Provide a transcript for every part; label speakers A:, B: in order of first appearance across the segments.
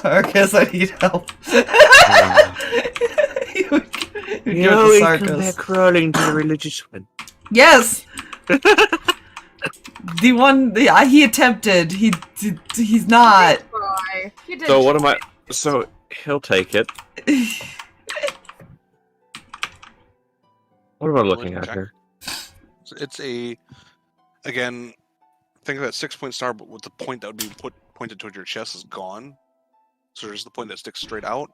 A: Sarkas, I need help. You would
B: You always come back crawling to the religious one.
A: Yes! He attempted. He's not.
C: You did
B: So what
C: try.
B: am I? So he'll take it. What am I looking at here?
D: It's a, again, think of that 6-point star, but with the point that would be pointed towards your chest is gone. So there's the point that sticks straight out.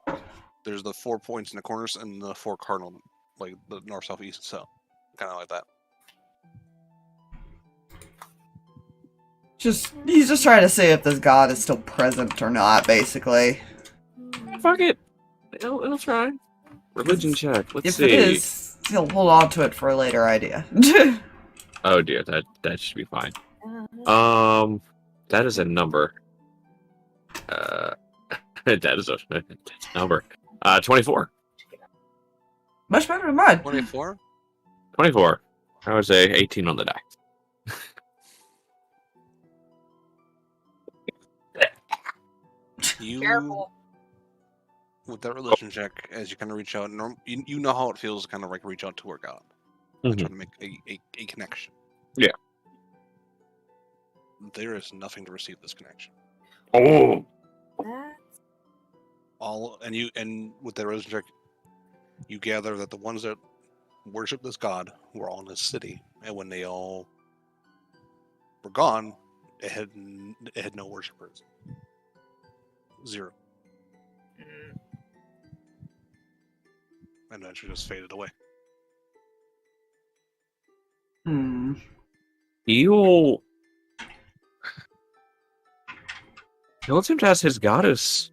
D: There's the 4 points in the corners and the 4 cardinal, like the north, south, east, and south. Kind of like that.
A: He's just trying to see if this god is still present or not, basically.
B: Fuck it. It'll try. Religion check. Let's
A: If
B: see.
A: it is, he'll hold on to it for a later idea.
B: Oh dear, that should be fine. That is a number. That is a number. 24.
A: Much better than mine.
D: 24?
B: 24. I would say 18 on the die.
C: Careful.
D: With that religion check, as you kind of reach out, you know how it feels to kind of like reach out to a god. Trying to make a connection.
B: Yeah.
D: There is nothing to receive this connection.
B: Oh.
D: And with that religion check, you gather that the ones that worship this god were all in this city, and when they all were gone, it had no worshippers. 0. And then she just faded away.
B: He'll attempt to ask his goddess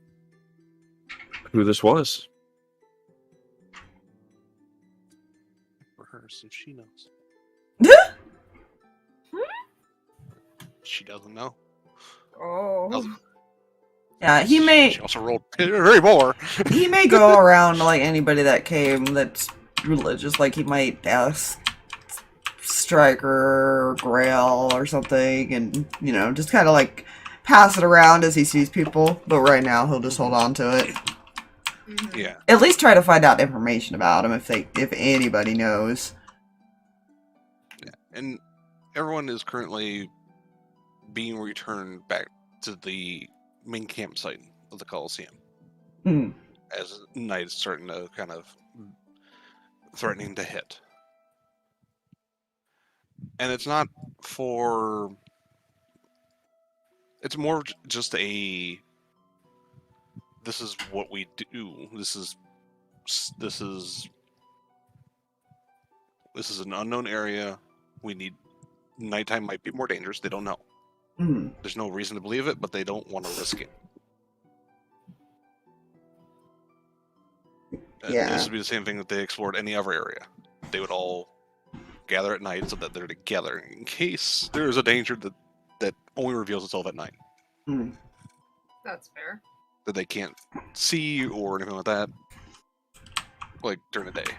B: who this was.
D: For her, so she knows. She doesn't know.
C: Oh.
A: Yeah, he may.
D: She also rolled very more.
A: He may go around to, like, anybody that came that's religious. Like, he might ask Striker or Grail or something, and, you know, just kind of, like, pass it around as he sees people. But right now, he'll just hold on to it.
D: Yeah.
A: At least try to find out information about him if anybody knows.
D: Yeah. And everyone is currently being returned back to the main campsite of the Colosseum. As night is starting to kind of threatening to hit. And it's not for... It's more just a... This is what we do. This is an unknown area. We need... Nighttime might be more dangerous. They don't know. There's no reason to believe it, but they don't want to risk it.
A: Yeah.
D: This would be the same thing that they explored any other area. They would all gather at night so that they're together in case there is a danger that only reveals itself at night.
C: That's fair.
D: That they can't see or anything like that, like during the day.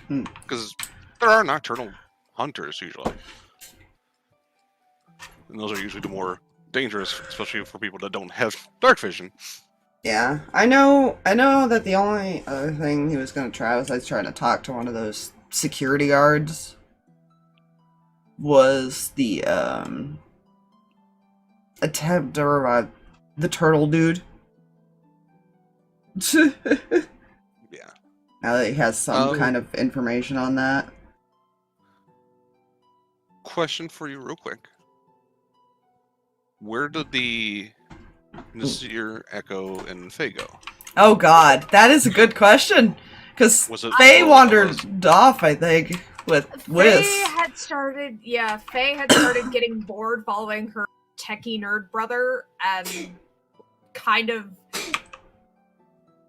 D: Because there are nocturnal hunters usually. And those are usually the more dangerous, especially for people that don't have dark vision.
A: Yeah, I know that the only other thing he was going to try was trying to talk to one of those security guards. Was the attempt to revive the turtle dude.
D: Yeah.
A: Now that he has some kind of information on that.
D: Question for you real quick. Where did the Nasir, Echo, and Faye go?
A: Oh god, that is a good question. Because Faye wandered off, I think, with Whis.
C: Faye had started getting bored following her techie nerd brother, and kind of...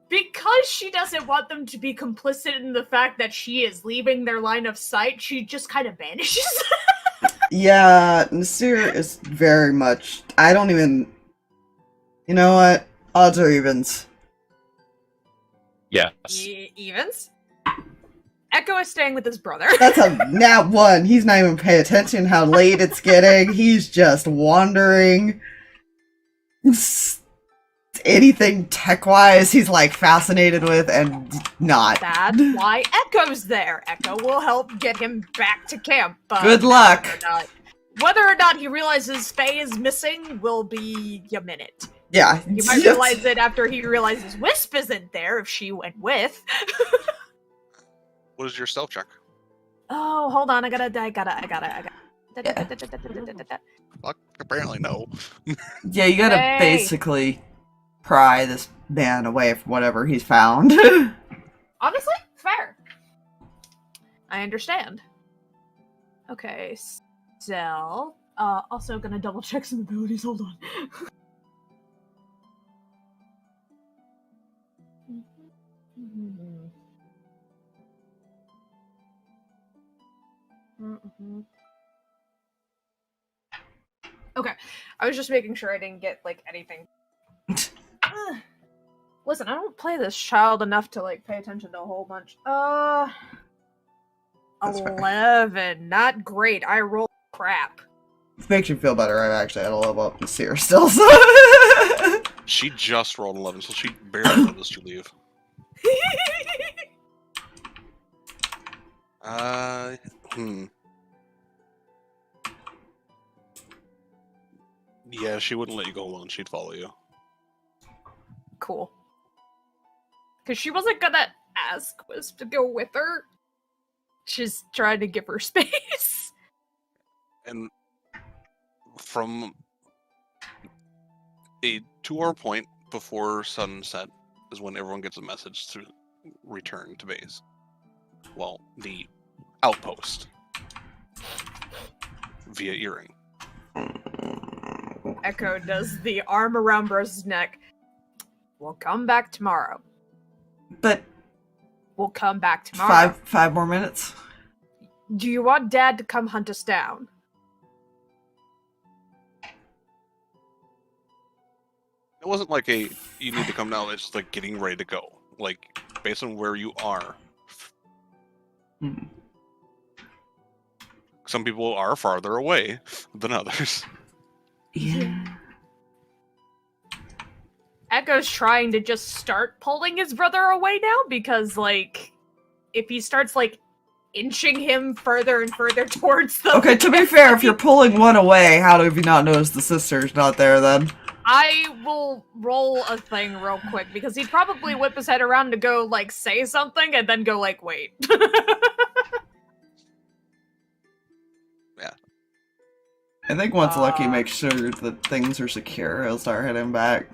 C: Because she doesn't want them to be complicit in the fact that she is leaving their line of sight, she just kind of vanishes.
A: Yeah, Nasir is very much... I don't even... You know what? Odds or evens.
B: Yes.
C: Evens? Echo is staying with his brother.
A: That's a nat 1. He's not even paying attention how late it's getting. He's just wandering. anything tech-wise he's like fascinated with and not.
C: That's why Echo's there. Echo will help get him back to camp.
A: Good luck.
C: Whether or not he realizes Faye is missing will be a minute.
A: Yeah.
C: You might realize it after he realizes Wisp isn't there if she went with.
D: What is your stealth check?
C: Oh, hold on. I gotta.
D: Fuck, apparently no.
A: Yeah, you gotta
C: Hey.
A: basically pry this man away from whatever he's found.
C: Honestly, fair. I understand. Okay, so also gonna double check some abilities. Hold on. Okay, I was just making sure I didn't get like anything. Listen, I don't play this child enough to like pay attention to a whole bunch.
A: That's fair.
C: 11. Not great. I rolled crap.
A: It makes you feel better. I've actually had a level up in Seer still, so.
D: She just rolled 11, so she barely noticed you leave. Yeah, she wouldn't let you go alone. She'd follow you.
C: Cool. Because she wasn't gonna ask Wisp to go with her. She's trying to give her space.
D: And from a 2-hour point before sunset is when everyone gets a message to return to base. Well, the outpost. Via earring.
C: Echo does the arm around Bruce's neck. We'll come back tomorrow.
A: But
C: We'll come back tomorrow.
A: five more minutes.
C: Do you want Dad to come hunt us down?
D: It wasn't like a you need to come now. It's just like getting ready to go. Like based on where you are.
A: Hmm.
D: Some people are farther away than others.
A: Yeah.
C: Echo's trying to just start pulling his brother away now because, like, if he starts, like, inching him further and further towards the...
A: Okay, to be fair, if you're pulling one away, how have you not noticed the sister's not there then?
C: I will roll a thing real quick because he'd probably whip his head around to go, like, say something and then go, like, wait.
A: I think once Lucky makes sure that things are secure, he'll start heading back.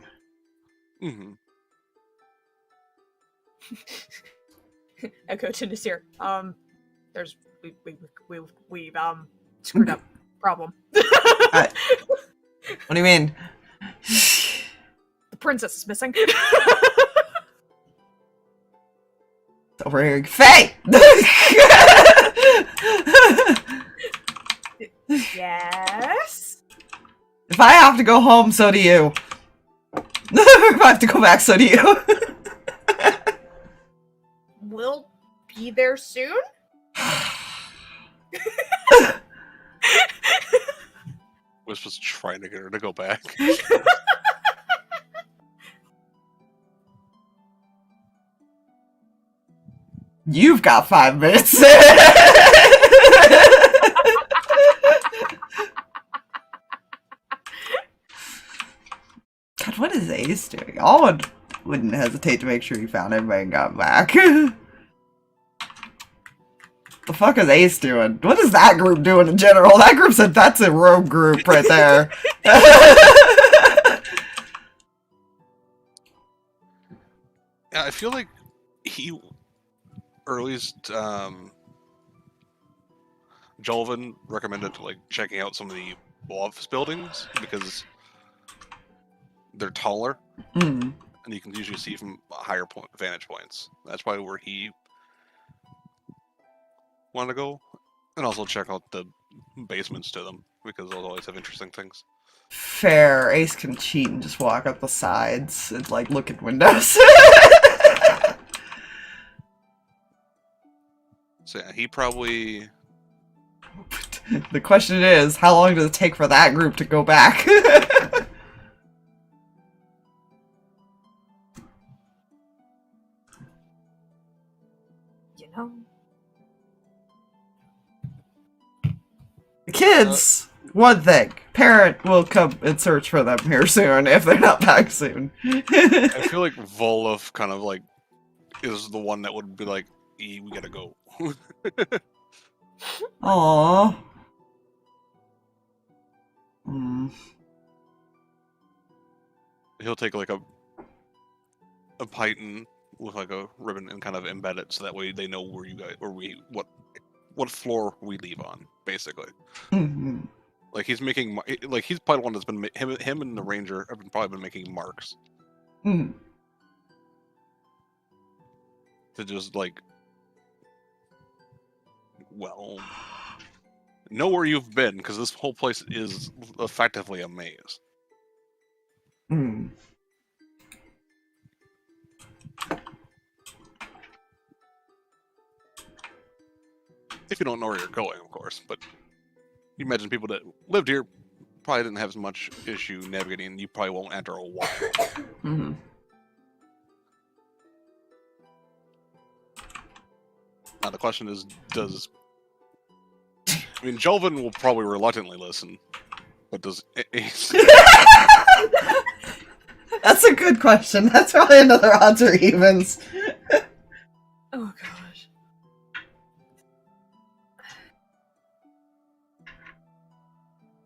D: Mm-hmm.
C: Echo to Nasir. We've screwed up. Problem.
A: What do you mean?
C: The princess is missing.
A: Overhearing Faye!
C: Yes?
A: If I have to go home, so do you. If I have to go back, so do you.
C: We'll be there soon?
D: Wisp was trying to get her to go back.
A: You've got 5 minutes. God, what is Ace doing? Alwyn wouldn't hesitate to make sure he found everybody and got back. The fuck is Ace doing? What is that group doing in general? That group said that's a rogue group right there.
D: Yeah, I feel like he earliest Jolvin recommended like checking out some of the office buildings because they're taller
A: Hmm.
D: and you can usually see from higher vantage points. That's probably where he wanted to go, and also check out the basements to them because those always have interesting things.
A: Fair. Ace can cheat and just walk up the sides and like look at windows.
D: So yeah, he probably
A: The question is, how long does it take for that group to go back?
C: know.
A: The kids, one thing. Parent will come and search for them here soon if they're not back soon.
D: I feel like Volov kind of like is the one that would be like, we gotta go.
A: Aww. Mm.
D: He'll take like a python with like a ribbon and kind of embed it so that way they know where you guys or what floor we leave on, basically.
A: Mhm.
D: Like he's making like he's probably the one that's been him and the ranger have probably been making marks
A: Mhm.
D: to just like, well, know where you've been, because this whole place is effectively a maze.
A: Mhm.
D: If you don't know where you're going, of course. But you imagine people that lived here probably didn't have as much issue navigating, and you probably won't after a while.
A: Mhm.
D: Now the question is, I mean, Jolvin will probably reluctantly listen, but does Ace...
A: That's a good question. That's probably another odds or evens.
C: Oh gosh.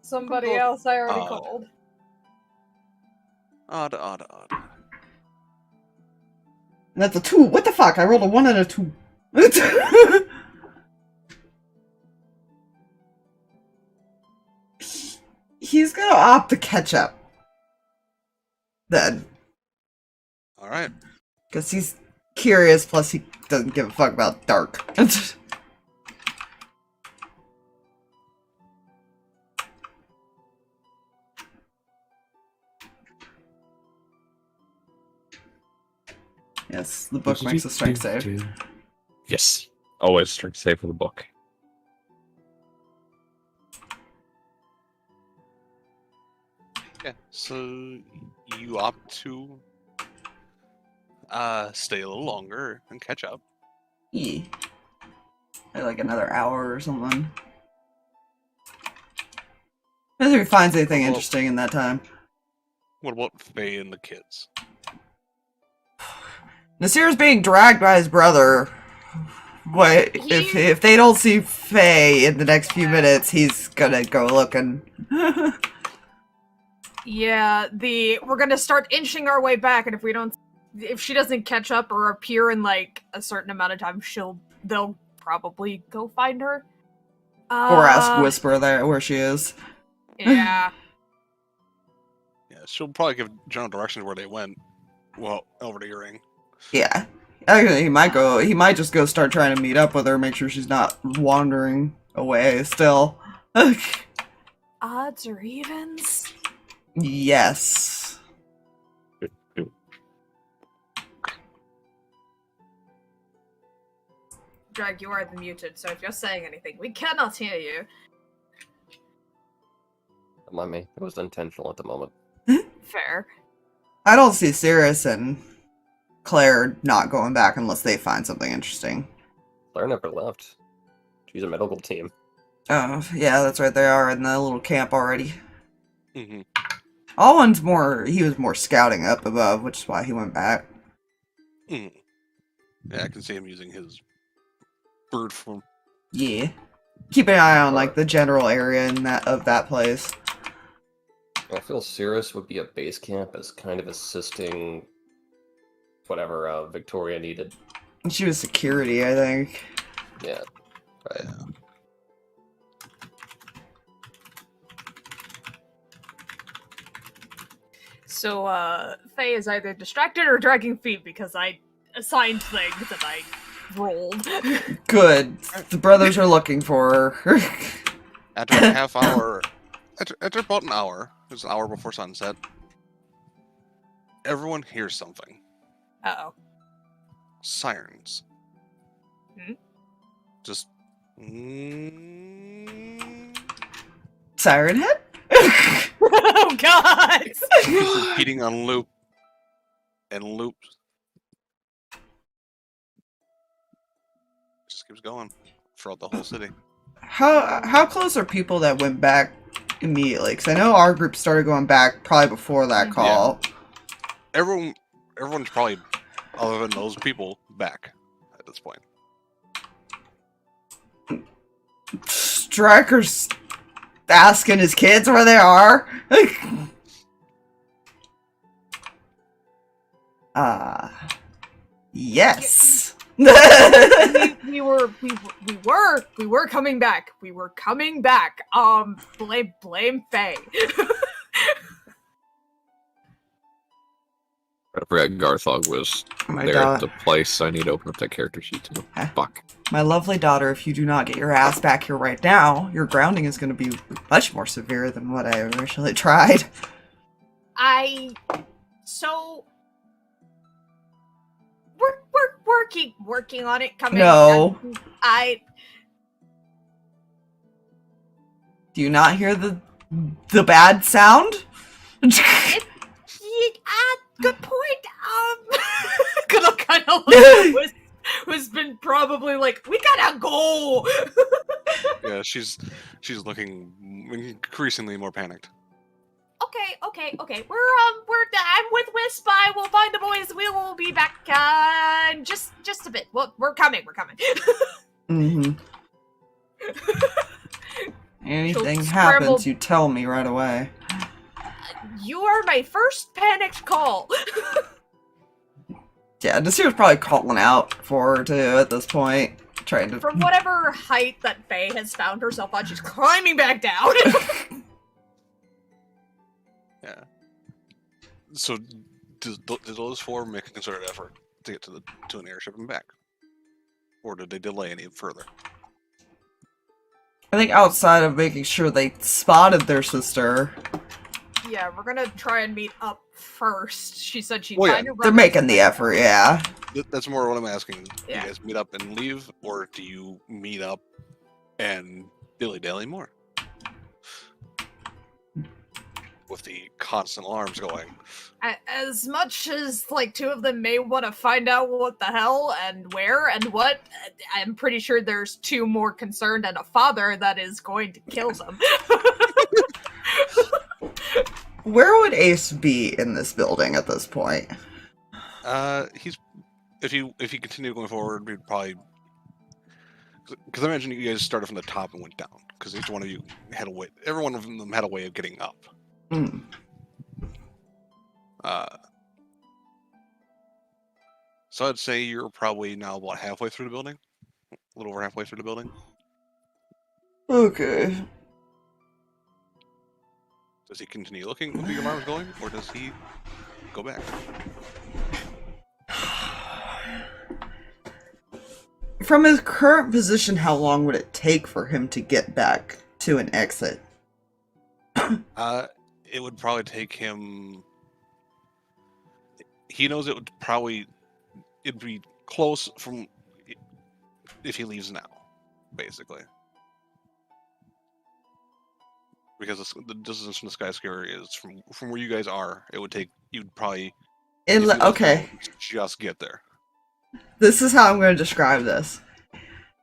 C: Somebody else I already
D: Odd.
C: called.
D: Odd.
A: And that's a 2. What the fuck? I rolled a 1 and a 2. He's gonna opt to catch up. Then.
D: Alright.
A: Because he's curious, plus he doesn't give a fuck about dark. Yes, the book makes a strength save.
B: Yes. Always strength save for the book.
D: Yeah, so you opt to stay a little longer and catch up.
A: Yeah. Like another hour or something. I don't think he finds anything interesting in that time.
D: What about Faye and the kids?
A: Nasir's being dragged by his brother. What if they don't see Faye in the next few minutes, he's gonna go looking.
C: Yeah, we're gonna start inching our way back, and if she doesn't catch up or appear in like a certain amount of time, they'll probably go find her.
A: Or ask Whisper there where she is.
C: Yeah.
D: Yeah, she'll probably give general directions where they went. Well, over to Uring.
A: Yeah. Actually, he might just go start trying to meet up with her, make sure she's not wandering away still.
C: Odds or evens?
A: Yes.
C: Drag, you are the muted, so if you're saying anything, we cannot hear you.
E: Don't mind me. It was intentional at the moment.
C: Fair.
A: I don't see Sirius and Claire not going back unless they find something interesting.
E: Claire never left. She's a medical team.
A: Oh, yeah, that's right. They are in the little camp already.
D: Mm-hmm.
A: He was more scouting up above, which is why he went back.
D: Mm. Yeah, I can see him using his bird form.
A: Yeah. Keep an eye on, like, the general area of that place.
E: I feel Cirrus would be a base camp as kind of assisting whatever Victoria needed.
A: And she was security, I think.
E: Yeah. Right.
D: Yeah.
C: So, Faye is either distracted or dragging feet because I assigned things and I rolled.
A: Good. The brothers are looking for her.
D: After a half hour, after about an hour, it was an hour before sunset, everyone hears something.
C: Uh-oh.
D: Sirens.
C: Hmm?
D: Just...
A: Siren Head?
C: Oh, God!
D: Keeps repeating on loop and loops. just keeps going throughout the whole city.
A: How close are people that went back immediately? Because I know our group started going back probably before that call.
D: Everyone's probably, other than those people, back at this point.
A: Striker's asking his kids where they are. Yes.
C: we were coming back. We were coming back. Blame Faye.
B: I forgot Garthog was
A: My
B: there
A: God.
B: at the place. I need to open up that character sheet too. Fuck.
A: My lovely daughter, if you do not get your ass back here right now, your grounding is going to be much more severe than what I originally tried.
C: We're working on it. Coming.
A: No.
C: Do
A: you not hear the bad sound?
C: Good point. Kind of who's been probably like, we gotta go.
D: Yeah, she's looking increasingly more panicked.
C: Okay. I'm with Wisp. I will find the boys. We will be back in just a bit. Well, we're coming.
A: Mm-hmm. Anything
C: She'll
A: happens,
C: scramble-
A: you tell me right away.
C: You are my first panicked call.
A: Yeah, Nasir's probably calling out for her too at this point. Trying to...
C: From whatever height that Faye has found herself on, she's climbing back down.
D: Yeah. So, did those four make a concerted effort to get to an airship and back? Or did they delay any further?
A: I think outside of making sure they spotted their sister,
C: Yeah, we're gonna try and meet up first. She said she'd
D: Well, yeah.
C: find a
A: they're making the effort, yeah.
D: That's more what I'm asking. Do
C: Yeah.
D: you guys meet up and leave, or do you meet up and dilly-dally more? With the constant alarms going.
C: As much as, like, two of them may want to find out what the hell and where and what, I'm pretty sure there's two more concerned and a father that is going to kill them.
A: Where would Ace be in this building at this point?
D: He's if he continued going forward, we'd probably, because I imagine you guys started from the top and went down, because each one of you had a way. Every one of them had a way of getting up.
A: Mm.
D: So I'd say you're probably now about halfway through the building, a little over halfway through the building.
A: Okay.
D: Does he continue looking with the alarms going, or does he go back?
A: From his current position, how long would it take for him to get back to an exit?
D: It would probably take him. He knows it would probably. It'd be close from if he leaves now, basically. Because the distance from the skyscraper is from where you guys are. It would take you'd probably.
A: Okay.
D: Just get there.
A: This is how I'm going to describe this.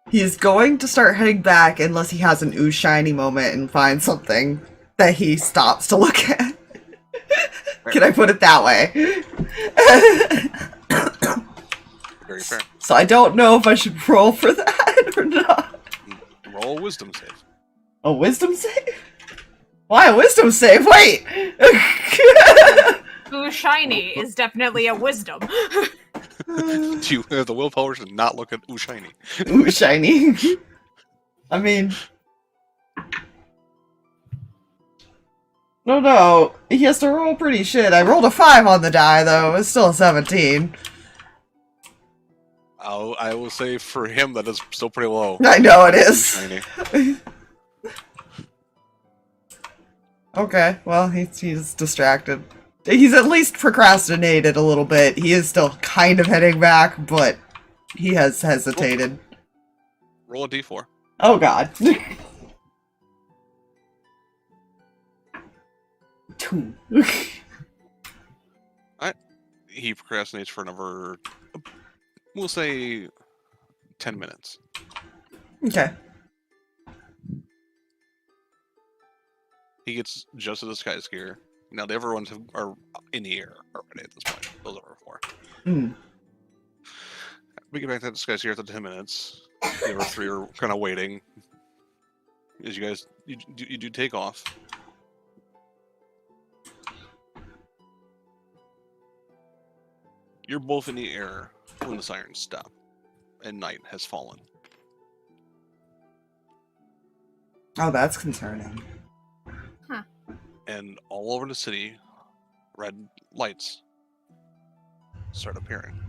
A: He's going to start heading back unless he has an ooh shiny moment and finds something that he stops to look at. Can I put it that way?
D: Very fair.
A: So I don't know if I should roll for that or not.
D: Roll a wisdom save.
A: A wisdom save? Why a wisdom save? Wait!
C: Ooh, shiny is definitely a wisdom.
D: Do you have the willpower to not look at ooh shiny?
A: Ooh, shiny. I mean... No, he has to roll pretty shit. I rolled a 5 on the die, though. It's still a 17.
D: I will say for him that is still pretty low.
A: I know it is.
D: Shiny.
A: Okay, well, he's distracted. He's at least procrastinated a little bit. He is still kind of heading back, but he has hesitated.
D: Roll a d4.
A: Oh, God. 2.
D: He procrastinates for another, we'll say, 10 minutes.
A: Okay.
D: He gets just to the sky skier. Now the other ones are in the air already at this point. Those are 4.
A: Mm.
D: We get back to the sky skier after 10 minutes. The other 3 are kind of waiting. As you guys, you do take off. You're both in the air when the sirens stop, and night has fallen.
A: Oh, that's concerning.
D: And all over the city, red lights start appearing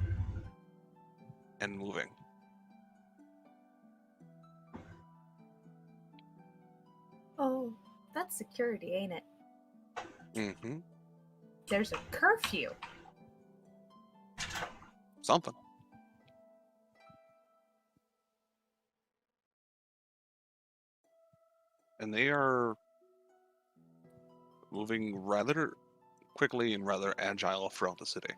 D: and moving.
C: Oh, that's security, ain't it?
D: Mm-hmm.
C: There's a curfew.
D: Something. And they are moving rather quickly and rather agile throughout the city.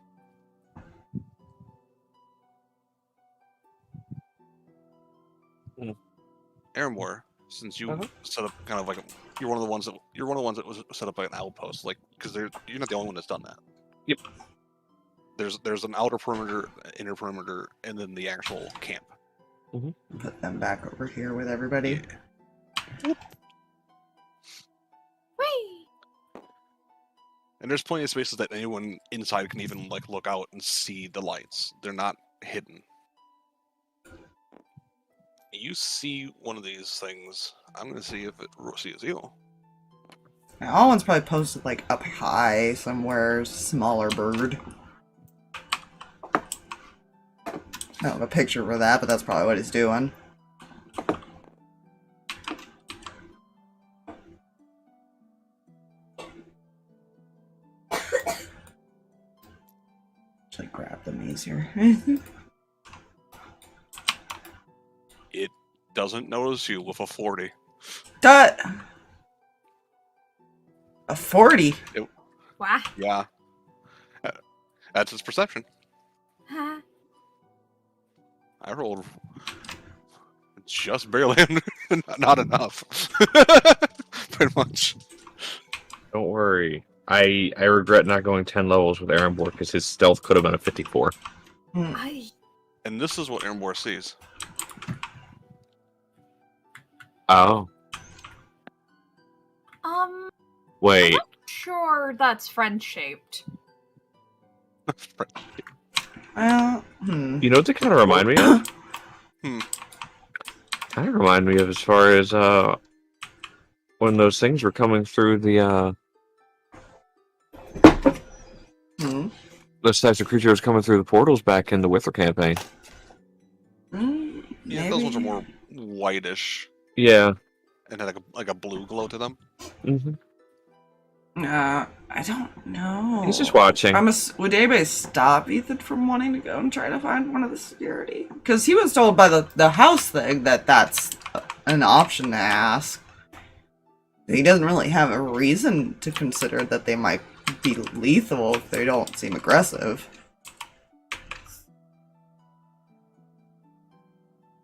D: Aramor, since you set up kind of like you're one of the ones that was set up like an outpost, like because you're not the only one that's done that.
B: Yep.
D: There's an outer perimeter, inner perimeter, and then the actual camp.
A: Put them back over here with everybody.
D: Yeah.
C: Whee!
D: And there's plenty of spaces that anyone inside can even like look out and see the lights. They're not hidden. You see one of these things. I'm gonna see if it sees you.
A: All one's probably posted like up high somewhere, smaller bird. I don't have a picture for that, but that's probably what he's doing. Should I grab the maze here?
D: It doesn't notice you with a 40.
A: Dut! A 40?
C: Wow.
D: Yeah. That's its perception.
C: Huh?
D: I rolled just barely, not enough. Pretty much.
B: Don't worry. I regret not going 10 levels with Aramboar because his stealth could have been a 54.
C: I
D: And this is what Aramboar sees.
B: Oh. Wait.
C: sure that's friend-shaped.
A: Well,
B: You know what they kind of remind me of? Kind of remind me of as far as when those things were coming through the those types of creatures coming through the portals back in the Wither campaign.
D: Yeah, those ones are more whitish
B: Yeah.
D: and had like a blue glow to them.
A: I don't know.
B: He's just watching.
A: Would anybody stop Ethan from wanting to go and try to find one of the security? Because he was told by the house thing that that's an option to ask. He doesn't really have a reason to consider that they might be lethal if they don't seem aggressive.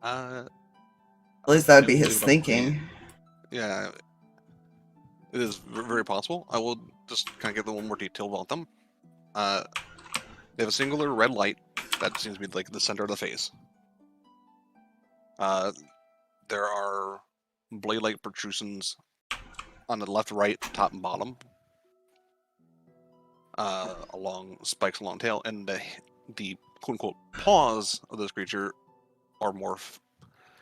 D: At
A: least that would be his thinking.
D: Yeah, it is very possible. I will just kind of give them one more detail about them. They have a singular red light that seems to be like the center of the face. There are blade-like protrusions on the left, right, top, and bottom, along spikes along tail, and the quote-unquote paws of this creature are more.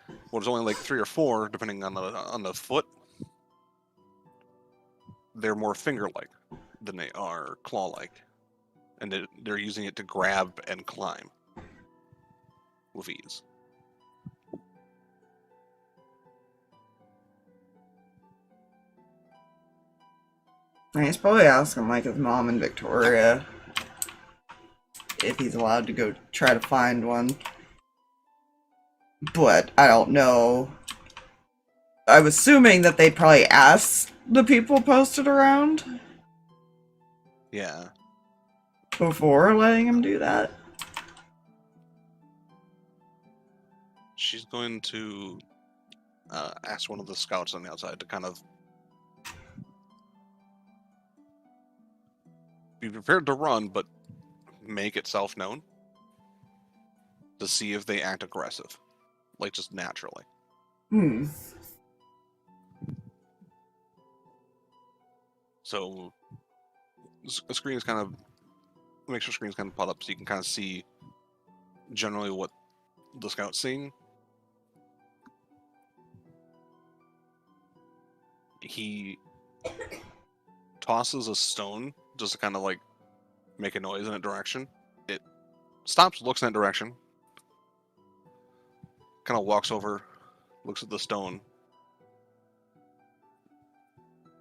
D: Well, there's only like 3 or 4, depending on the foot. They're more finger-like than they are claw-like, and they're using it to grab and climb with ease.
A: He's probably asking like his mom and Victoria if he's allowed to go try to find one. But I don't know. I'm assuming that they probably asked the people posted around.
D: Yeah.
A: Before letting him do that.
D: She's going to ask one of the scouts on the outside to kind of be prepared to run, but make itself known to see if they act aggressive, like just naturally. So a screen is kind of make sure screens kind of pop up so you can kind of see generally what the scout's seeing. He tosses a stone just to kind of like make a noise in that direction. It stops, looks in that direction, kind of walks over, looks at the stone.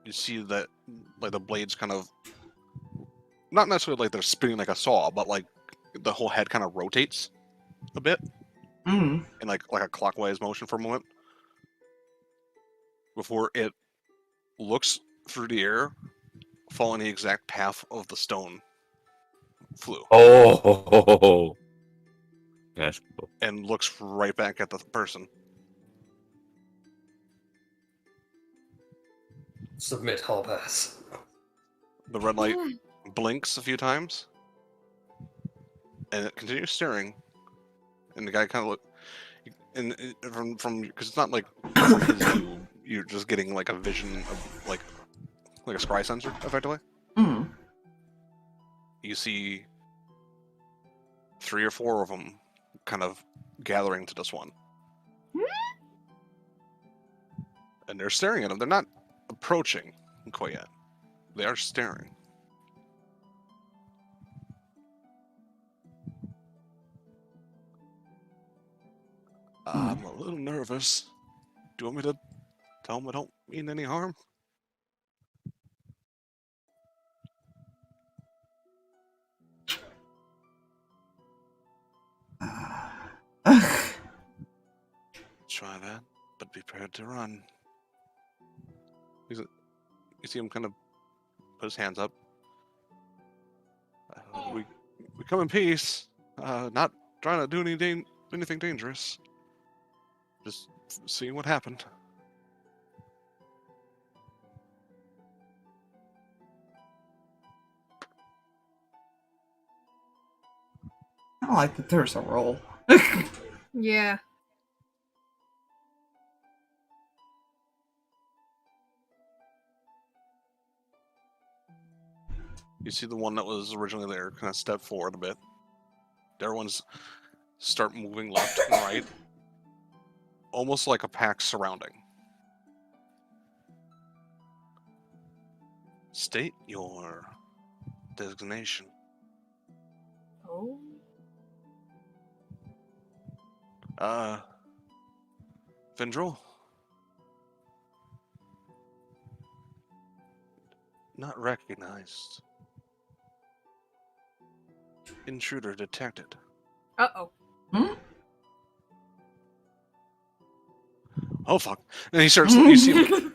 D: You see that like the blades kind of not necessarily like they're spinning like a saw, but like the whole head kind of rotates a bit in like a clockwise motion for a moment before it looks through the air, following the exact path of the stone flew.
B: Oh, that's cool.
D: And looks right back at the person.
E: Submit hall pass.
D: The red light blinks a few times, and it continues staring. And the guy kind of look, and from because it's not like from his view, you're just getting like a vision of like a scry sensor, effectively. You see 3 or 4 of them kind of gathering to this one, and they're staring at him. They're not approaching quite yet. They are staring. I'm a little nervous. Do you want me to tell them I don't mean any harm? Try that, but be prepared to run. You see him kind of put his hands up. We come in peace. Not trying to do anything dangerous. Just seeing what happened.
A: I don't like that there's a roll.
C: Yeah.
D: You see the one that was originally there kind of step forward a bit. The other ones start moving left and right. Almost like a pack surrounding. State your designation.
C: Oh.
D: Vendril? Not recognized. Intruder detected.
C: Uh-oh.
D: Oh fuck! And he starts. You see him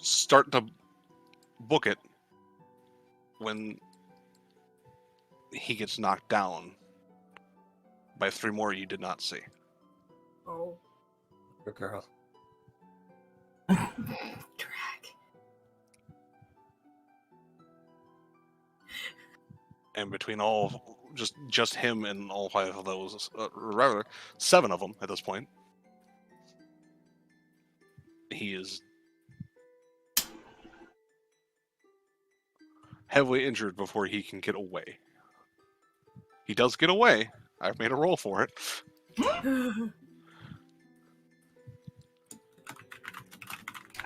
D: start to book it when he gets knocked down by 3 more you did not see.
C: Oh.
E: Good girl.
C: Drag.
D: And between all, just him and all 5 of those, rather 7 of them at this point, he is heavily injured before he can get away. He does get away. I've made a roll for it.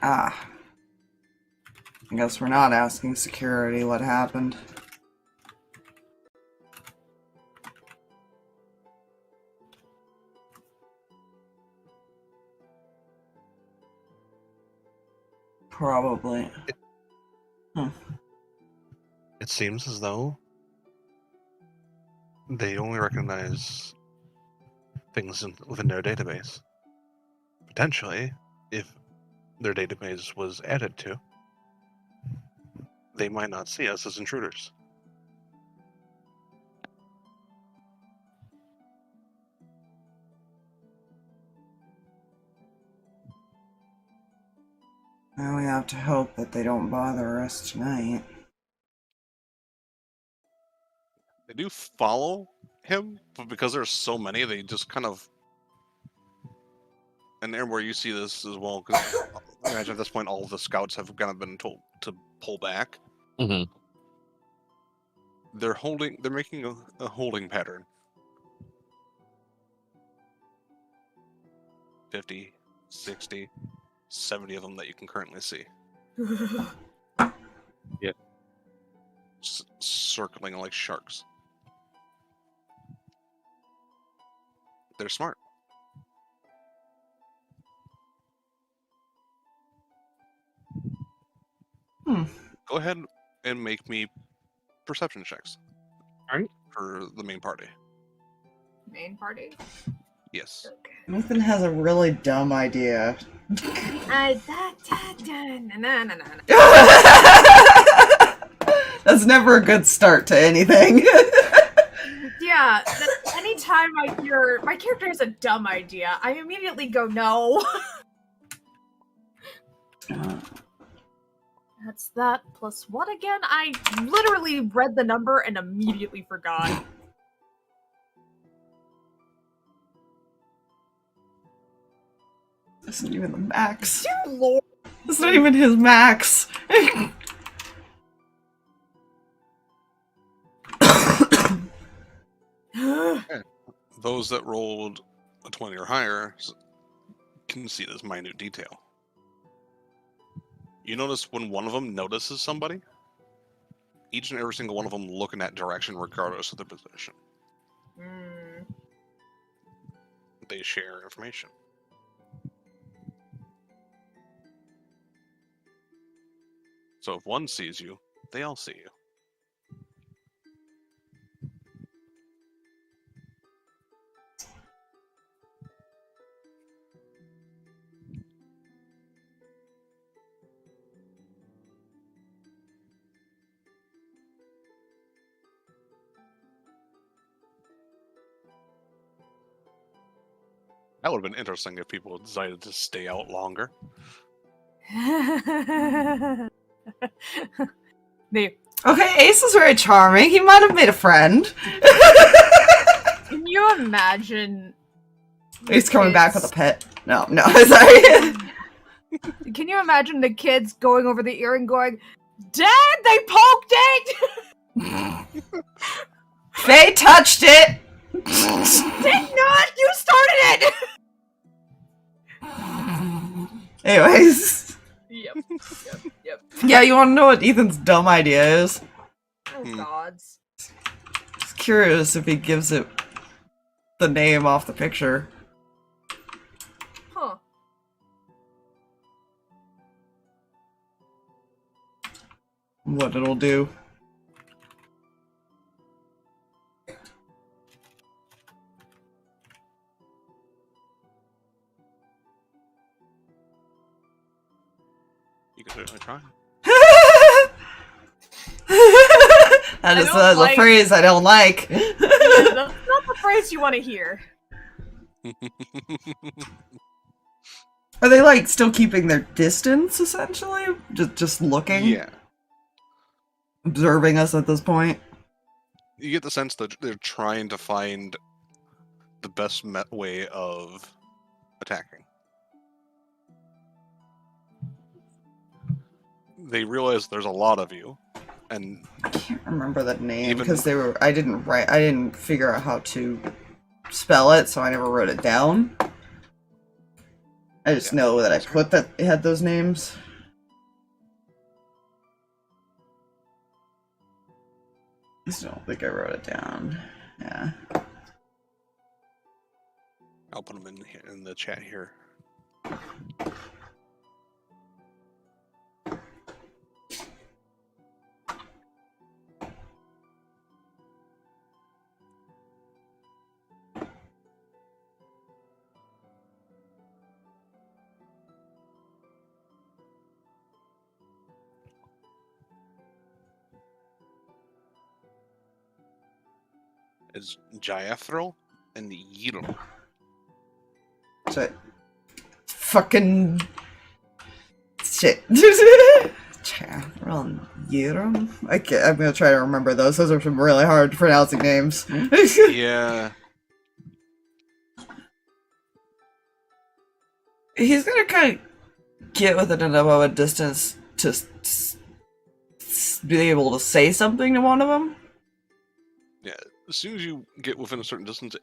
A: I guess we're not asking security what happened. Probably.
D: It seems as though they only recognize things within their database. Potentially, if their database was added to, they might not see us as intruders.
A: Now we have to hope that they don't bother us tonight.
D: They do follow him, but because there's so many, they just kind of. And there, where you see this as well, because I imagine at this point all of the scouts have kind of been told to pull back.
B: Mm-hmm.
D: They're holding. They're making a holding pattern. 50, 60, 70 of them that you can currently see.
B: Yeah.
D: Circling like sharks. They're smart. Go ahead and make me perception checks.
B: Alright.
D: For the main party.
C: Main party?
D: Yes.
C: Okay.
A: Ethan has a really dumb idea. That's never a good start to anything.
C: Yeah, anytime I hear my character has a dumb idea, I immediately go no. That's that plus what again? I literally read the number and immediately forgot.
A: That's not even the max.
C: Dear Lord.
A: That's not even his max.
D: Those that rolled a 20 or higher can see this minute detail. You notice when one of them notices somebody, each and every single one of them look in that direction regardless of their position. They share information. So if one sees you, they all see you. That would have been interesting if people decided to stay out longer.
A: Okay, Ace is very charming. He might have made a friend.
C: Can you imagine?
A: He's coming back with a pet. No, sorry.
C: Can you imagine the kids going over the ear and going, "Dad, they poked it!"
A: They touched it.
C: Did not! You started it!
A: Anyways.
C: Yep.
A: Yeah, you want to know what Ethan's dumb idea is?
C: Oh, gods.
A: Just curious if he gives it the name off the picture.
C: Huh.
A: What it'll do.
D: You can certainly try.
A: That is
C: don't
A: the
C: like-
A: phrase I don't like.
C: That's not the phrase you want to hear.
A: Are they like still keeping their distance essentially? Just looking?
D: Yeah.
A: Observing us at this point?
D: You get the sense that they're trying to find the best way of attacking. They realize there's a lot of you, and
A: I can't remember that name
D: Even-
A: because I didn't figure out how to spell it, so I never wrote it down. I just know that I put that it had those names. I just don't think I wrote it down. Yeah.
D: I'll put them in the chat here. Is Jaiathril and Yiro.
A: So fucking Shit. I'm gonna try to remember those. Those are some really hard pronouncing names.
D: Yeah.
A: He's gonna kind of get within enough of a distance to be able to say something to one of them.
D: Yeah. As soon as you get within a certain distance,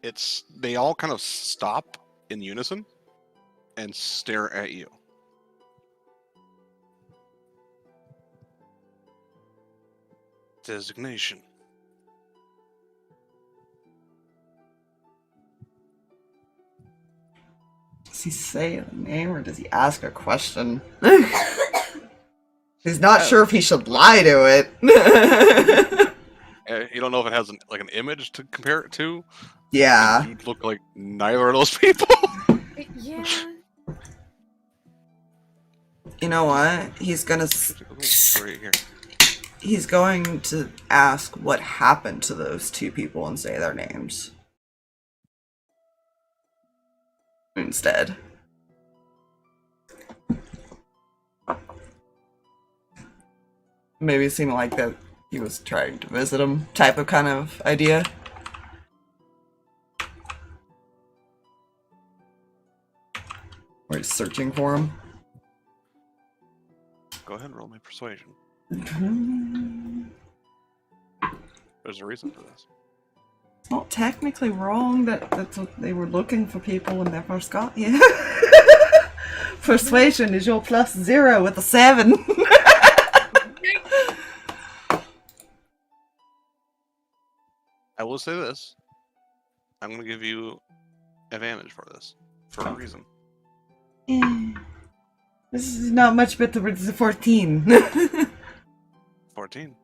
D: they all kind of stop in unison and stare at you. Designation.
A: Does he say a name or does he ask a question? He's not sure if he should lie to it.
D: You don't know if it has an image to compare it to.
A: Yeah.
D: You look like neither of those people.
C: Yeah.
A: You know what? He's gonna.
D: Right here.
A: He's going to ask what happened to those two people and say their names instead. Maybe it seemed like that he was trying to visit him, type of kind of idea. Or he's searching for him.
D: Go ahead and roll my persuasion. There's a reason for this.
A: It's not technically wrong that's what they were looking for people when they first got you. Persuasion is your +0 with a 7.
D: I will say this. I'm going to give you advantage for this. For a reason.
A: This is not much better with the 14.
D: 14.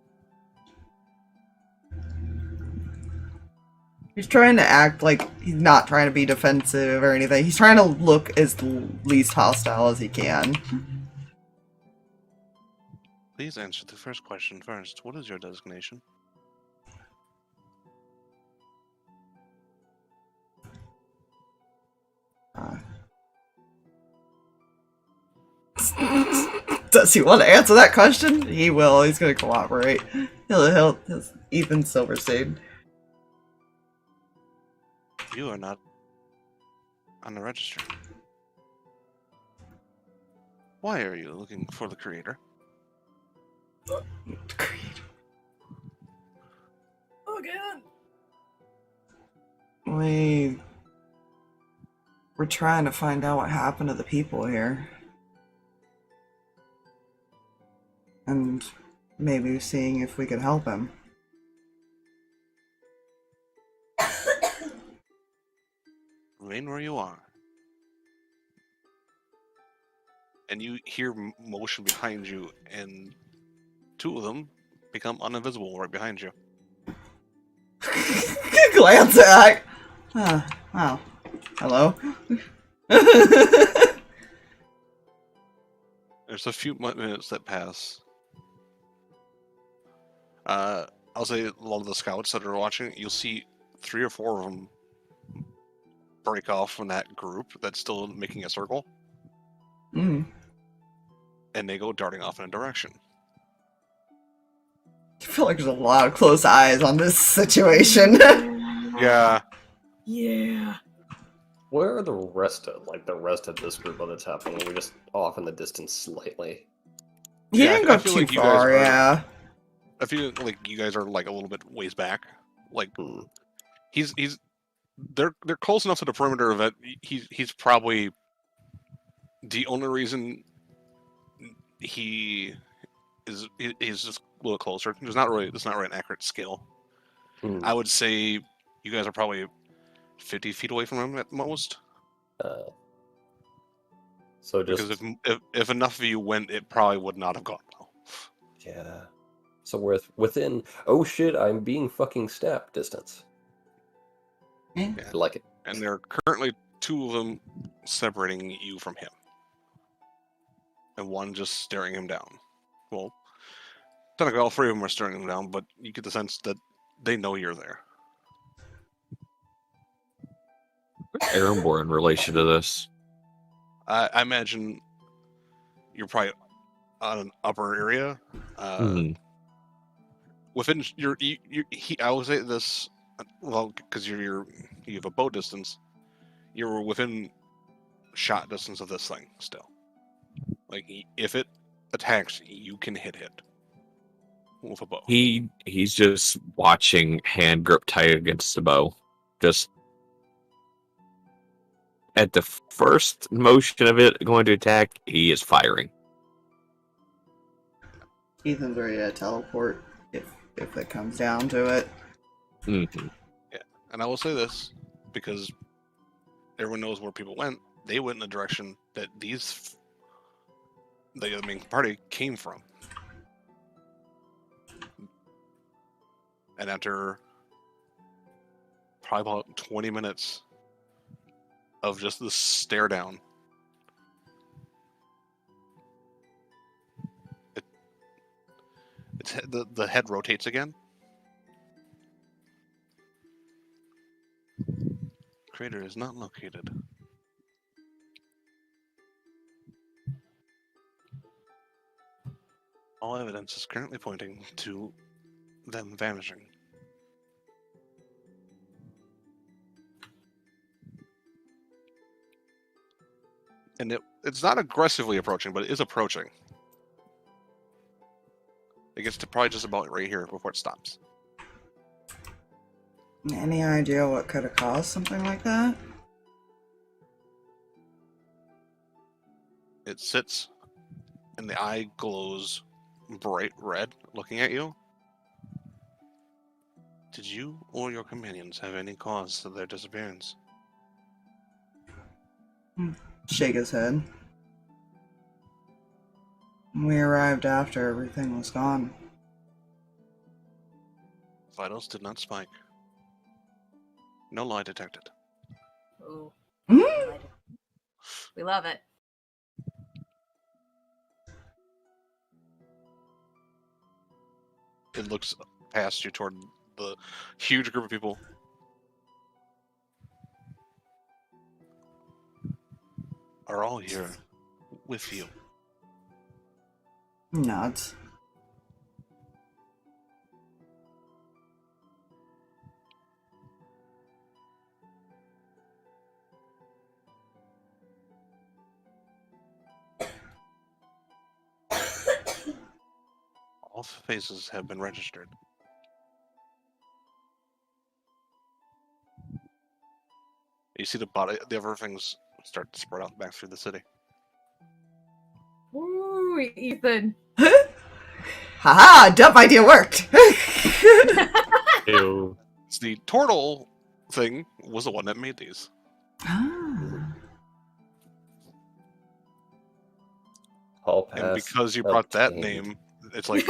A: He's trying to act like he's not trying to be defensive or anything. He's trying to look as least hostile as he can.
D: Please answer the first question first. What is your designation?
A: Does he want to answer that question? He will. He's going to cooperate. He'll Ethan Silverstein.
D: You are not on the register. Why are you looking for the creator?
C: Again.
A: We're trying to find out what happened to the people here. And maybe seeing if we could help him.
D: Remain where you are. And you hear motion behind you, and two of them become uninvisible right behind you.
A: Glance at. Wow. Hello.
D: There's a few minutes that pass. I'll say a lot of the scouts that are watching, you'll see 3 or 4 of them break off from that group that's still making a circle.
A: Mm.
D: And they go darting off in a direction.
A: I feel like there's a lot of close eyes on this situation.
D: Yeah.
C: Yeah.
E: Where are the rest of this group while that's happening? Are we just off in the distance slightly?
A: He
D: Yeah,
A: didn't go
D: I feel
A: too
D: like you guys
A: far,
D: are-
A: yeah.
D: I feel like you guys are like a little bit ways back. Like they're close enough to the perimeter that he's probably the only reason he's just a little closer. It's not really an accurate scale. I would say you guys are probably 50 feet away from him at most.
E: So just
D: Because if enough of you went, it probably would not have gone well.
E: yeah. So we're within oh shit, I'm being fucking snapped distance.
A: Yeah.
E: I like it.
D: And there are currently 2 of them separating you from him. And one just staring him down. Well, technically all 3 of them are staring him down, but you get the sense that they know you're there.
B: Airborne in relation to this.
D: I imagine you're probably on an upper area.
B: Mhm.
D: Within I will say this, well, because you have a bow distance, you're within shot distance of this thing still. Like, if it attacks, you can hit it with a bow.
B: He's just watching, hand grip tight against the bow. Just at the first motion of it going to attack, he is firing.
A: Ethan's ready to teleport if it comes down to it.
B: Mm-hmm.
D: Yeah, and I will say this because everyone knows where people went. They went in the direction that the main party came from. And after probably about 20 minutes of just this stare down, the head rotates again. Crater is not located. All evidence is currently pointing to them vanishing. And it's not aggressively approaching, but it is approaching. It gets to probably just about right here before it stops.
A: Any idea what could have caused something like that?
D: It sits, and the eye glows bright red, looking at you. Did you or your companions have any cause to their disappearance?
A: Shake his head. We arrived after everything was gone.
D: Vitals did not spike. No lie detected.
C: Ooh,
A: Mm?
C: we love it.
D: It looks past you toward the huge group of people. Are all here with you.
A: Nods.
D: All faces have been registered. You see the other things start to spread out back through the city.
C: Ooh, Ethan.
A: Haha! Dump idea worked!
B: Ew.
D: It's the turtle thing was the one that made these.
A: Ah.
E: Hall pass.
D: And because you brought that
E: obtained.
D: name, it's like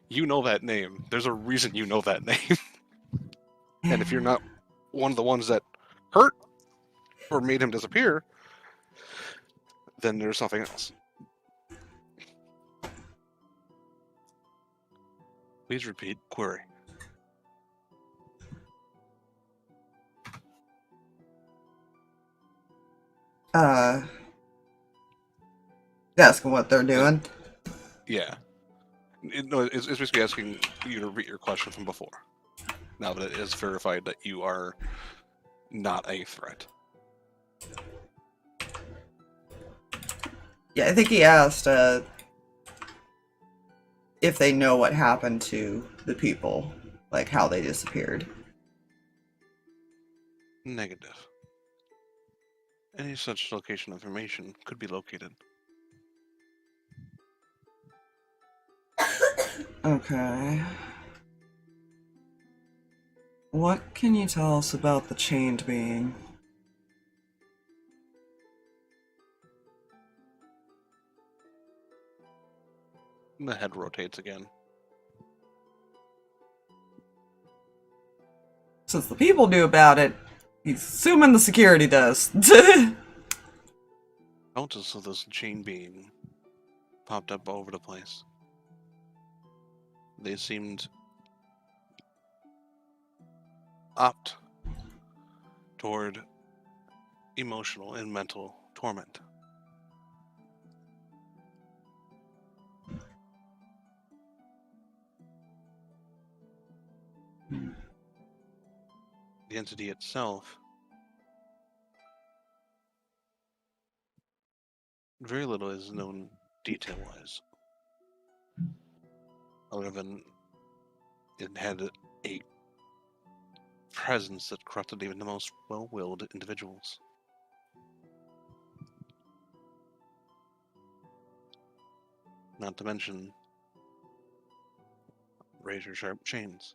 D: you know that name. There's a reason you know that name. And if you're not one of the ones that hurt or made him disappear, then there's something else. Please repeat query.
A: Asking what they're doing.
D: Yeah. No, it's basically asking you to repeat your question from before. Now that it is verified that you are not a threat.
A: Yeah, I think he asked if they know what happened to the people, like how they disappeared.
D: Negative. Any such location information could be located.
A: Okay. What can you tell us about the chained being?
D: And the head rotates again.
A: Since the people knew about it, he's assuming the security does.
D: Notice of this chain being popped up all over the place. They seemed opt toward emotional and mental torment. the entity itself, very little is known detail-wise, other than it had a presence that corrupted even the most well-willed individuals. Not to mention razor-sharp chains.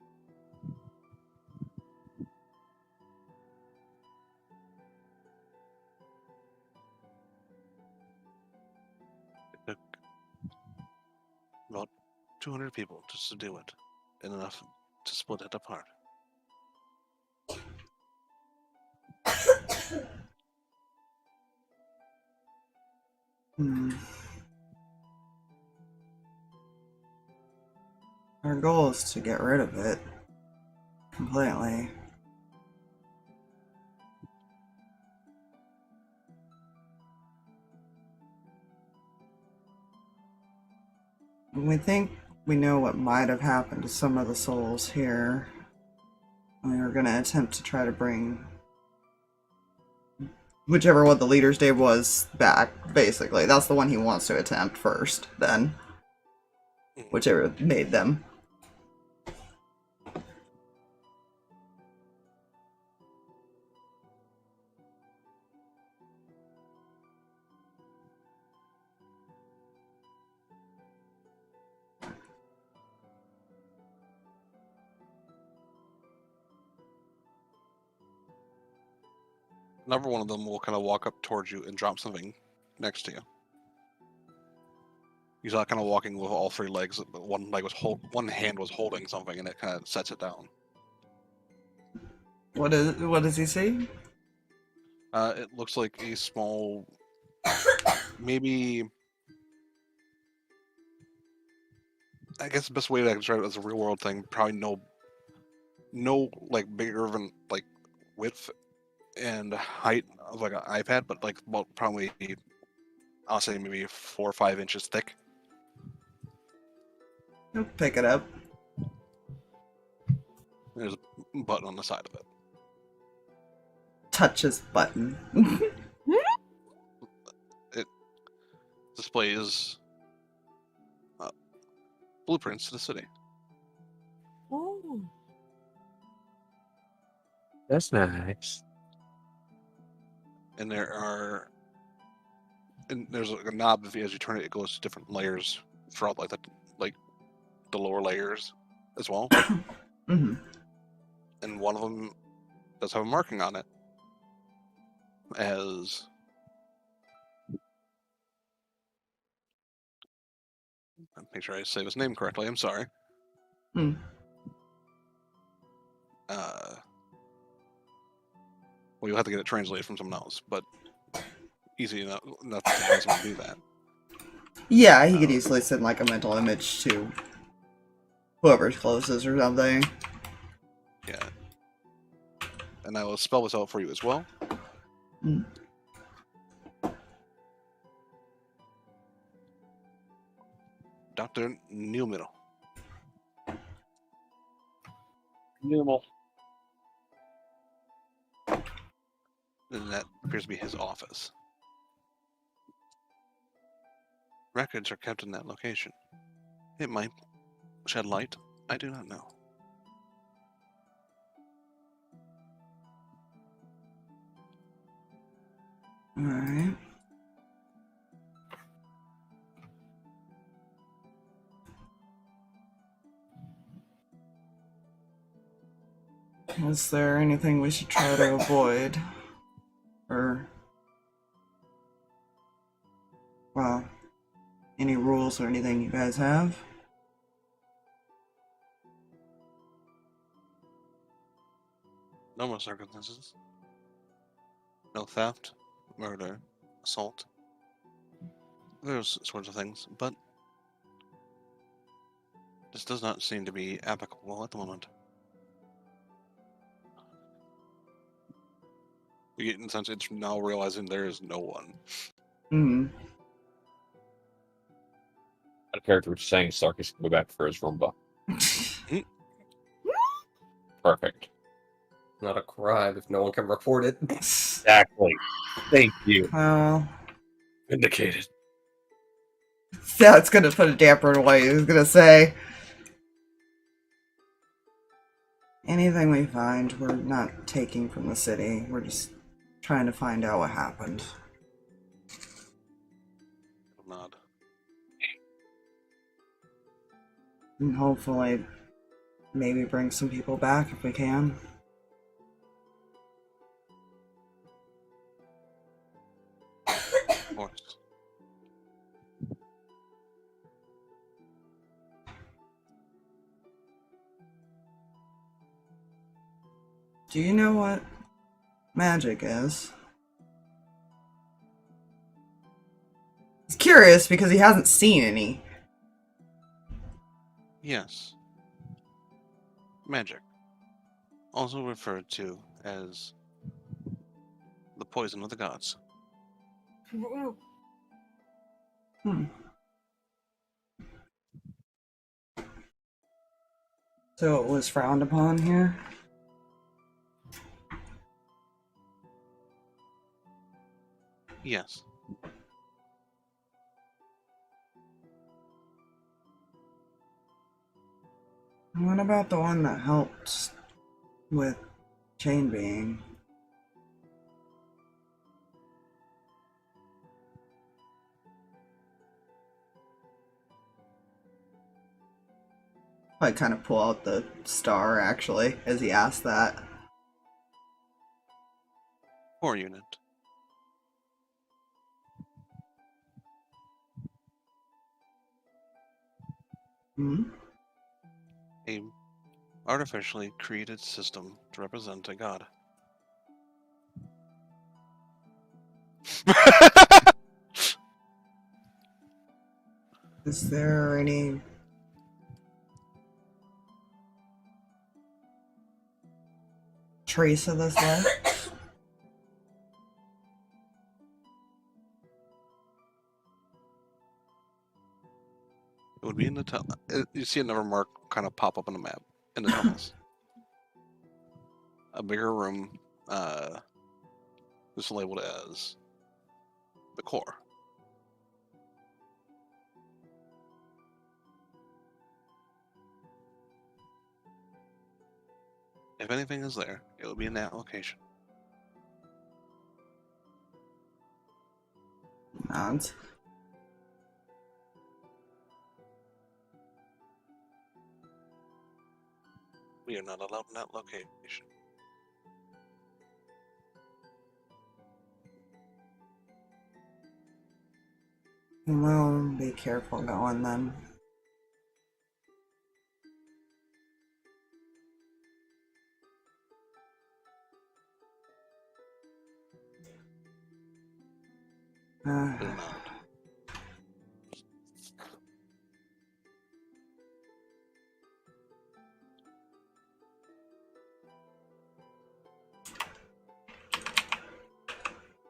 D: It took about 200 people to subdue it, and enough to split it apart.
A: Hmm. Our goal is to get rid of it completely. We think we know what might have happened to some of the souls here. We were going to attempt to try to bring whichever one the leader's day was back, basically. That's the one he wants to attempt first, then. Whichever made them.
D: Another one of them will kind of walk up towards you and drop something next to you. He's not kind of walking with all three legs, but one one hand was holding something, and it kind of sets it down.
A: What does he say?
D: It looks like a small, maybe. I guess the best way to describe it as a real world thing, probably no like bigger than like width and height of like an iPad, but like about probably I'll say maybe 4 or 5 inches thick.
A: He'll pick it up.
D: There's a button on the side of it.
A: Touch his button.
D: It displays blueprints to the city.
C: Ooh.
B: That's nice.
D: And there's like a knob. As you turn it, it goes to different layers throughout, like the lower layers as well.
A: Mm-hmm.
D: And one of them does have a marking on it as make sure I say his name correctly. I'm sorry.
A: Hmm.
D: Well, you'll have to get it translated from someone else, but easy enough to have someone do that.
A: Yeah, he could easily send like a mental image to whoever's closest or something.
D: Yeah. And I will spell this out for you as well.
A: Mm.
D: Dr. Newmiddle.
B: Normal.
D: And that appears to be his office. Records are kept in that location. It might shed light. I do not know.
A: Alright. Is there anything we should try to avoid? Or, well, any rules or anything you guys have?
D: Normal circumstances. No theft, murder, assault. Those sorts of things, but this does not seem to be applicable at the moment. You get in the sense it's now realizing there is no one.
A: Hmm.
B: A character was saying Sarkas can go back for his Roomba. Perfect.
E: not a crime if no one can report it.
B: Exactly. Thank you.
A: Well,
B: Vindicated.
A: that's gonna put a damper on what he was gonna say. Anything we find, we're not taking from the city. We're just trying to find out what happened.
D: Nod.
A: And hopefully, maybe bring some people back if we can.
D: Of course.
A: Do you know what magic is? He's curious because he hasn't seen any.
D: Yes. Magic. Also referred to as the poison of the gods.
A: Hmm. So it was frowned upon here?
D: Yes.
A: What about the one that helped with chain being? I kind of pull out the star actually as he asked that.
D: Core unit.
A: Hmm?
D: A artificially created system to represent a god.
A: Is there any trace of this left?
D: It would be in the tunnel. You see another mark kind of pop up on the map in the tunnels. A bigger room, is labeled as the core. If anything is there, it will be in that location.
A: Nods.
D: We are not allowed in that location.
A: Well, be careful going then.
D: Do not.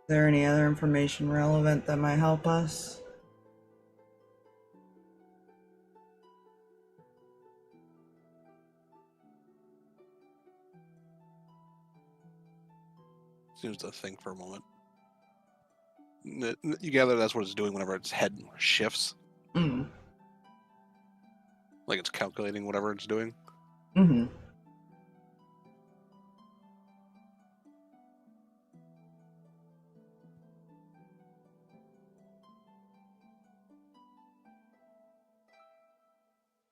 A: Is there any other information relevant that might help us?
D: Seems to think for a moment. You gather that's what it's doing whenever its head shifts.
A: Mm.
D: Like it's calculating whatever it's doing.
A: Mm-hmm.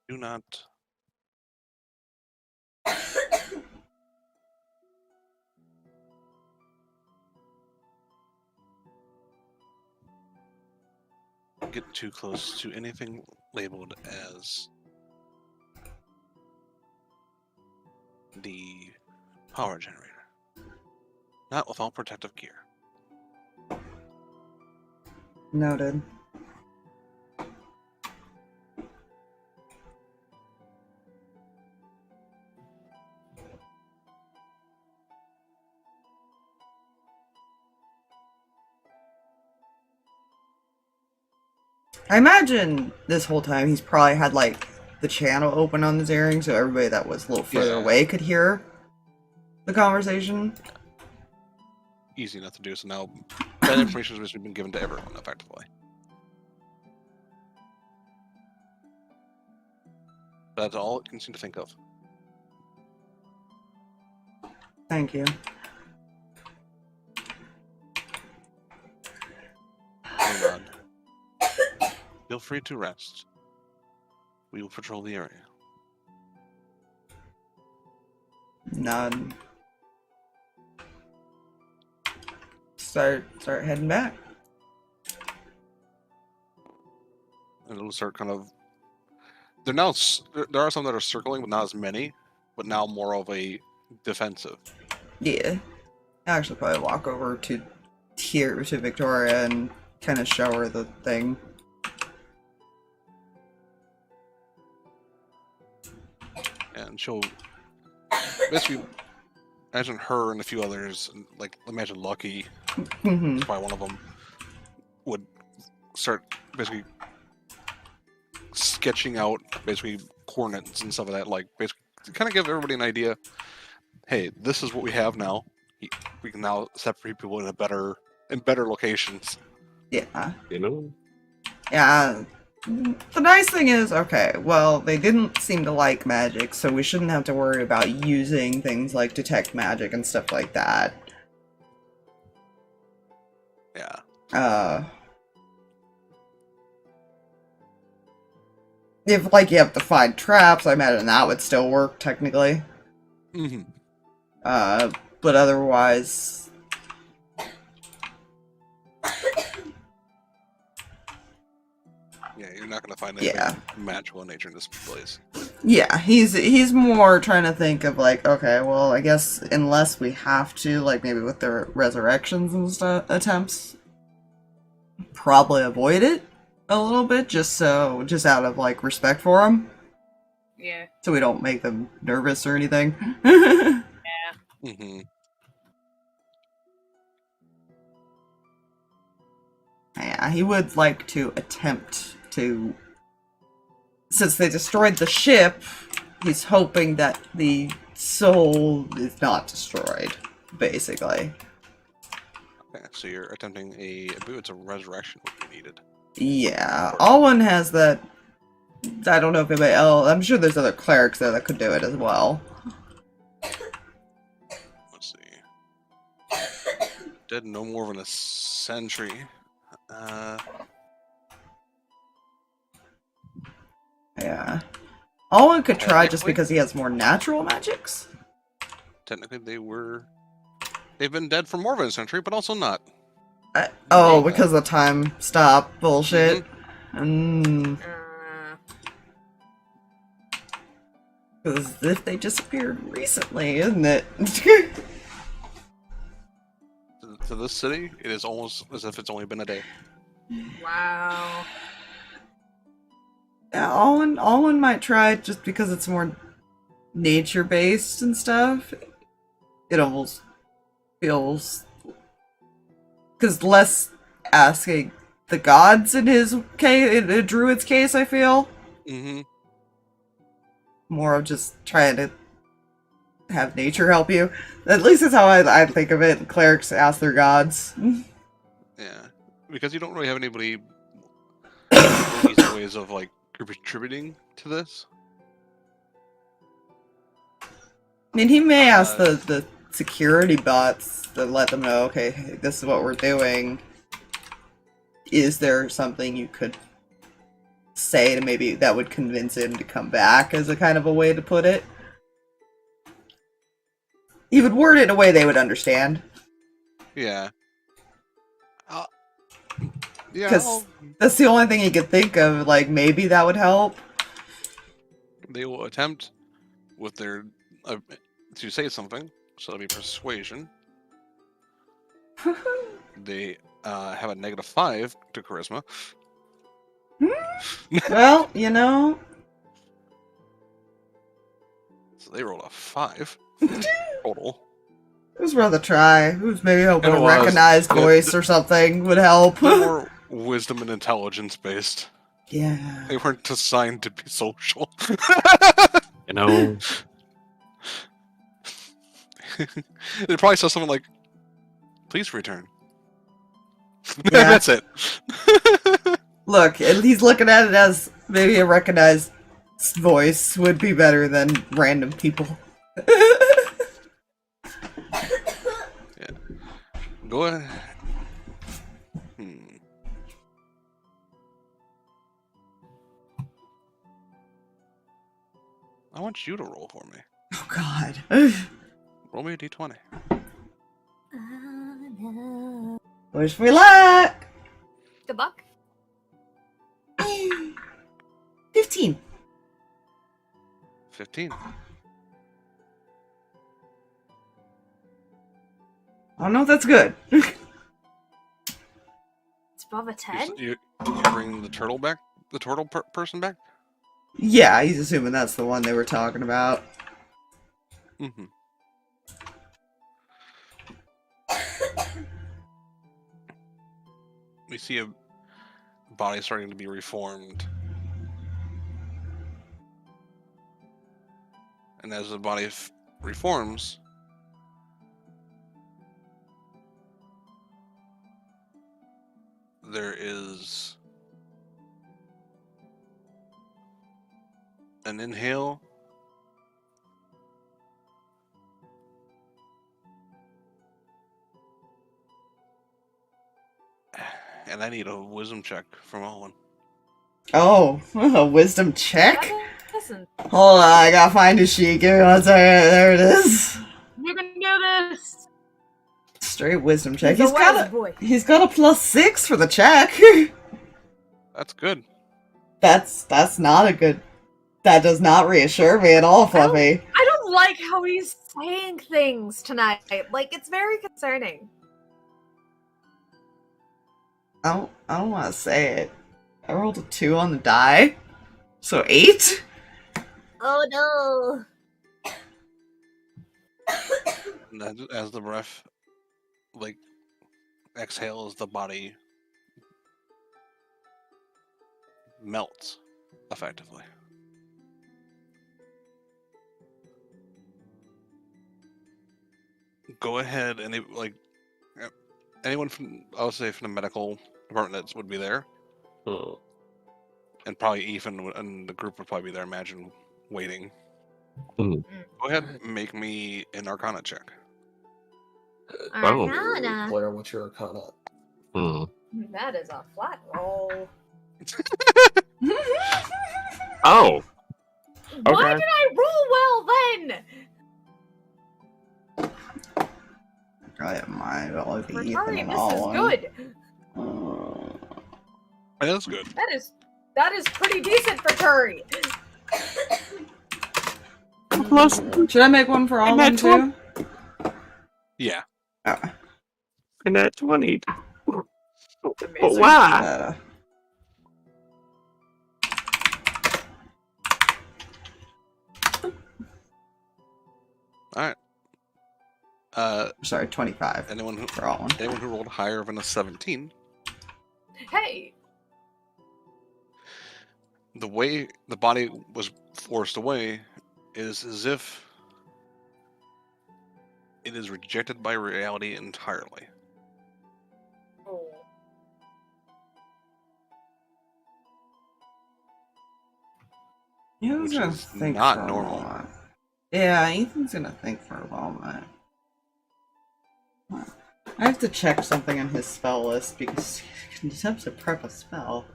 D: Do not get too close to anything labeled as the power generator. Not with all protective gear.
A: Noted. I imagine this whole time he's probably had like the channel open on his earring so everybody that was a little further
D: Yeah.
A: away could hear. the conversation.
D: Easy enough to do. So now that information has been given to everyone, effectively. That's all it can seem to think of.
A: Thank you.
D: Hang on. Feel free to rest. We will patrol the area.
A: None. Start heading back.
D: And it'll start kind of. There are some that are circling, but not as many. But now more of a defensive.
A: Yeah. I actually probably walk over to here to Victoria and kind of show her the thing.
D: And she'll basically imagine her and a few others, like imagine Lucky,
A: Mm-hmm.
D: probably one of them, would start basically sketching out basically coordinates and stuff like that, like basically to kind of give everybody an idea. Hey, this is what we have now. We can now separate people in better locations.
A: Yeah.
B: You know?
A: Yeah. The nice thing is, okay, well, they didn't seem to like magic, so we shouldn't have to worry about using things like detect magic and stuff like that.
D: Yeah.
A: If, like, you have to find traps, I imagine that would still work, technically.
D: Mm-hmm.
A: But otherwise...
D: Yeah, you're not going to find anything
A: Yeah.
D: magical in nature in this place.
A: Yeah, he's more trying to think of, like, okay, well, I guess unless we have to, like, maybe with the resurrections and stuff, attempts, probably avoid it a little bit, just out of, like, respect for them,
C: Yeah.
A: so we don't make them nervous or anything.
D: Mm-hmm.
A: Yeah, he would like to attempt to... Since they destroyed the ship, he's hoping that the soul is not destroyed, basically.
D: Okay, so you're attempting I believe it's a resurrection would be needed.
A: Yeah, Alwyn has that... I don't know if anybody else... I'm sure there's other clerics there that could do it as well.
D: Let's see. Dead no more than a century.
A: Yeah. Alwyn could try just
D: Technically-
A: because he has more natural magics.
D: Technically, they've been dead for more than a century, but also not.
A: Oh, because the time stop bullshit. Mm. Because if they disappeared recently, isn't it?
D: To this city, it is almost as if it's only been a day.
C: Wow.
A: Yeah, Alwyn might try just because it's more nature-based and stuff. It almost feels... Because less asking the gods in his case, in a druid's case, I feel.
D: Mm-hmm.
A: More of just trying to have nature help you. At least that's how I think of it. Clerics ask their gods.
D: Yeah, because you don't really have anybody easy ways of like contributing to this.
A: I mean, he may ask the security bots to let them know, okay, this is what we're doing. Is there something you could say to maybe that would convince him to come back, as a kind of a way to put it? He would word it in a way they would understand.
D: Yeah. Yeah.
A: 'Cause that's the only thing he could think of, like, maybe that would help.
D: They will attempt with their to say something, so that'll be persuasion. They have a -5 to charisma.
A: Well, you know...
D: So they rolled a 5 total.
A: It was worth a try. It was maybe hoping
D: It
A: a
D: was.
A: recognized voice or something would help.
D: More wisdom and intelligence based.
A: Yeah.
D: They weren't designed to be social.
B: You know,
D: It probably says something like, "Please return."
A: Yeah.
D: That's it.
A: Look, and he's looking at it as maybe a recognized voice would be better than random people.
D: Yeah. Go ahead. I want you to roll for me.
A: Oh God.
D: Roll me a d20.
A: Wish me luck.
C: Good luck.
A: 15.
D: 15.
A: I don't know if that's good.
C: It's above a 10?
D: You bring the turtle back? The turtle person back?
A: Yeah, he's assuming that's the one they were talking about.
D: Mm-hmm. We see a body starting to be reformed. And as the body reforms, there is an inhale and I need a wisdom check from Owen.
A: Oh, a wisdom check?
C: Listen,
A: Hold on, I gotta find his sheet. Give me 1 second. There it is.
C: you can do this.
A: Straight wisdom check.
C: He's a wise boy.
A: He's got a +6 for the check.
D: That's good.
A: That's not a good. That does not reassure me at all, Fluffy.
C: I don't like how he's saying things tonight. Like, it's very concerning.
A: I don't want to say it. I rolled a 2 on the die, so 8.
C: Oh no.
D: And as the breath, like, exhales, the body melts, effectively. Go ahead and, anyone from, I would say, from the medical department that would be there, and probably Ethan and the group would probably be there, imagine, waiting.
B: Mm.
D: Go ahead and make me an Arcana check.
C: Arcana.
E: Blair, what's your Arcana?
C: That is a flat roll.
B: Oh.
C: Why
B: Okay.
C: did I roll well then?
A: I might only be Ethan
C: Retari,
A: and
C: this
A: all
C: is
A: one.
C: good.
D: That's good.
C: That is pretty decent for Turi.
A: Should I make one for all of them too?
D: Yeah.
A: Oh.
B: And that 20. But
C: Amazing.
B: why?
D: Alright.
A: Sorry, 25
D: Anyone who
A: for all one.
D: rolled higher than a 17,
C: Hey,
D: the way the body was forced away is as if it is rejected by reality entirely.
A: Ethan's
D: Which
A: gonna
D: is
A: think
D: not
A: for a
D: normal.
A: moment. Yeah, Ethan's gonna think for a moment. I have to check something on his spell list because he can attempt to prep a spell.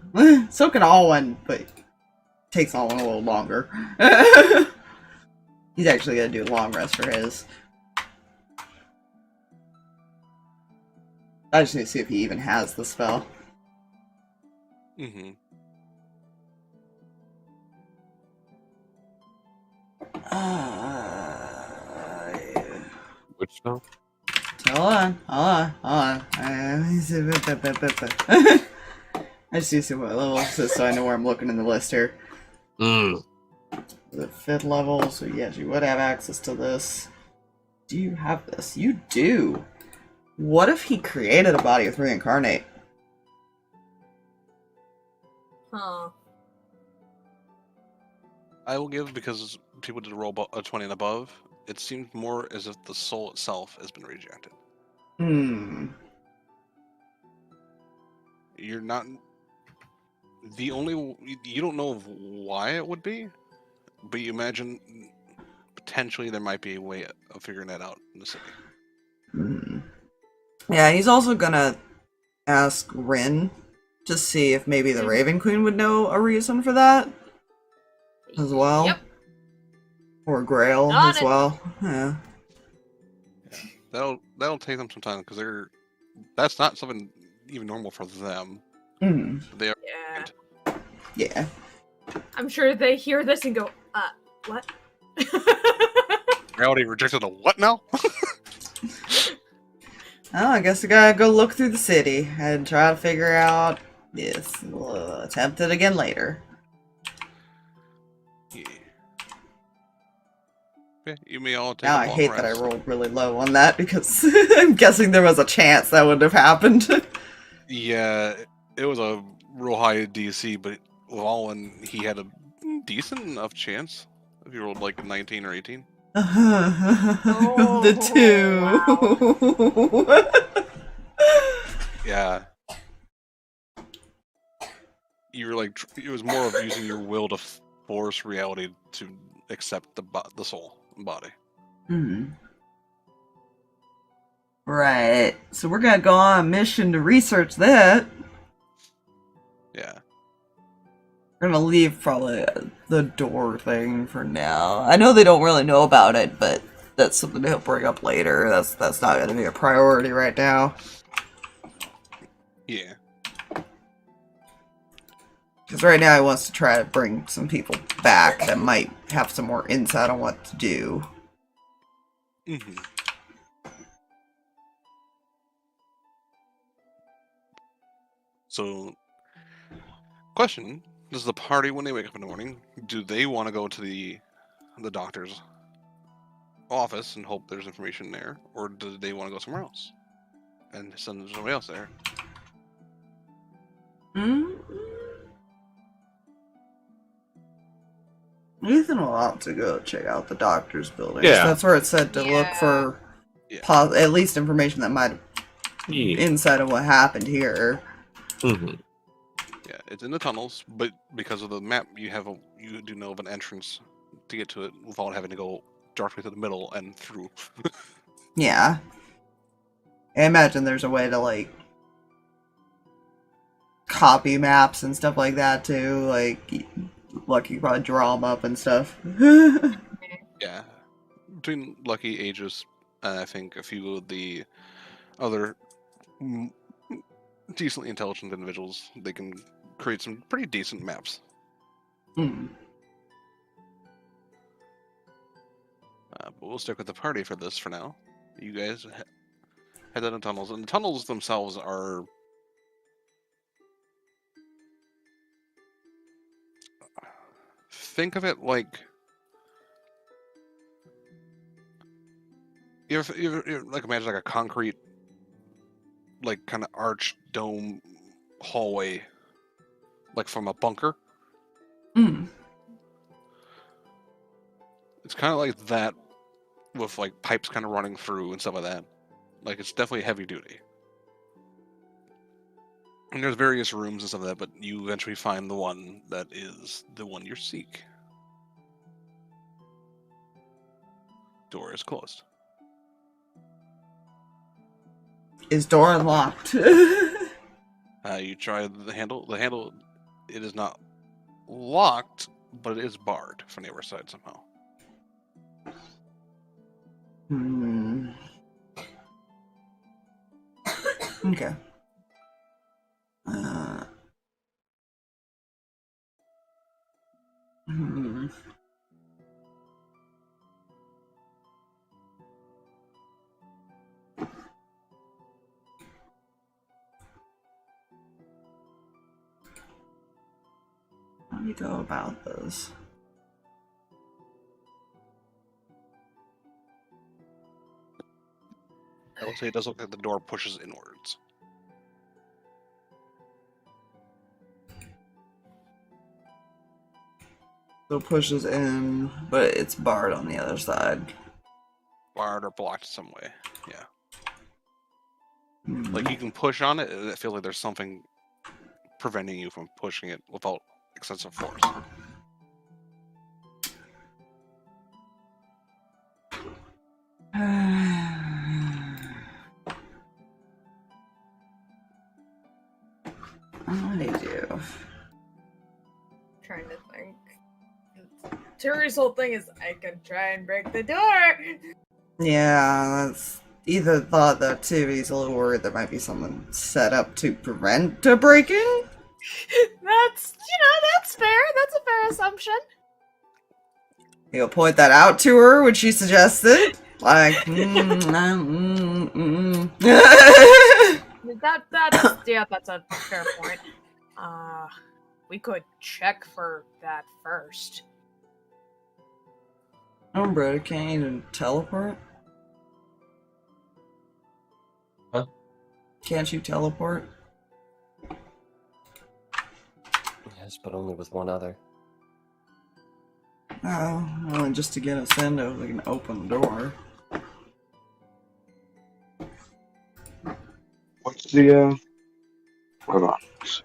A: So can Alwyn, but it takes Alwyn a little longer. He's actually gonna do a long rest for his. I just need to see if he even has the spell.
D: Mm-hmm.
B: Which spell?
A: Hold on. I just need to see what level this is so I know where I'm looking in the list here.
B: Mm.
A: The 5th level, so yes, you would have access to this. Do you have this? You do. What if he created a body with reincarnate?
C: huh?
D: I will give, because people did roll a 20 and above, it seems more as if the soul itself has been rejected.
A: Hmm.
D: You're not you don't know why it would be, but you imagine potentially there might be a way of figuring that out in the city.
A: Hmm. Yeah, he's also gonna ask Rin to see if maybe the Raven Queen would know a reason for that as well.
C: Yep.
A: Or Grail
C: Got
A: as
C: it.
A: well. Yeah.
D: That'll take them some time because that's not something even normal for them.
A: Hmm.
D: They are.
C: Yeah.
A: Yeah.
C: I'm sure they hear this and go, what?
D: Reality rejected a what now?
A: Oh, I guess we gotta go look through the city and try to figure out this. We'll attempt it again later.
D: Yeah. Yeah, you may all take
A: Now
D: a
A: I
D: long
A: hate that I
D: rest.
A: rolled really low on that because I'm guessing there was a chance that would have happened.
D: Yeah, it was a real high DC, but Wallen, he had a decent enough chance if you rolled like a 19 or 18.
A: The two.
D: Yeah. You were like, it was more of using your will to force reality to accept the soul and body.
A: Hmm. Right. So we're gonna go on a mission to research that.
D: Yeah.
A: We're gonna leave probably the door thing for now. I know they don't really know about it, but that's something he'll bring up later. That's not gonna be a priority right now.
D: Yeah.
A: Because right now he wants to try to bring some people back that might have some more insight on what to do.
D: Mm-hmm. So, question: does the party, when they wake up in the morning, do they want to go to the doctor's office and hope there's information there, or do they want to go somewhere else and send somebody else there?
A: Ethan will opt to go check out the doctor's building.
B: Yeah.
A: That's where it said to look for at least information that might insight of what happened here.
B: Mm-hmm.
D: Yeah, it's in the tunnels, but because of the map, you do know of an entrance to get to it without having to go directly to the middle and through.
A: Yeah. I imagine there's a way to, like, copy maps and stuff like that, too. Like, you can probably draw them up and stuff.
D: Yeah. Between Lucky, Aegis, and I think a few of the other decently intelligent individuals, they can create some pretty decent maps.
A: Hmm.
D: But we'll stick with the party for this for now. You guys head down the tunnels, and the tunnels themselves are... Think of it like... You ever like imagine like a concrete, like kind of arch dome hallway, like from a bunker?
A: Hmm.
D: It's kind of like that, with like pipes kind of running through and stuff like that. Like it's definitely heavy duty. And there's various rooms and stuff like that, but you eventually find the one that is the one you seek. Door is closed.
A: Is door unlocked?
D: You try the handle. The handle, it is not locked, but it is barred from the other side somehow.
A: Hmm. Okay. Hmm. How do you go about this?
D: I will say it does look like the door pushes inwards.
A: So it pushes in, but it's barred on the other side.
D: barred or blocked some way. Yeah.
A: Hmm.
D: Like you can push on it, and it feels like there's something preventing you from pushing it without excessive force.
A: What do I do?
C: Trying to think. Turi's whole thing is, I can try and break the door.
A: Yeah, that's either thought that too. He's a little worried there might be something set up to prevent a break-in.
C: That's fair. That's a fair assumption.
A: He'll point that out to her when she suggested. Like,
C: That's a fair point. We could check for that first.
A: Umbra, can't you even teleport?
E: Huh?
A: Can't you teleport?
E: Yes, but only with one other.
A: Oh, only just to get us in so we can open the door.
F: What's the, hold on. Let's see.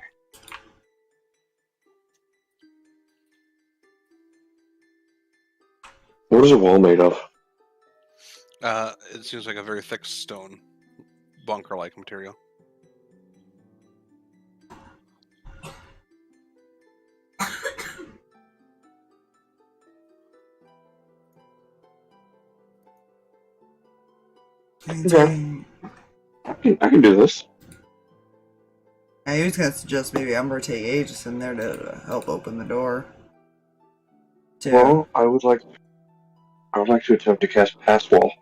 F: What is a wall made of?
D: It seems like a very thick stone, bunker-like material.
F: Okay. I can do this.
A: I was gonna suggest maybe Umbra take Aegis in there to help open the door. Too.
F: Well, I would like to attempt to cast Pass Wall.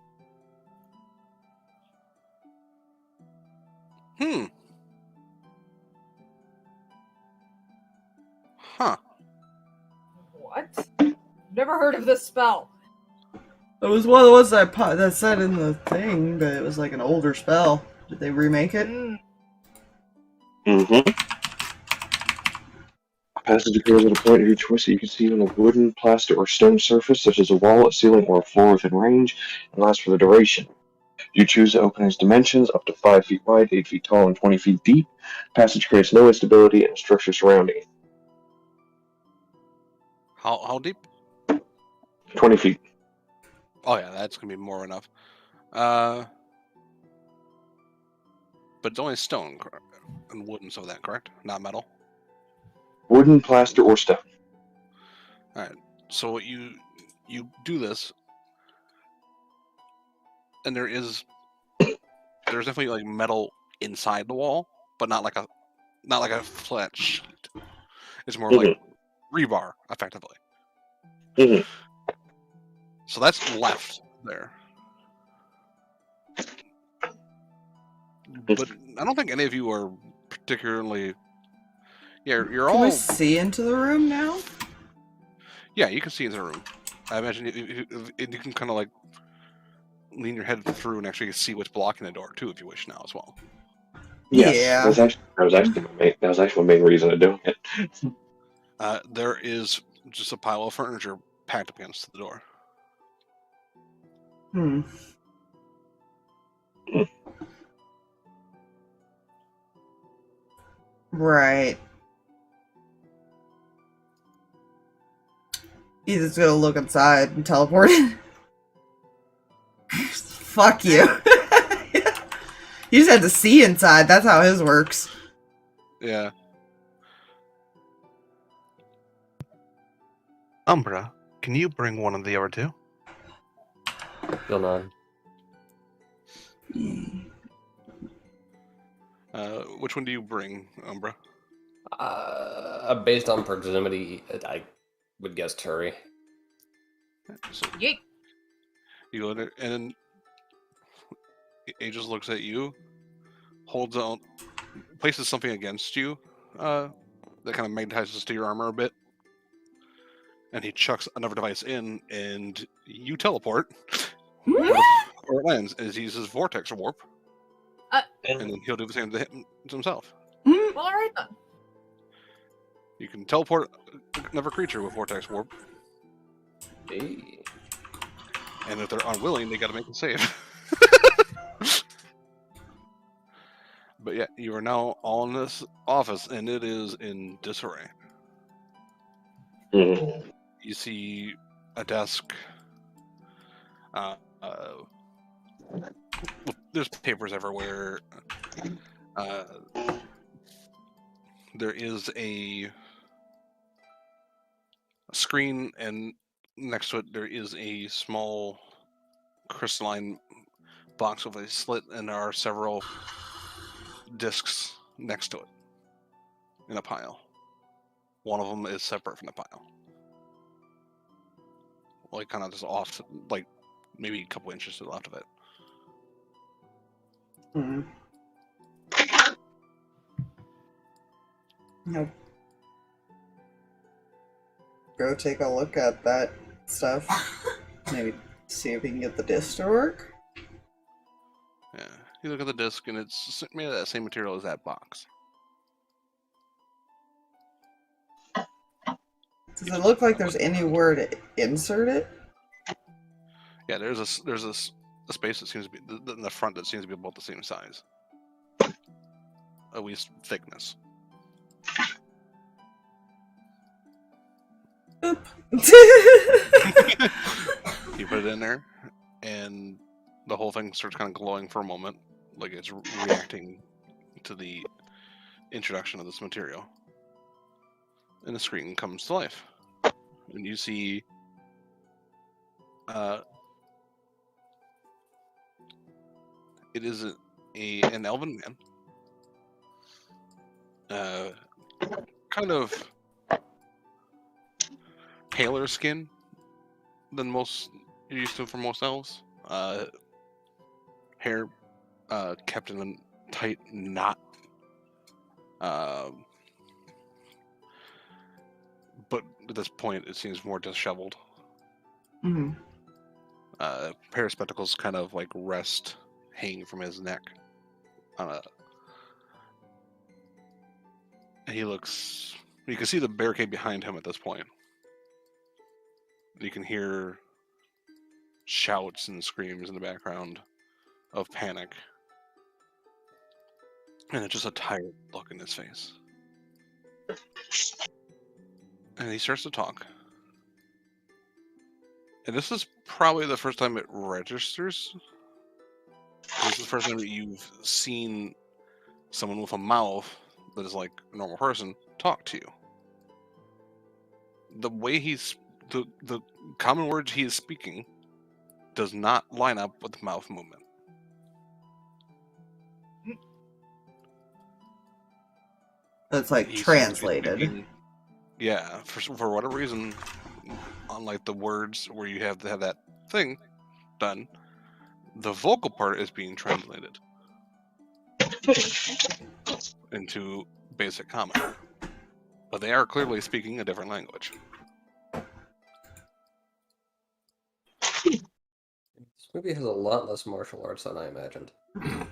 D: Huh.
C: What? Never heard of this spell.
A: It was one of the ones that said in the thing, but it was like an older spell. Did they remake it?
F: Mm-hmm. A passage occurs at a point of your choice that you can see on a wooden, plastic, or stone surface, such as a wall, a ceiling, or a floor within range, and lasts for the duration. You choose to open its dimensions up to 5 feet wide, 8 feet tall, and 20 feet deep. Passage creates no instability in the structure surrounding it.
D: How deep?
F: 20 feet.
D: Oh yeah, that's gonna be more enough. But it's only stone and wood and so that, correct? Not metal.
F: Wooden, plaster, or stone.
D: So you do this, and there's definitely like metal inside the wall, but not like a flat sheet. It's more like rebar, effectively.
F: Mhm.
D: So that's left there. But I don't think any of you are particularly. Yeah, you're
A: Can
D: all.
A: we see into the room now?
D: Yeah, you can see into the room. I imagine you can kind of like lean your head through and actually see what's blocking the door too, if you wish now as well.
F: Yes,
A: Yeah.
F: that was actually my main reason of doing it.
D: There is just a pile of furniture packed up against the door.
A: Right. He's just gonna look inside and teleport. Fuck you. You just had to see inside. That's how his works.
D: Yeah. Umbra, can you bring one of the other two?
E: Still none.
D: Which one do you bring, Umbra?
E: Based on proximity, I would guess Turi.
D: So
C: Yeet.
D: you go in there, and then Aegis looks at you, holds out, places something against you, that kind of magnetizes to your armor a bit, and he chucks another device in, and you teleport, or it lands, as he uses Vortex Warp, and then he'll do the same to himself.
C: Well, alright then.
D: You can teleport another creature with Vortex Warp.
E: Hey.
D: And if they're unwilling, they got to make a save. But yeah, you are now all in this office, and it is in disarray.
F: Mhm.
D: You see a desk. There's papers everywhere. There is a screen, and next to it there is a small crystalline box with a slit, and there are several discs next to it in a pile. One of them is separate from the pile, like kind of just off, like maybe a couple inches to the left of it.
A: Hmm. Nope. Go take a look at that stuff. Maybe see if we can get the disc to work.
D: Yeah, you look at the disc, and it's made of that same material as that box.
A: Does it look like there's anywhere to insert it?
D: Yeah, there's a space that seems to be in the front that seems to be about the same size, at least thickness.
A: Oop.
D: You put it in there, and the whole thing starts kind of glowing for a moment, like it's reacting to the introduction of this material. And the screen comes to life, and you see it is an elven man, kind of paler skin than most you're used to from most elves. Hair kept in a tight knot, but at this point it seems more disheveled.
A: Hmm.
D: A pair of spectacles kind of like rest hanging from his neck. He looks. You can see the barricade behind him at this point. You can hear shouts and screams in the background of panic. And it's just a tired look in his face. And he starts to talk. And this is probably the first time it registers. This is the first time that you've seen someone with a mouth that is like a normal person talk to you. The way the common words he is speaking does not line up with the mouth movement.
A: It's like
D: He seems to be
A: translated.
D: speaking- yeah, for whatever reason, unlike the words where you have to have that thing done, the vocal part is being translated into basic common. But they are clearly speaking a different language.
E: This movie has a lot less martial arts than I imagined.
D: Mm-hmm.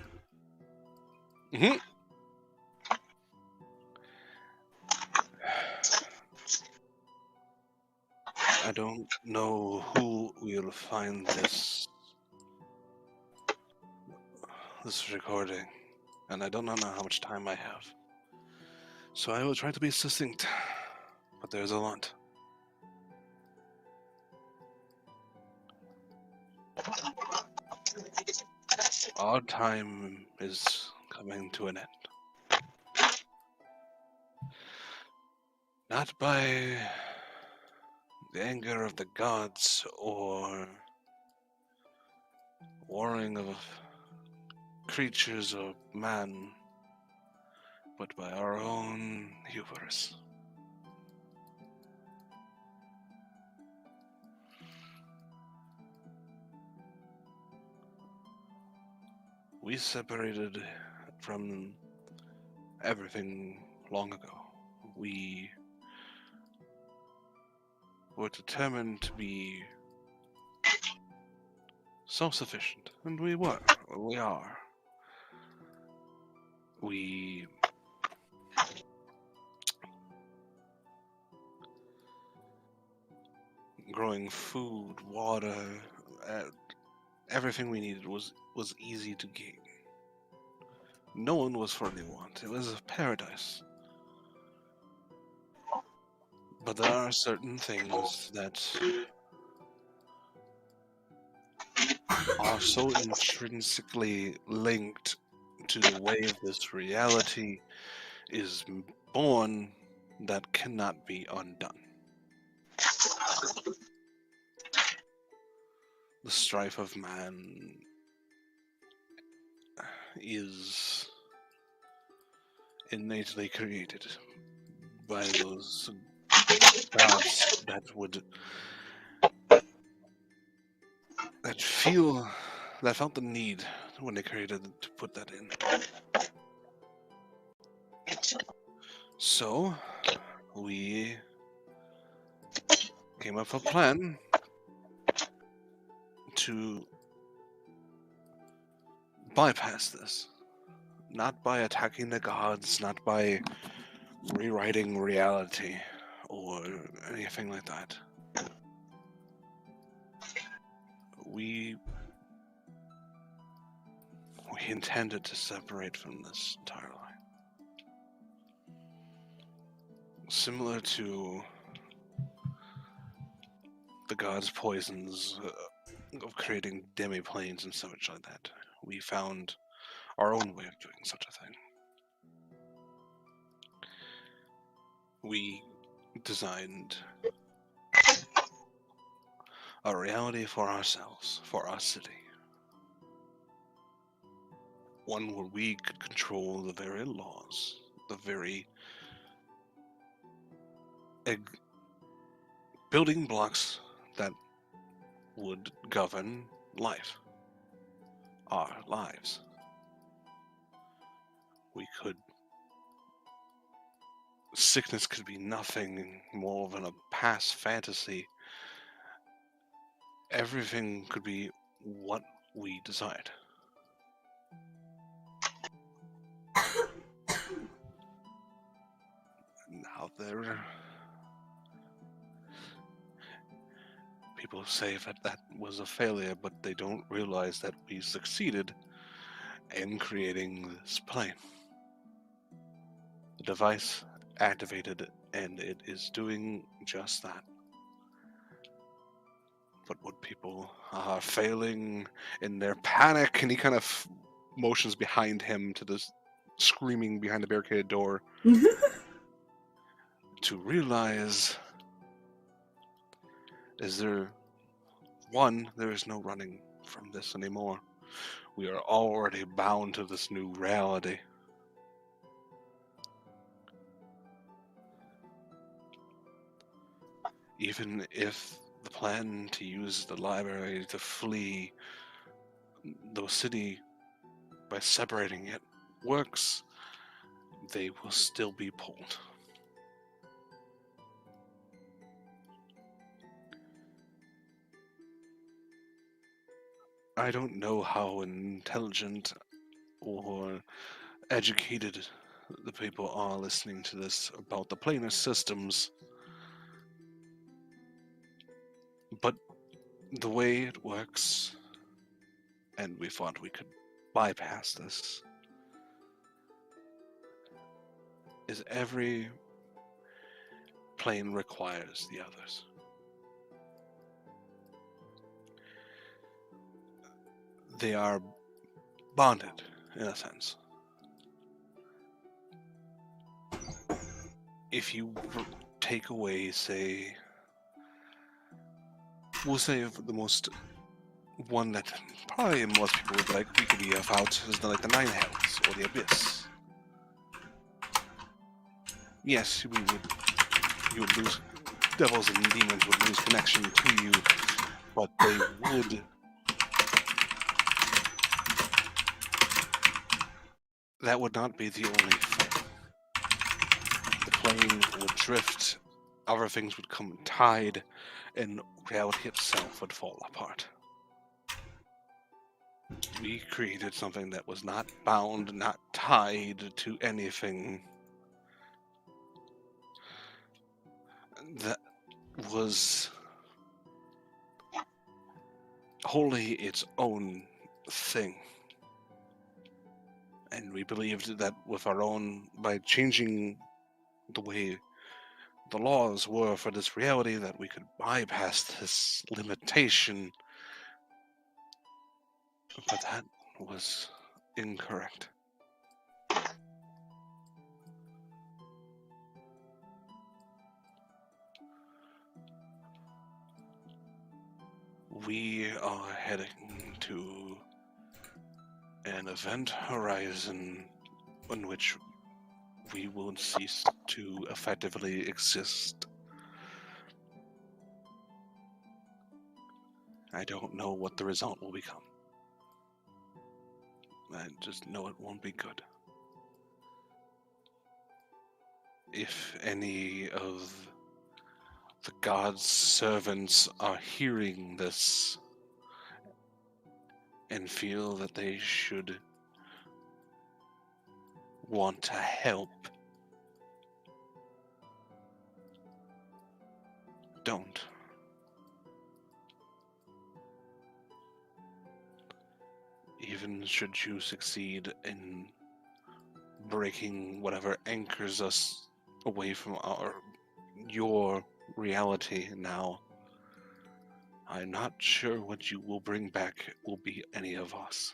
D: I don't know who will find this recording, and I don't know how much time I have. So I will try to be succinct, but there's a lot. Our time is coming to an end. Not by the anger of the gods or warring of creatures or man, but by our own hubris. We separated from everything long ago. We were determined to be self-sufficient, and we were. We are. We growing food, water, everything we needed was easy to gain. No one was for any want. It was a paradise. But there are certain things that are so intrinsically linked to the way this reality is born that cannot be undone. The strife of man is innately created by those gods that felt the need when they created to put that in. So we came up with a plan to bypass this. Not by attacking the gods, not by rewriting reality or anything like that. We intended to separate from this entirely. Similar to the gods' poisons of creating demi-planes and such like that, we found our own way of doing such a thing. We designed a reality for ourselves, for our city. One where we could control the very laws, the very building blocks that would govern life, our lives. Sickness could be nothing more than a past fantasy. Everything could be what we desired. Now people say that was a failure, but they don't realize that we succeeded in creating this plane. The device activated, and it is doing just that. But what people are failing in their panic, and he kind of motions behind him to this screaming behind the barricaded door to realize is there is no running from this anymore. We are already bound to this new reality. Even if the plan to use the library to flee the city by separating it works, they will still be pulled. I don't know how intelligent or educated the people are listening to this about the planar systems, but the way it works, and we thought we could bypass this, is every plane requires the others. They are bonded, in a sense. If you take away, say, we'll say the most one that probably most people would like, we could EF out, is like the Nine Hells or the Abyss. Yes, you would lose, devils and demons would lose connection to you, but they would. That would not be the only thing. The plane would drift, other things would come in tide, and reality itself would fall apart. We created something that was not bound, not tied to anything. That was wholly its own thing. And we believed that by changing the way the laws were for this reality, that we could bypass this limitation. But that was incorrect. We are heading to an event horizon in which we will cease to effectively exist. I don't know what the result will become. I just know it won't be good. If any of the God's servants are hearing this and feel that they should want to help, don't. Even should you succeed in breaking whatever anchors us away from your reality now, I'm not sure what you will bring back will be any of us.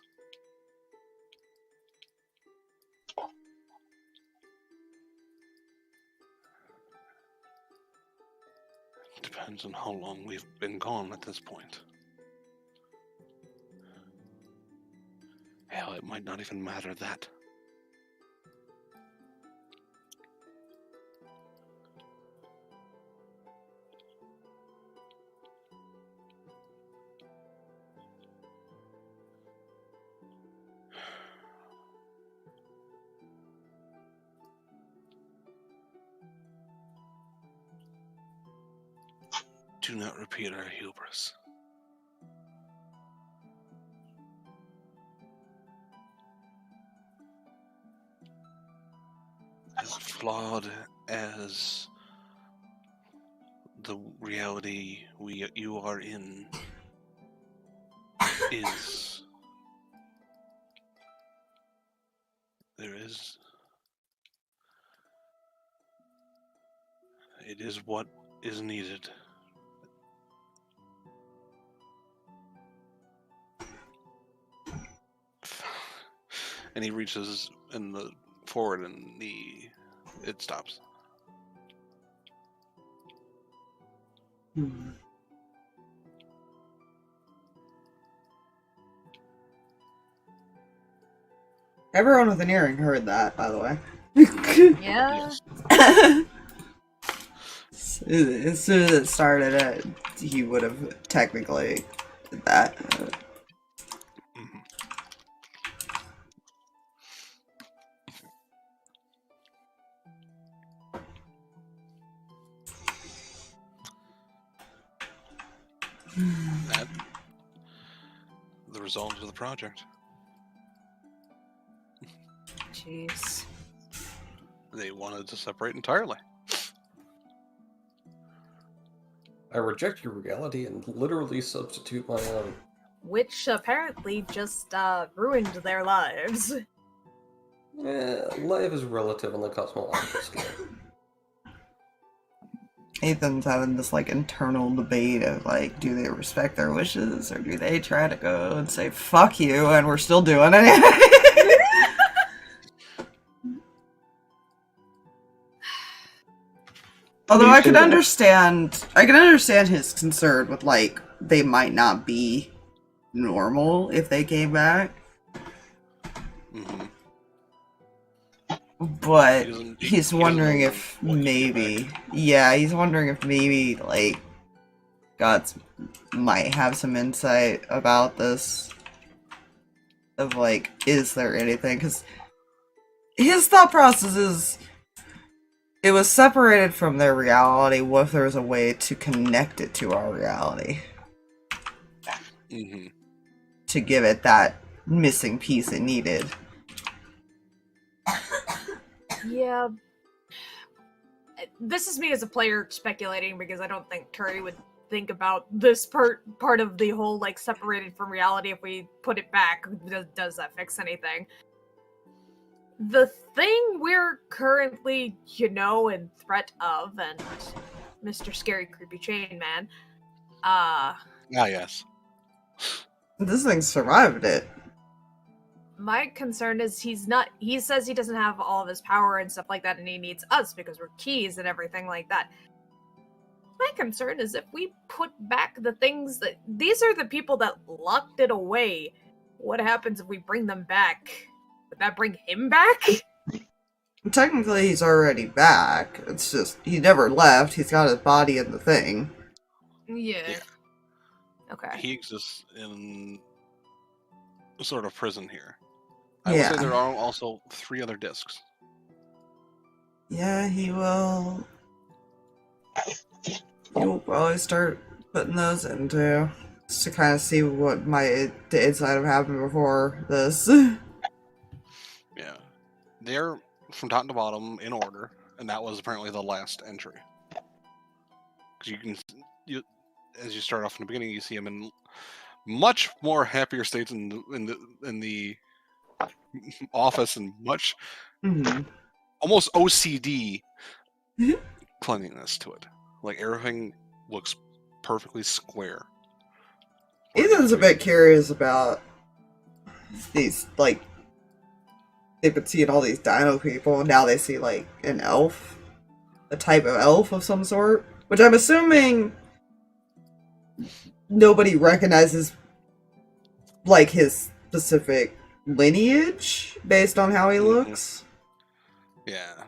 D: Depends on how long we've been gone at this point. Hell, it might not even matter that. Do not repeat our hubris. As flawed as the reality you are in is, it is what is needed. And he reaches in the forward and it stops.
A: Everyone with an earring heard that, by the way.
C: Yeah.
A: As soon as it started, he would have technically did that.
D: That the result of the project.
C: Jeez.
D: They wanted to separate entirely.
E: I reject your reality and literally substitute my own.
C: Which apparently just ruined their lives.
E: Life is relative on the cosmological scale.
A: Ethan's having this like internal debate of like, do they respect their wishes or do they try to go and say fuck you and we're still doing it? Although I can understand his concern with like they might not be normal if they came back.
D: Mm-hmm.
A: But
D: He
A: he's wondering if maybe, he's wondering if maybe, like, gods might have some insight about this. Of, like, is there anything? Because his thought process is, it was separated from their reality. What if there was a way to connect it to our reality?
D: Mm-hmm.
A: To give it that missing piece it needed.
C: Yeah. This is me as a player speculating because I don't think Turi would think about this part of the whole, like, separated from reality. If we put it back, does that fix anything? The thing we're currently, in threat of, and Mr. Scary Creepy Chain Man,
D: yes.
A: This thing survived it.
C: my concern is he says he doesn't have all of his power and stuff like that, and he needs us because we're keys and everything like that. My concern is if we put back the things that, these are the people that locked it away. What happens if we bring them back? Would that bring him back?
A: Technically, he's already back. It's just, he never left. He's got his body in the thing.
C: Yeah. Okay.
D: He exists in a sort of prison here. I will say there are also 3 other discs.
A: Yeah, he will. He'll probably start putting those into, just to kind of see what the inside have happened before this.
D: Yeah. They're from top to bottom in order, and that was apparently the last entry. Because as you start off in the beginning, you see him in much more happier states in the office, and much almost OCD cleanliness to it. Like everything looks perfectly square.
A: Ethan's a bit curious about these, like, they've been seeing all these dino people, and now they see, like, an elf. A type of elf of some sort. Which I'm assuming nobody recognizes, like, his specific lineage based on how he looks.
D: Yeah.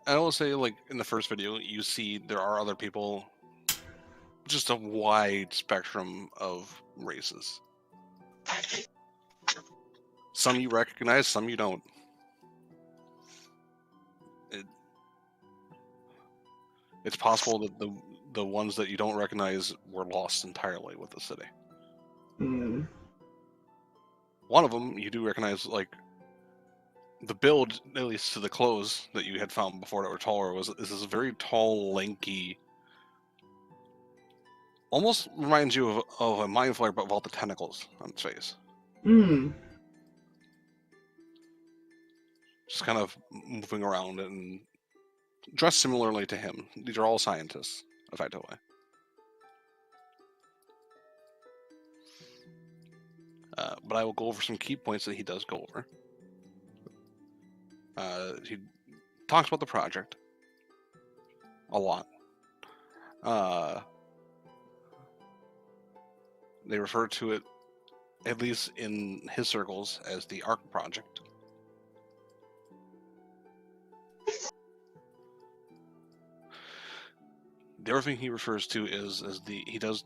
D: I will say, like, in the first video, you see there are other people, just a wide spectrum of races. Some you recognize, some you don't. It's possible that the ones that you don't recognize were lost entirely with the city.
A: Mm.
D: One of them you do recognize, like, the build, at least to the clothes that you had found before that were taller, is this very tall, lanky. Almost reminds you of a mind flare, but with all the tentacles on its face. Just kind of moving around and dressed similarly to him. These are all scientists, effectively. But I will go over some key points that he does go over. He talks about the project a lot. They refer to it, at least in his circles, as the ARC project. The other thing he refers to is he does,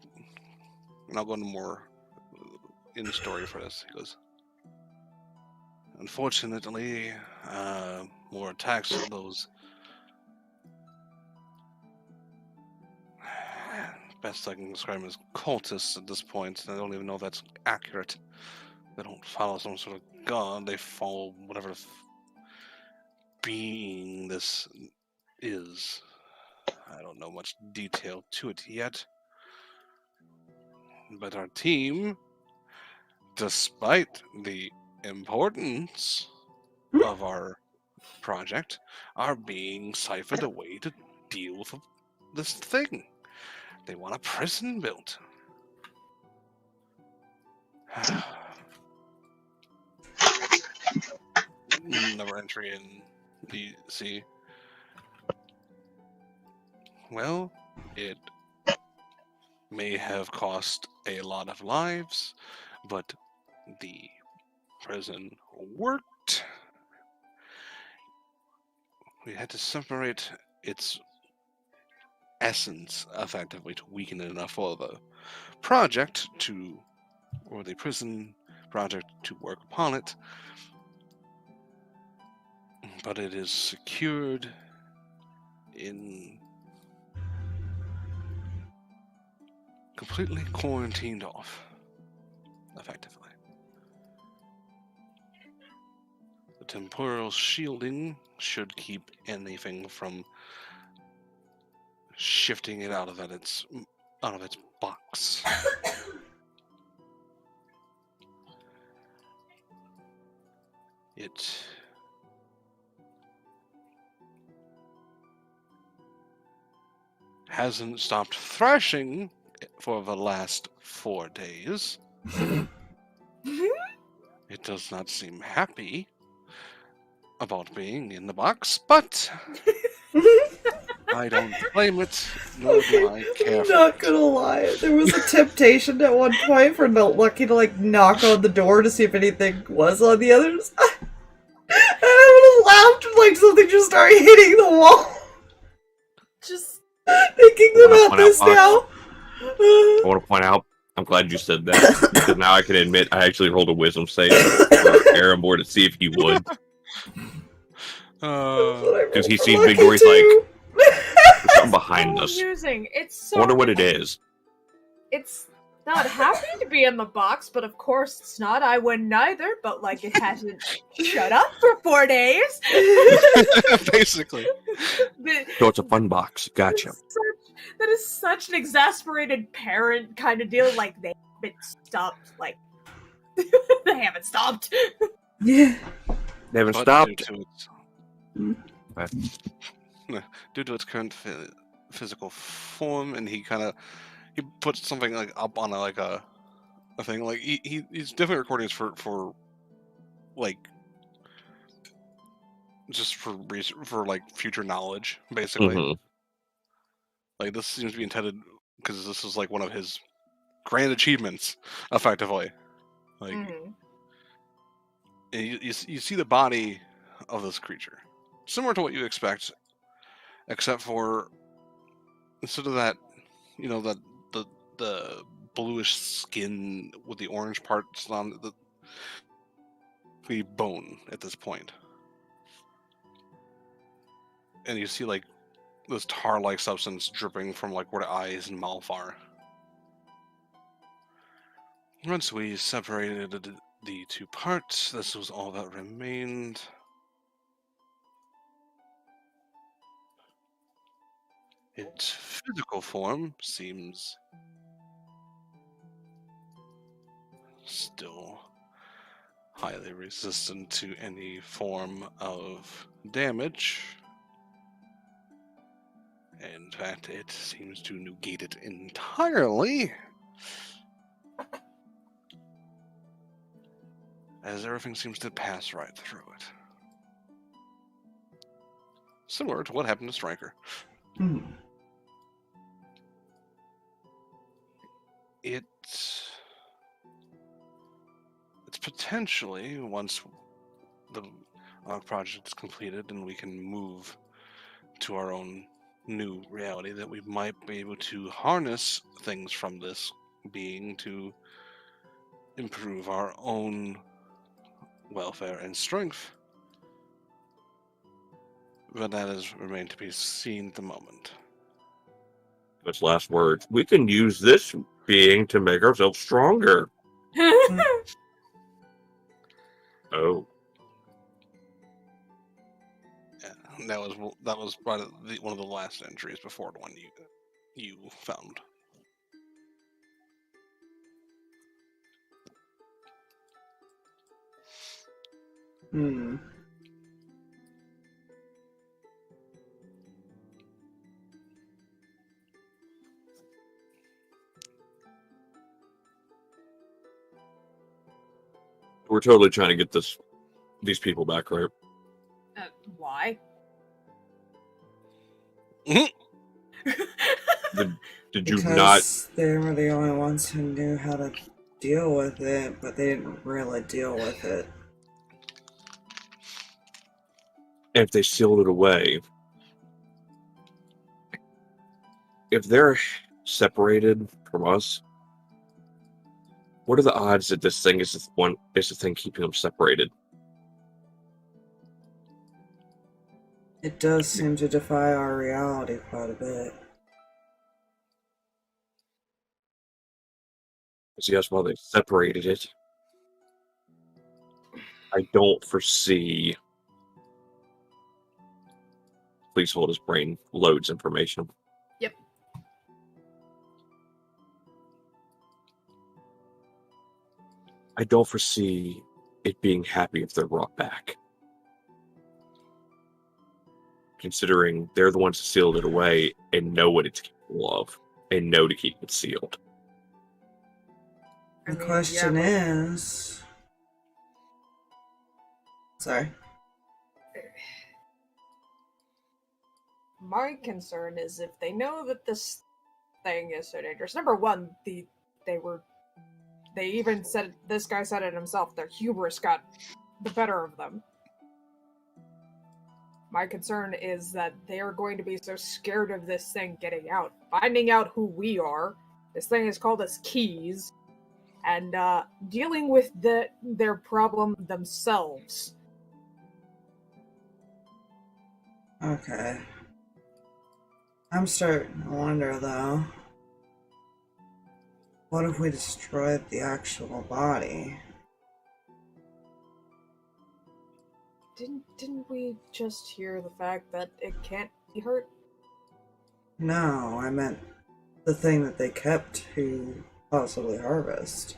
D: and I'll go into more in the story for this. He goes, unfortunately, more attacks of those. Best I can describe them as cultists at this point. I don't even know if that's accurate. They don't follow some sort of god. They follow whatever being this is. I don't know much detail to it yet. But our team, despite the importance of our project, are being siphoned away to deal with this thing. They want a prison built. Another entry in DC. Well, it may have cost a lot of lives, but the prison worked. We had to separate its essence effectively to weaken it enough for the project to, or the prison project to work upon it. But it is secured in completely quarantined off, effectively. The temporal shielding should keep anything from shifting it out of its box. It hasn't stopped thrashing for the last 4 days. It does not seem happy about being in the box, but I don't blame it, nor do I care
A: I'm
D: for
A: not
D: it.
A: gonna lie. There was a temptation at one point for Lucky to like knock on the door to see if anything was on the other side. And I would have laughed like something just started hitting the wall.
C: Just
A: Thinking
B: I wanna
A: about
B: point out,
A: this
B: Fox,
A: now.
B: I want to point out, I'm glad you said that, because now I can admit I actually rolled a wisdom save for Erenboar to see if he would.
A: Because
B: he sees Big Dory's like, there's something behind
C: so
B: us.
C: amusing. It's so
B: I wonder what it is.
C: It's not happy to be in the box, but of course it's not. I wouldn't either, but like it hasn't shut up for 4 days.
D: Basically.
B: So it's a fun box. Gotcha.
C: That is such an exasperated parent kind of deal. Like they haven't stopped. Like they haven't stopped.
A: Yeah.
B: They haven't
D: But
B: stopped.
D: Due to its current physical form, and he puts something like up on a thing. Like he's definitely recording this for like just for like future knowledge, basically.
B: Mm-hmm.
D: Like this seems to be intended because this is like one of his grand achievements, effectively. Like and you see the body of this creature, similar to what you expect, except for instead of that, the bluish skin with the orange parts on the bone at this point, and you see like this tar-like substance dripping from like where the eyes and mouth are. Once we separated the two parts, this was all that remained. Its physical form seems still highly resistant to any form of damage. In fact, it seems to negate it entirely, as everything seems to pass right through it. Similar to what happened to Striker. It's potentially, once the project is completed and we can move to our own new reality, that we might be able to harness things from this being to improve our own welfare and strength. But that has remained to be seen at the moment.
B: Its last words. We can use this being to make ourselves stronger. Oh.
D: Yeah, that was probably one of the last entries before the one you found.
B: We're totally trying to get these people back, right?
C: Why?
B: Did you
A: Because
B: not?
A: they were the only ones who knew how to deal with it, but they didn't really deal with it.
B: If they sealed it away, if they're separated from us, what are the odds that this thing is the thing keeping them separated?
A: It does seem to defy our reality quite a bit.
B: See, that's why they separated it. I don't foresee. Please hold his brain loads information.
C: Yep.
B: I don't foresee it being happy if they're brought back. Considering they're the ones who sealed it away and know what it's capable of, and know to keep it sealed.
A: The question is... Sorry.
C: My concern is if they know that this thing is so dangerous. Number one, they even said, this guy said it himself, their hubris got the better of them. My concern is that they are going to be so scared of this thing getting out, finding out who we are. This thing has called us keys, and dealing with their problem themselves.
A: Okay. I'm starting to wonder, though. What if we destroyed the actual body?
C: Didn't we just hear the fact that it can't be hurt?
A: No, I meant the thing that they kept to possibly harvest.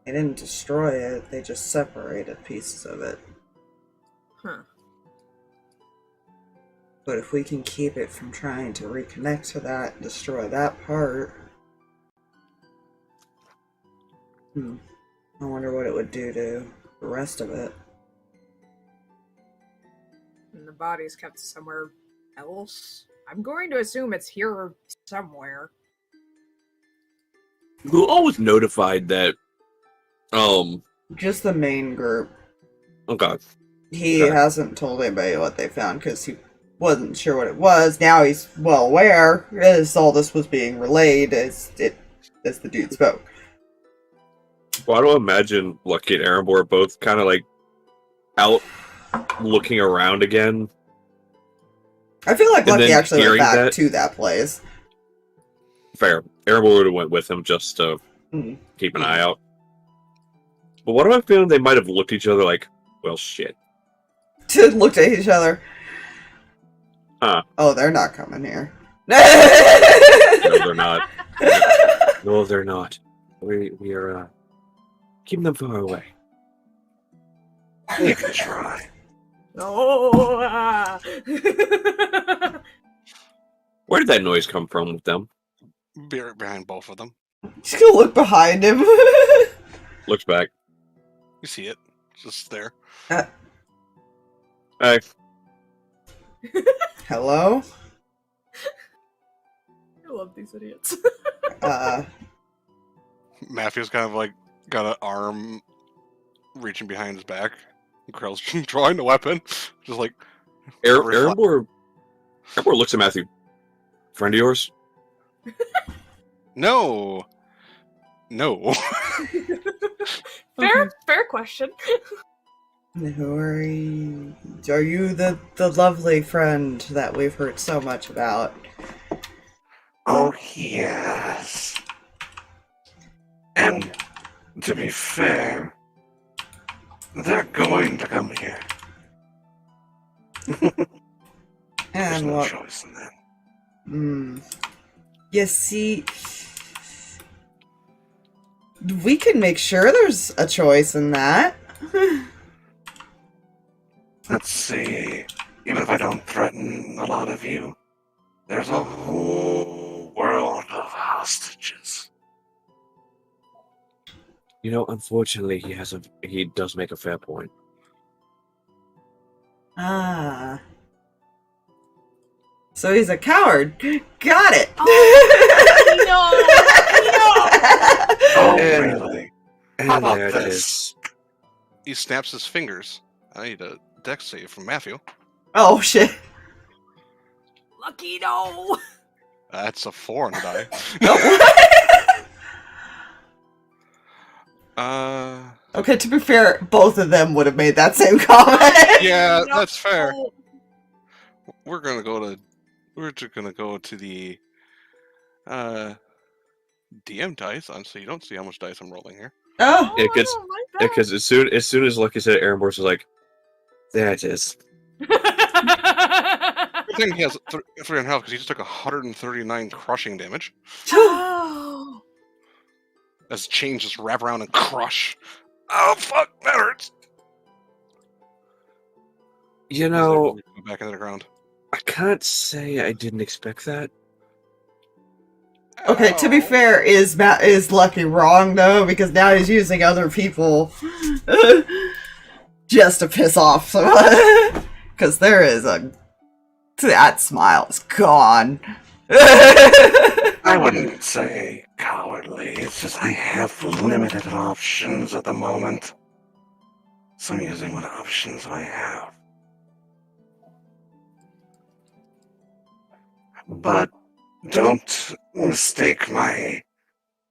A: They didn't destroy it, they just separated pieces of it.
C: Huh.
A: But if we can keep it from trying to reconnect to that and destroy that part... I wonder what it would do to the rest of it.
C: And the body's kept somewhere else? I'm going to assume it's here somewhere.
B: We're always notified that,
A: Just the main group.
B: okay.
A: He
B: Okay.
A: hasn't told anybody what they found because he wasn't sure what it was. Now he's well aware as all this was being relayed as the dude spoke.
B: Well, I don't imagine Lucky and Erebor are both kind of like out looking around again.
A: I feel like
B: And
A: Lucky
B: then
A: actually went
B: hearing
A: back
B: that-
A: to that place.
B: Fair. Erebor would have went with him just to keep an eye out. But what am I feeling? They might have looked at each other like, well, shit.
A: Looked at each other.
B: Huh.
A: Oh, they're not coming here.
B: No, they're not. No, they're not. We are keeping them far away.
F: You can try.
C: Oh!
B: Where did that noise come from with them?
D: Behind both of them.
A: Just gonna look behind him.
B: Looks back.
D: You see it. It's just there.
B: Hey.
A: Hello?
C: I love these idiots.
D: Matthew's kind of like got an arm reaching behind his back. Krell's drawing the weapon. Just like
B: Erebor looks at Matthew. Friend of yours?
D: No. No.
C: Fair question.
A: Who are you? Are you the lovely friend that we've heard so much about?
F: Oh, yes. And to be fair, they're going to come here. There's
A: And
F: no
A: what?
F: choice in that.
A: You see, we can make sure there's a choice in that.
F: Let's see. Even if I don't threaten a lot of you, there's a whole world of hostages.
B: You know, unfortunately, he does make a fair point.
A: Ah. So he's a coward. Got it.
F: Oh,
B: And-
F: really?
B: And
F: How about
B: there it
F: this?
B: is.
D: He snaps his fingers. I need a dex save from Matthew.
A: Oh shit.
C: Lucky no!
D: That's a 4 on the die.
A: Okay, to be fair, both of them would have made that same comment.
D: Yeah,
C: No.
D: that's fair. We're just gonna go to the DM dice, so you don't see how much dice I'm rolling here.
A: Oh.
B: Yeah, 'cause-
C: I don't like that.
B: Because as soon as Lucky said it, Erebor was like, there it is.
D: I think he has 3 in health because he just took 139 crushing damage.
C: Oh.
D: as chains just wrap around and crush. Oh fuck, that hurts.
B: You know,
D: Back into the ground.
B: I can't say I didn't expect that.
A: Okay, to be
D: Ow.
A: fair, is Lucky wrong though? Because now he's using other people just to piss off someone. Because there is that smile is gone.
G: I wouldn't say cowardly. It's just I have limited options at the moment. So I'm using what options I have. But don't mistake my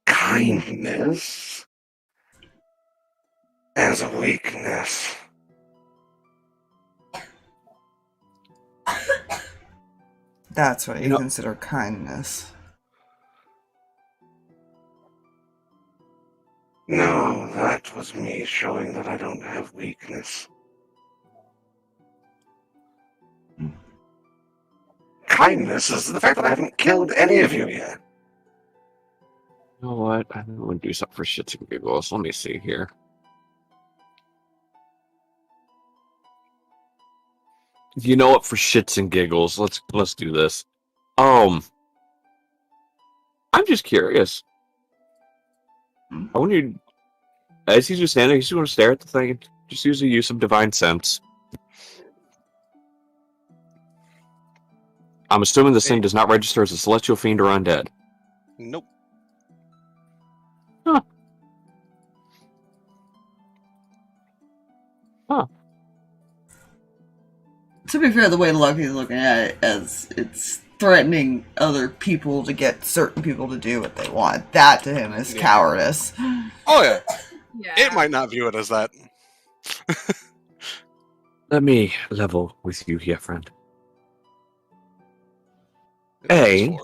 G: kindness as a weakness.
A: That's what you
B: know-
A: consider kindness.
G: No, that was me showing that I don't have weakness. Kindness is the fact that I haven't killed any of you yet.
B: You know what? I'm going to do something for shits and giggles. Let me see here. You know what? For shits and giggles, let's do this. I'm just curious. I want you, as he's just standing, you just want to stare at the thing and just use some divine sense. I'm assuming this thing does not register as a celestial fiend or undead.
D: Nope.
B: Huh. Huh.
A: To be fair, the way Lucky's looking at it as it's threatening other people to get certain people to do what they want. That to him is
D: Yeah.
A: cowardice.
D: Oh yeah.
C: Yeah.
D: It might not view it as that.
B: Let me level with you here, friend. A,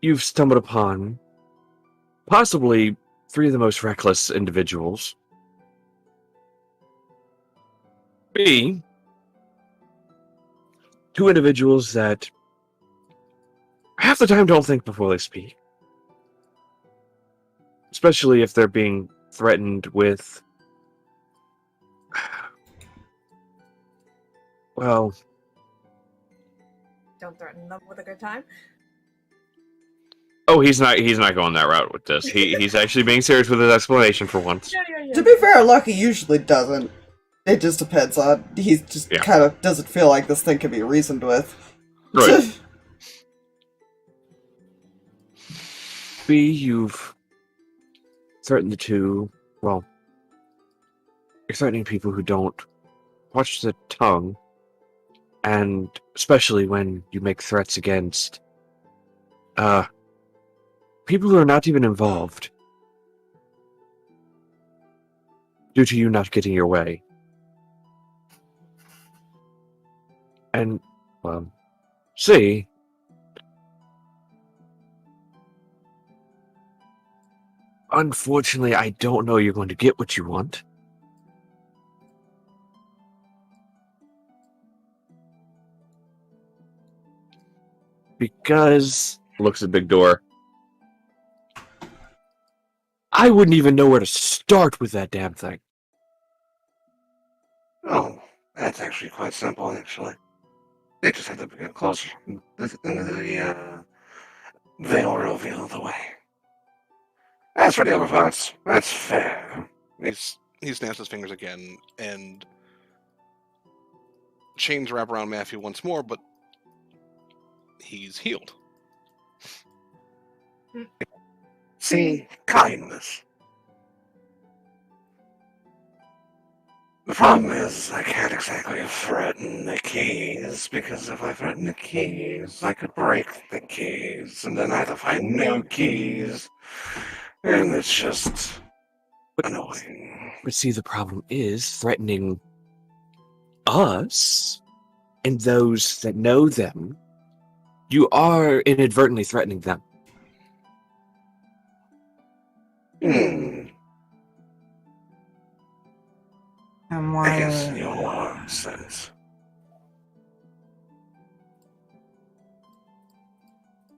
B: you've stumbled upon possibly 3 of the most reckless individuals. B, 2 individuals that half the time don't think before they speak. Especially if they're being threatened with, well,
C: Don't threaten them with a good time.
B: oh, he's not going that route with this. He's actually being serious with his explanation for once.
A: To be fair, Lucky usually doesn't. It just depends on. He just
B: Yeah.
A: kind of doesn't feel like this thing can be reasoned with.
B: Right. B, you've threatened the 2. Well, you're threatening people who don't watch the tongue, and especially when you make threats against people who are not even involved due to you not getting your way. And, well, C, unfortunately, I don't know you're going to get what you want. Because, looks at Big Door, I wouldn't even know where to start with that damn thing.
G: Oh, that's actually quite simple, actually. They just have to get closer. The veil reveal the way. As for the other parts, that's fair.
D: He snaps his fingers again, and chains wrap around Matthew once more, but he's healed.
G: See, kindness. The problem is, I can't exactly threaten the keys, because if I threaten the keys, I could break the keys, and then I have to find new keys. And it's just annoying.
B: But see, the problem is threatening us and those that know them. You are inadvertently threatening them.
G: Hmm,
A: And
G: I
A: why?
G: guess in your sense.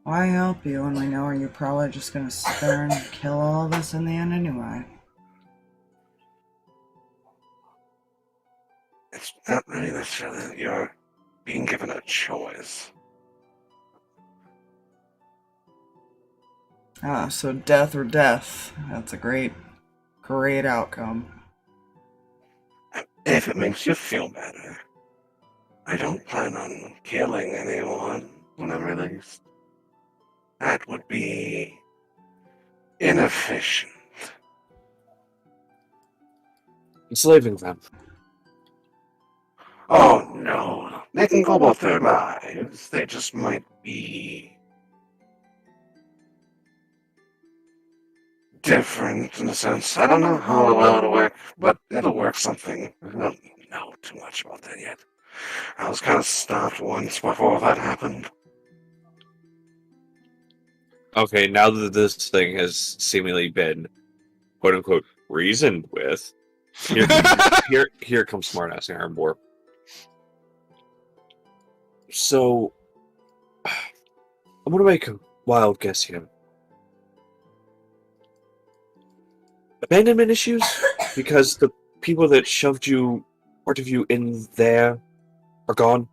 A: Why help you when we know you're probably just gonna sit there and kill all of us in the end anyway?
G: It's not really necessarily that you're being given a choice.
A: Ah, so death or death. That's a great outcome.
G: If it makes you feel better, I don't plan on killing anyone when I'm released. That would be inefficient.
B: Enslaving them.
G: Oh no, they can go about their lives. They just might be different in a sense. I don't know how well it'll work, but it'll work something. I don't know too much about that yet. I was kind of stopped once before that happened.
B: Okay, now that this thing has seemingly been, quote unquote, reasoned with, here comes smartass Aaron Boar. So, I'm gonna make a wild guess here. Abandonment issues? Because the people that shoved you, part of you in there, are gone?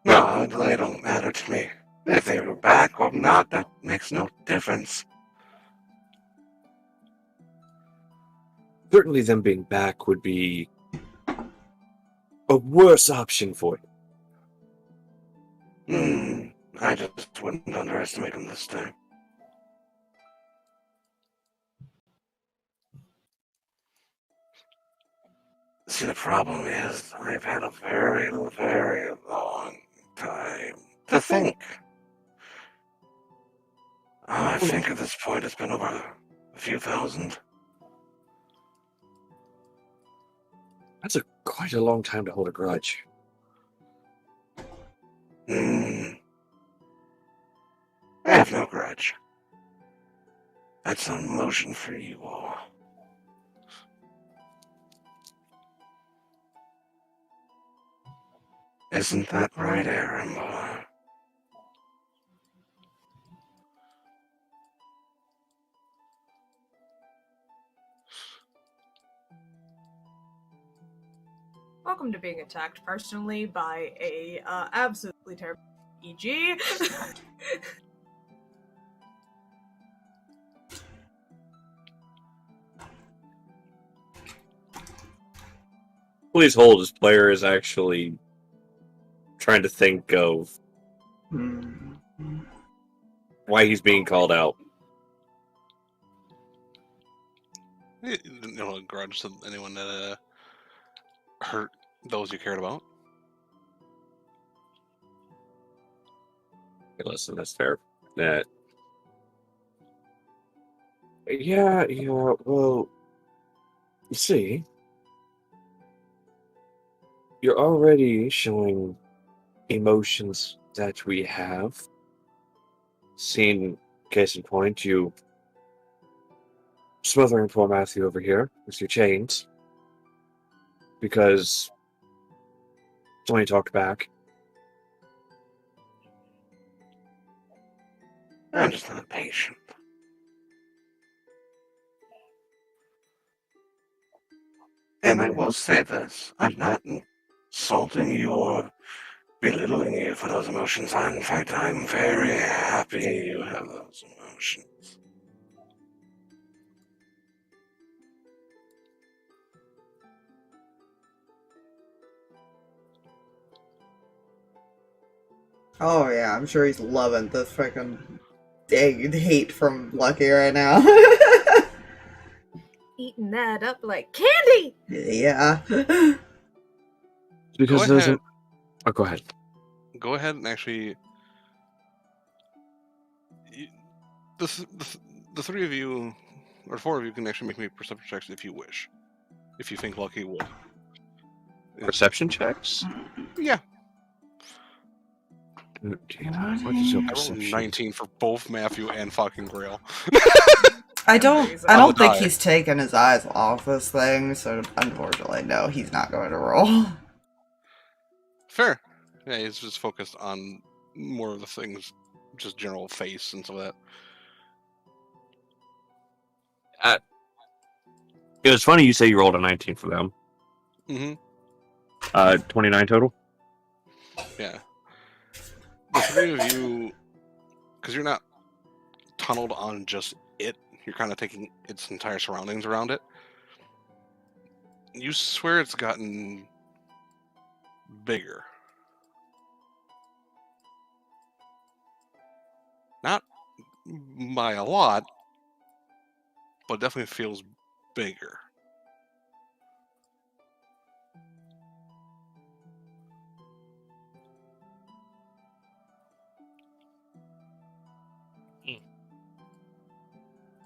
G: No, they don't matter to me. If they were back or not, that makes no difference.
B: Certainly them being back would be a worse option for you.
G: I just wouldn't underestimate them this time. See, the problem is, I've had a very, very long time to think. I think at this point it's been over a few thousand.
B: That's quite a long time to hold a grudge.
G: I have no grudge. That's an emotion for you all. Isn't that right, Umbra?
C: Welcome to being attacked personally by a absolutely terrible EG.
B: Please hold, his player is actually trying to think of why he's being called out.
D: You didn't hold a grudge to anyone that hurt those you cared about.
B: Okay, listen, that's fair. Yeah, well, you see, you're already showing emotions that we have seen. Case in point, you smothering poor Matthew over here with your chains because somebody talked back.
G: I'm just not patient. And I will say this, I'm not insulting you or belittling you for those emotions. In fact, I'm very happy you have those emotions.
A: Oh yeah, I'm sure he's loving the freaking hate from Lucky right now.
C: Eating that up like candy!
A: Yeah.
B: Because
D: Go
B: there's
D: ahead.
B: Oh, go ahead.
D: Go ahead and actually. The three of you, or four of you, can actually make me perception checks if you wish. If you think Lucky will.
B: Perception checks?
D: Yeah.
B: What is your
D: I rolled
B: perception?
D: 19 for both Matthew and fucking Grail.
A: I don't
D: On the
A: think
D: die.
A: he's taken his eyes off this thing, so unfortunately no, he's not going to roll.
D: Fair. Yeah, he's just focused on more of the things, just general face and some of that.
B: It was funny you say you rolled a 19 for them.
D: Mm-hmm.
B: 29 total?
D: Yeah. The three of you, because you're not tunneled on just it, you're kind of taking its entire surroundings around it. You swear it's gotten bigger. Not by a lot, but definitely feels bigger.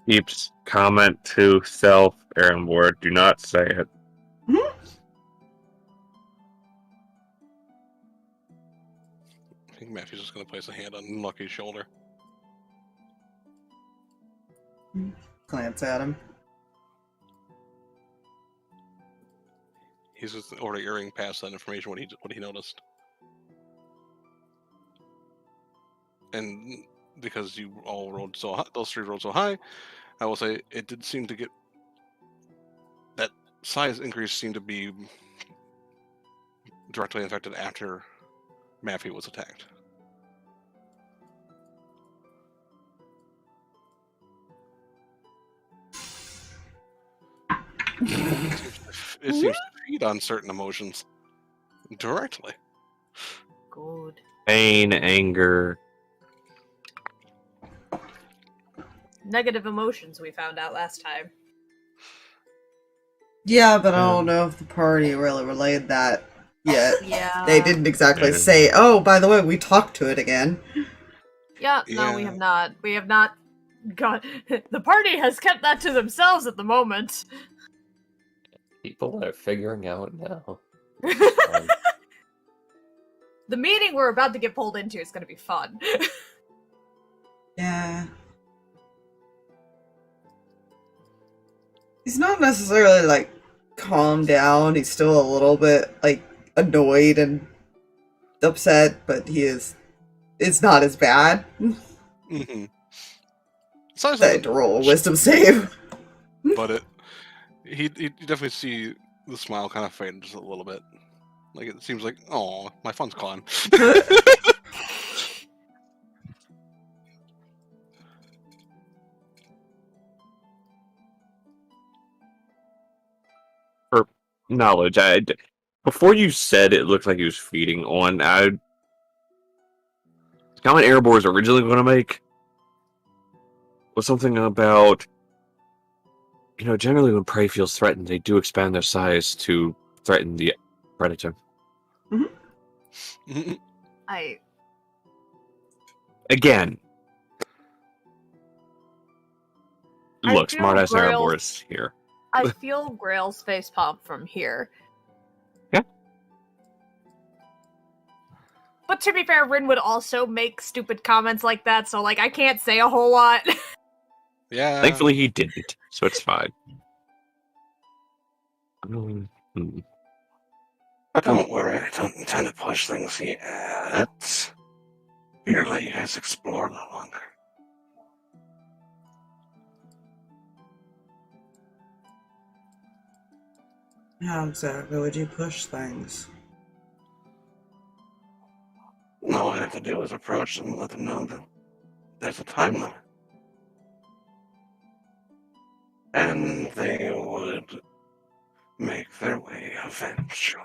B: Keeps comment to self, Aaronboard. Do not say it.
D: I think Matthew's just going to place a hand on Lucky's shoulder.
A: Glance at him.
D: He's just already earring past that information, what he noticed. And because you all rolled so high, those three rolled so high, I will say it did seem to get that size increase seemed to be directly affected after Matthew was attacked. It seems to feed on certain emotions directly.
C: Good.
B: Pain, anger.
C: Negative emotions we found out last time.
A: Yeah, but I don't know if the party really relayed that yet.
C: Yeah.
A: They didn't exactly
B: Yeah.
A: say, oh, by the way, we talked to it again.
C: Yeah, no, we
D: Yeah.
C: have not. We have not got... The party has kept that to themselves at the moment.
E: People are figuring out now.
C: The meeting we're about to get pulled into is going to be fun.
A: Yeah. He's not necessarily, like, calmed down. He's still a little bit, like, annoyed and upset, but it's not as bad.
D: Mm-hmm. Size
A: I had to roll a wisdom save.
D: but you definitely see the smile kind of fade just a little bit. Like it seems like, oh, my fun's gone.
B: For knowledge, before you said it looked like he was feeding on, the comment Airboard was originally going to make was something about, generally when prey feels threatened, they do expand their size to threaten the predator. Again. Look,
C: feel
B: smartass
C: Grail's-
B: Erebors here.
C: I feel Grail's face pump from here.
B: Yeah.
C: But to be fair, Rin would also make stupid comments like that, so I can't say a whole lot.
D: Yeah.
B: Thankfully he didn't, so it's fine.
G: Don't worry, I don't intend to push things yet. Here, let you guys explore a little longer.
A: How exactly would you push things?
G: All I have to do is approach them and let them know that there's a time limit. And they would make their way eventually.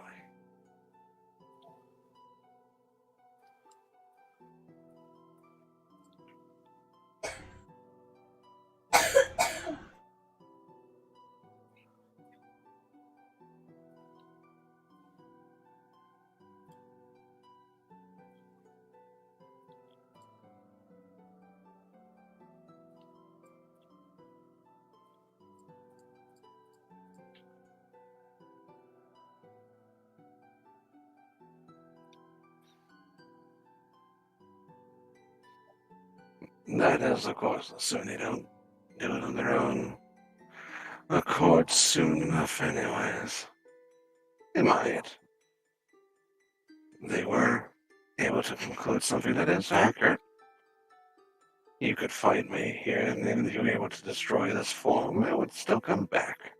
G: That is, of course, assuming they don't do it on their own accord soon enough anyways. They might. They were able to conclude something that is accurate. You could fight me here, and even if you were able to destroy this form, I would still come back.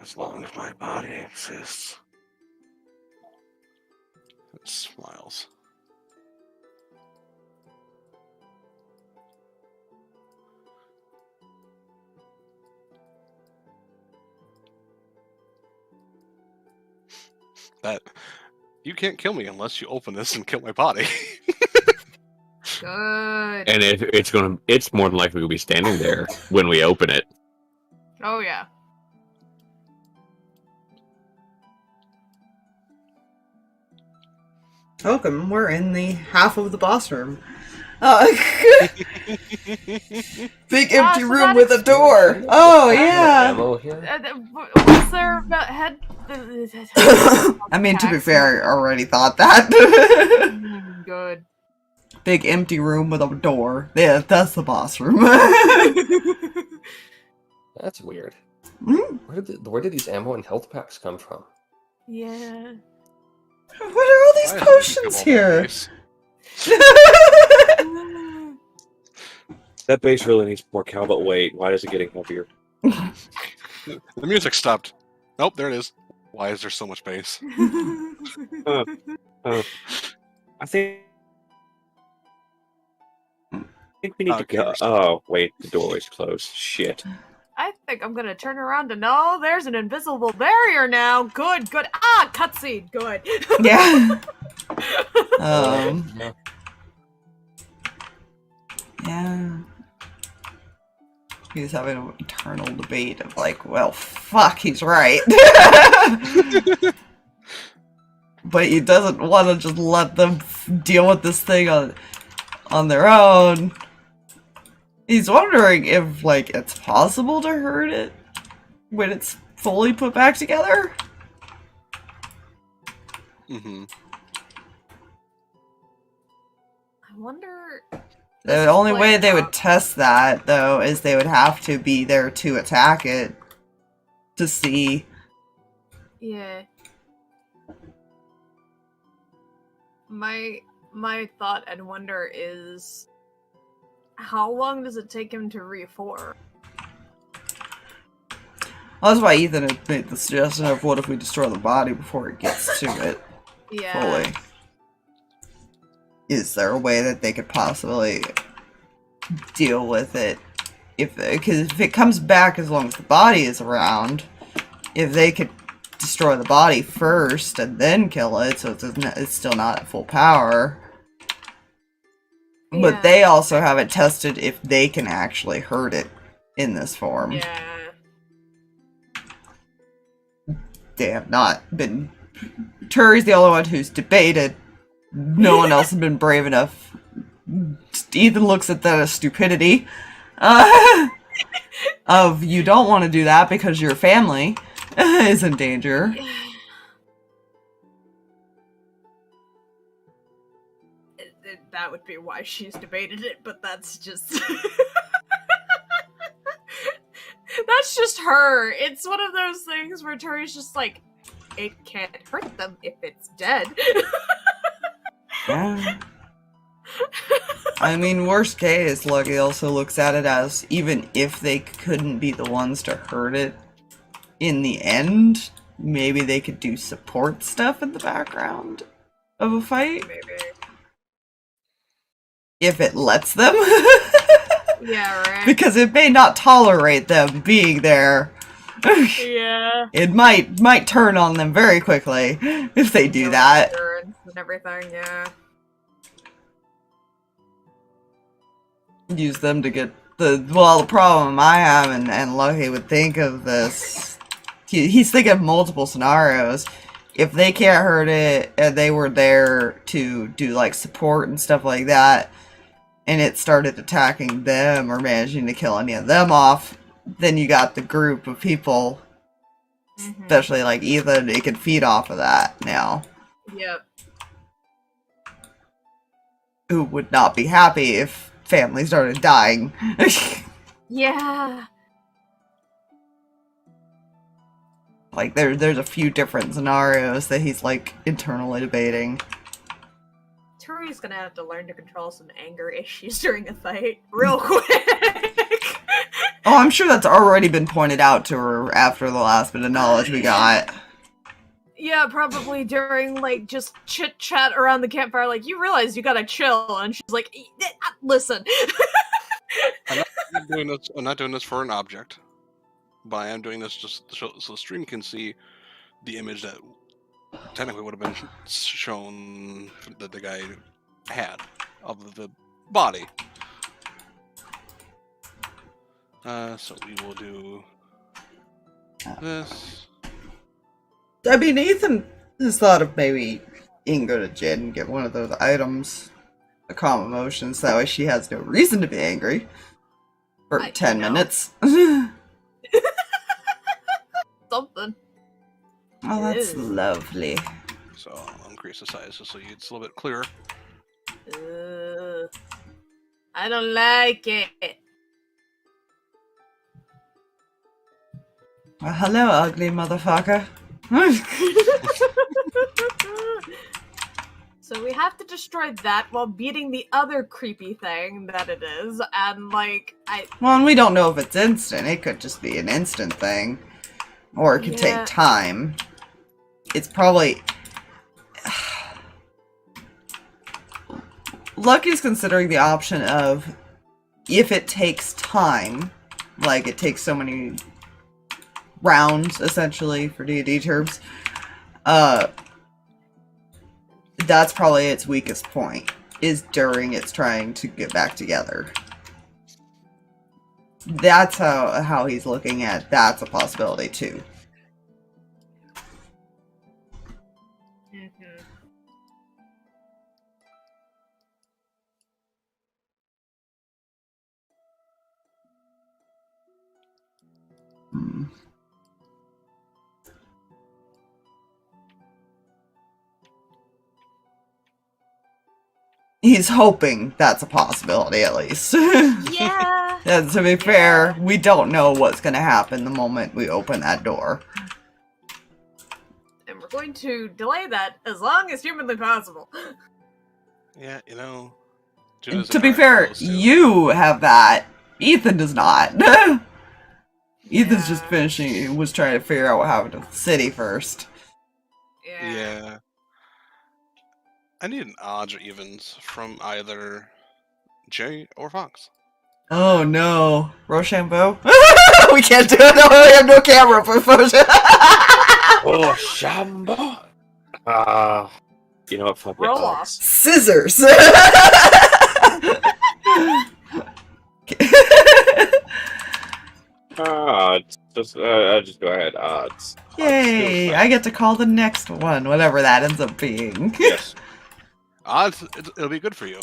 G: As long as my body exists.
D: It smiles. That you can't kill me unless you open this and kill my body.
C: Good.
B: And it's more than likely we'll be standing there when we open it.
C: Oh yeah.
A: Welcome, we're in the half of the boss room. Big empty
C: so
A: room
C: that
A: with a door. Oh, yeah.
E: Ammo here?
C: Was there a head?
A: I mean, to be fair, I already thought that.
C: Good.
A: Big empty room with a door. Yeah, that's the boss room.
E: That's weird.
A: Hmm?
E: Where did these ammo and health packs come from?
C: Yeah.
A: What are all these
D: Why is
A: potions
D: it
A: here?
D: nice?
B: That base really needs more cow, but wait, why is it getting heavier?
D: The music stopped. Nope, there it is. Why is there so much bass?
B: I think we need to
D: Okay,
B: go.
D: we're
B: Oh, wait, the doorway's closed. Shit.
C: I think I'm gonna turn around and no, there's an invisible barrier now. Good, good. Ah, cutscene. Good.
A: Yeah.
E: Yeah.
A: Yeah. He's having an eternal debate of like, well, fuck, he's right. But he doesn't want to just let them deal with this thing on their own. He's wondering if, like, it's possible to hurt it when it's fully put back together.
D: Mm-hmm.
C: I wonder.
A: The only way they would test that, though, is they would have to be there to attack it to see.
C: Yeah. My thought and wonder is, how long does it take him to reform?
A: Well, that's why Ethan had made the suggestion of what if we destroy the body before it gets to it
C: Yeah.
A: fully. Is there a way that they could possibly deal with it? Because if it comes back as long as the body is around, if they could destroy the body first and then kill it, so it's still not at full power.
C: Yeah.
A: But they also haven't tested if they can actually hurt it in this form.
C: Yeah.
A: They have not been. Turi's the only one who's debated. No one else has been brave enough. Ethan looks at that as stupidity. Of you don't want to do that because your family is in danger.
C: That would be why she's debated it, but that's just... That's just her. It's one of those things where Turi's just like, it can't hurt them if it's dead.
A: Yeah. I mean, worst case, Lucky also looks at it as even if they couldn't be the ones to hurt it in the end, maybe they could do support stuff in the background of a fight.
C: Maybe.
A: If it lets them.
C: Yeah, right.
A: Because it may not tolerate them being there.
C: Yeah.
A: It might turn on them very quickly if they do that.
C: And everything, yeah.
A: Use them to get the problem I have, and Lucky would think of this. He's thinking of multiple scenarios. If they can't hurt it, and they were there to do like support and stuff like that, and it started attacking them or managing to kill any of them off, then you got the group of people, especially like Ethan, it can feed off of that now.
C: Yep.
A: Who would not be happy if family started dying.
C: Yeah.
A: Like, there's a few different scenarios that he's, like, internally debating.
C: Lucky's gonna have to learn to control some anger issues during a fight real quick.
A: Oh, I'm sure that's already been pointed out to her after the last bit of knowledge we got.
C: Yeah, probably during, like, just chit-chat around the campfire, like, you realize you gotta chill, and she's like, listen.
D: I'm not doing this for an object, but I am doing this just so the stream can see the image that technically would have been shown that the guy had of the body. So we will do this.
A: I mean, Ethan has thought of maybe you can go to Jin and get one of those items, a calm emotions, that way she has no reason to be angry for 10 minutes.
C: Something.
A: Oh, that's lovely.
D: So I'll increase the size just so it's a little bit clearer.
C: I don't like it.
A: Well, hello, ugly motherfucker.
C: So we have to destroy that while beating the other creepy thing that it is, and like,
A: Well, and we don't know if it's instant. It could just be an instant thing. Or it could take time. It's probably... Lucky's considering the option of, if it takes time, like it takes so many rounds, essentially, for D&D terms, that's probably its weakest point, is during its trying to get back together. That's how he's looking at that's a possibility, too. Hmm. He's hoping that's a possibility, at least.
C: yeah.
A: And to be fair, we don't know what's going to happen the moment we open that door.
C: And we're going to delay that as long as humanly possible.
D: Yeah, you know.
A: To be fair, you have that. Ethan does not. Ethan's just finishing. He was trying to figure out what happened to the city first.
D: Yeah. I need an odds or evens from either Jay or Fox.
A: Oh no. Rochambeau? We can't do it. No, we have no camera for
B: Rochambeau? You know what? Fuck it.
C: Roll off.
A: Scissors!
B: Odds. Just go ahead. Odds.
A: Yay! I get to call the next one, whatever that ends up being.
B: Yes.
D: Odds, it'll be good for you.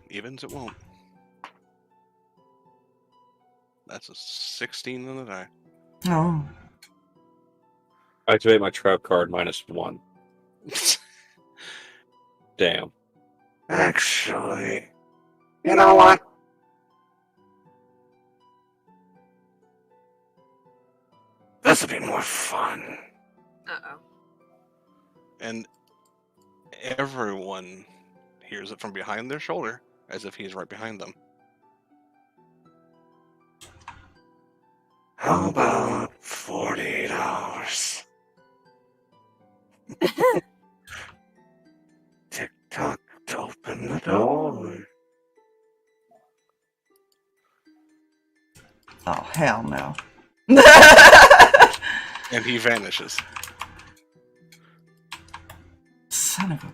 D: Evens, it won't. That's a 16 on the die.
A: Oh.
B: Activate my trap card -1. Damn.
G: Actually, you know what? This would be more fun.
C: Uh-oh.
D: And everyone hears it from behind their shoulder, as if he's right behind them.
G: How about 48 hours? Tick-tock to open the door.
A: Oh, hell no.
D: And he vanishes.
A: Son of a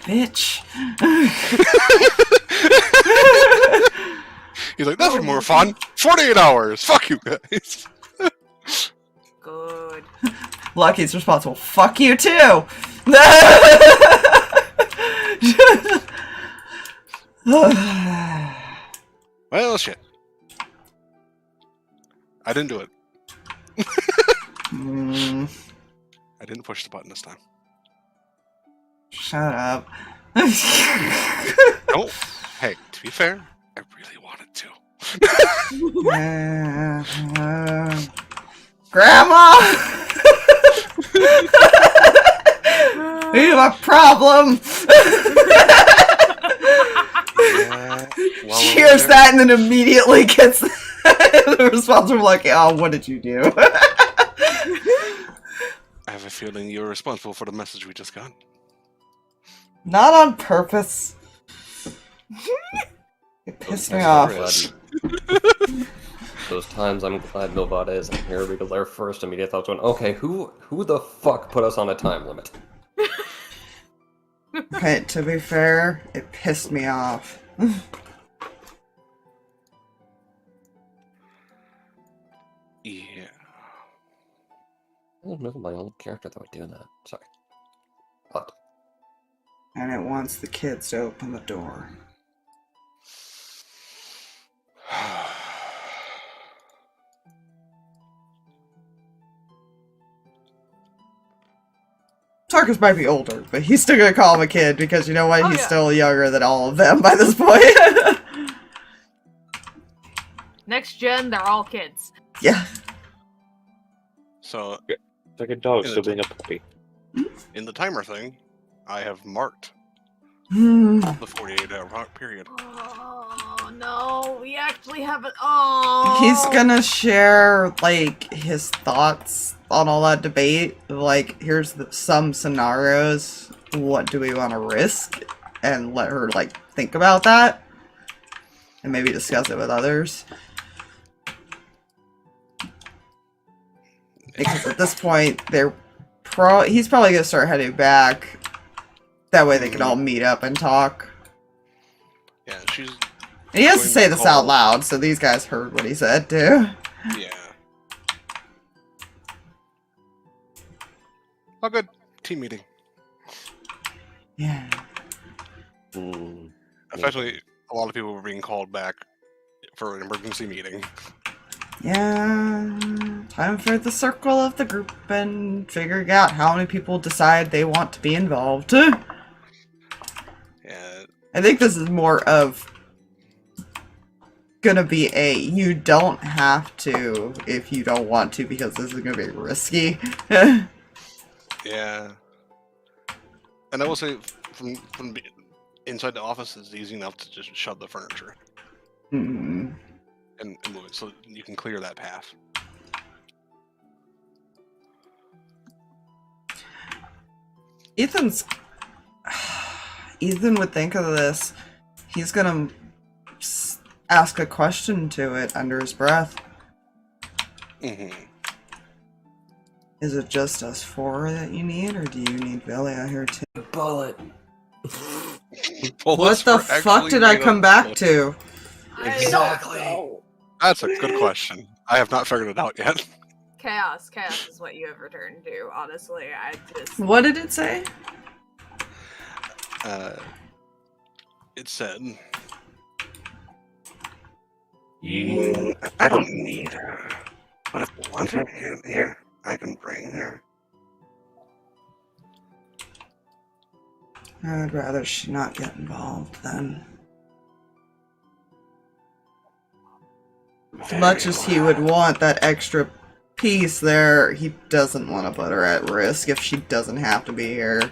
A: bitch.
D: He's like, that's more fun. 48 hours. Fuck you guys.
C: Good.
A: Lucky's responsible. Fuck you too.
D: Well, shit. I didn't do it. I didn't push the button this time.
A: Shut up.
D: Oh, hey, to be fair, I really wanted to.
A: Grandma! You have a problem! She hears that and then immediately gets the response from like, oh, what did you do?
D: I have a feeling you're responsible for the message we just got.
A: Not on purpose. It pissed me off.
E: Those times I'm glad Milvada isn't here because their first immediate thoughts went, okay, who the fuck put us on a time limit?
A: Okay, to be fair, it pissed me off.
D: Yeah.
E: I don't know my own character that would do that. Sorry. What?
A: And it wants the kids to open the door. Sarkas might be older, but he's still gonna call him a kid because you know what?
C: Oh,
A: He's
C: yeah.
A: still younger than all of them by this point.
C: Next gen, they're all kids.
A: Yeah.
D: So,
B: It's like a dog
D: Yeah,
B: still
D: that's
B: being a puppy.
D: in the timer thing, I have marked
A: Hmm.
D: the 48-hour period.
C: Oh no, we actually have it. Oh,
A: He's gonna share, like, his thoughts on all that debate. Like, here's some scenarios. What do we want to risk? And let her, like, think about that. And maybe discuss it with others. Because at this point, he's probably gonna start heading back. That way they can all meet up and talk.
D: Yeah, she's...
A: And he has to
D: going
A: say this
D: call-
A: out loud, so these guys heard what he said, too.
D: Yeah. Oh, good. Team meeting.
A: Yeah.
E: Hmm.
D: Especially, a lot of people were being called back for an emergency meeting.
A: Yeah. Time for the circle of the group and figuring out how many people decide they want to be involved.
D: Yeah.
A: I think this is more of gonna be you don't have to if you don't want to because this is gonna be risky.
D: Yeah. And I will say, from inside the office, it's easy enough to just shove the furniture
A: Mm.
D: and move it, so you can clear that path.
A: Ethan would think of this. He's gonna ask a question to it under his breath.
D: Mm-hmm.
A: Is it just us four that you need, or do you need Billy out here too?
E: Bullet.
A: What the fuck did I come back to?
E: Exactly.
D: That's a good question. I have not figured it out yet.
C: Chaos is what you have returned to. Honestly, I just
A: What did it say?
D: It said,
G: I don't need her. But if you want her here, I can bring her.
A: I'd rather she not get involved then. As much as he would want that extra piece there, he doesn't want to put her at risk if she doesn't have to be here.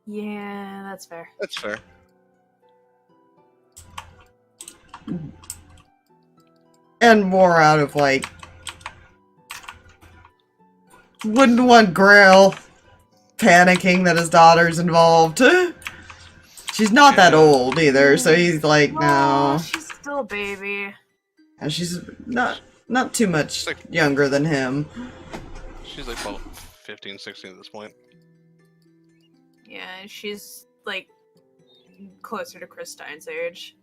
C: yeah, that's fair.
D: that's fair.
A: And more out of, like, wouldn't want Grail panicking that his daughter's involved. She's not that old either, so he's like,
C: Oh,
A: no.
C: she's still a baby.
A: And she's not too much
D: Like-
A: younger than him.
D: She's like about 15, 16 at this point.
C: Yeah, she's like closer to Christine's age.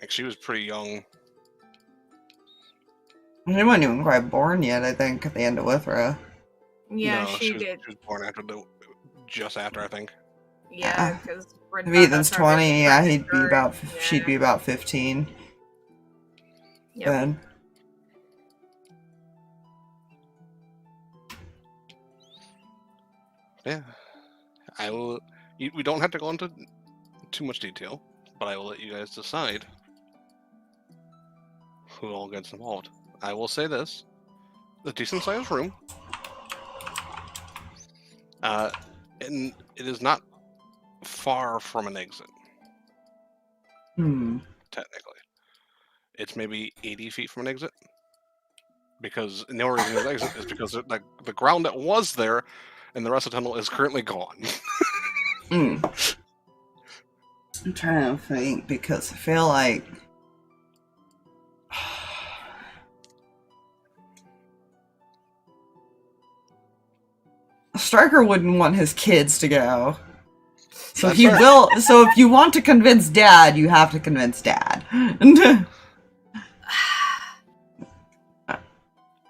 D: Like, she was pretty young.
A: He wasn't even quite born yet, I think, at the end of Withra.
C: Yeah,
D: No,
C: she
D: was,
C: did.
D: She was born just after, I think.
C: Yeah, because
A: If Ethan's 20, yeah, she'd be about 15.
C: Yep.
A: Then.
D: Yeah. I will. We don't have to go into too much detail, but I will let you guys decide who all gets involved. I will say this: a decent sized room, and it is not far from an exit. technically. It's maybe 80 feet from an exit. Because the only reason there's an exit is because the ground that was there and the rest of the tunnel is currently gone.
A: I'm trying to think because I feel like Striker wouldn't want his kids to go. So
D: That's
A: he
D: right.
A: will. So if you want to convince Dad, you have to convince Dad.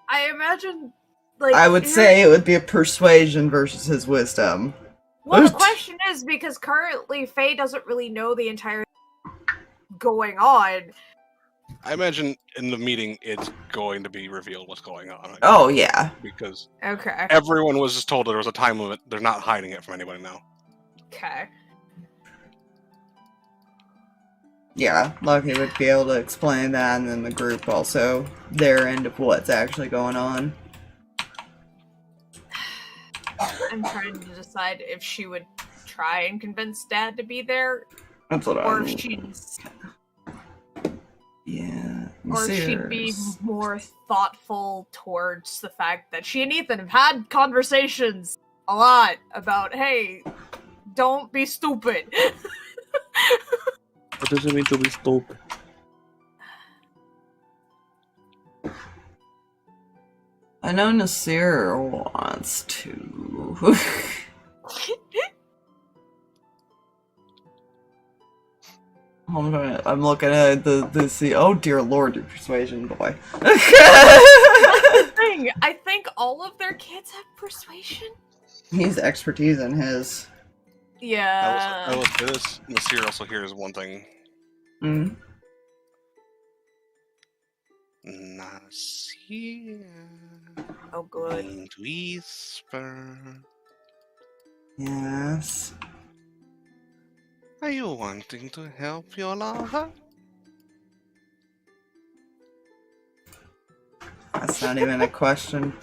C: I imagine, like,
A: I would say it would be a persuasion versus his wisdom.
C: Well, the question is because currently Faye doesn't really know the entire going on.
D: I imagine in the meeting it's going to be revealed what's going on.
A: Oh yeah.
D: Because
C: Okay.
D: everyone was just told there was a time limit. They're not hiding it from anybody now.
C: Okay.
A: Yeah, Lucky would be able to explain that, and then the group also their end of what's actually going on.
C: I'm trying to decide if she would try and convince Dad to be there,
A: That's what
C: or
A: I'm.
C: if she's,
A: Yeah.
C: or if she'd be
A: Serious.
C: more thoughtful towards the fact that she and Ethan have had conversations a lot about, hey, don't be stupid.
B: What does it mean to be stupid?
A: I know Nasir wants to. I'm looking at the oh dear lord, your persuasion boy.
C: That's the thing. I think all of their kids have persuasion.
A: He's expertise in his.
C: Yeah.
D: I will say this. Nasir also hears one thing.
A: Mm.
D: Nasir.
C: Oh, good.
D: And whisper.
A: Yes.
D: Are you wanting to help your lover?
A: That's not even a question.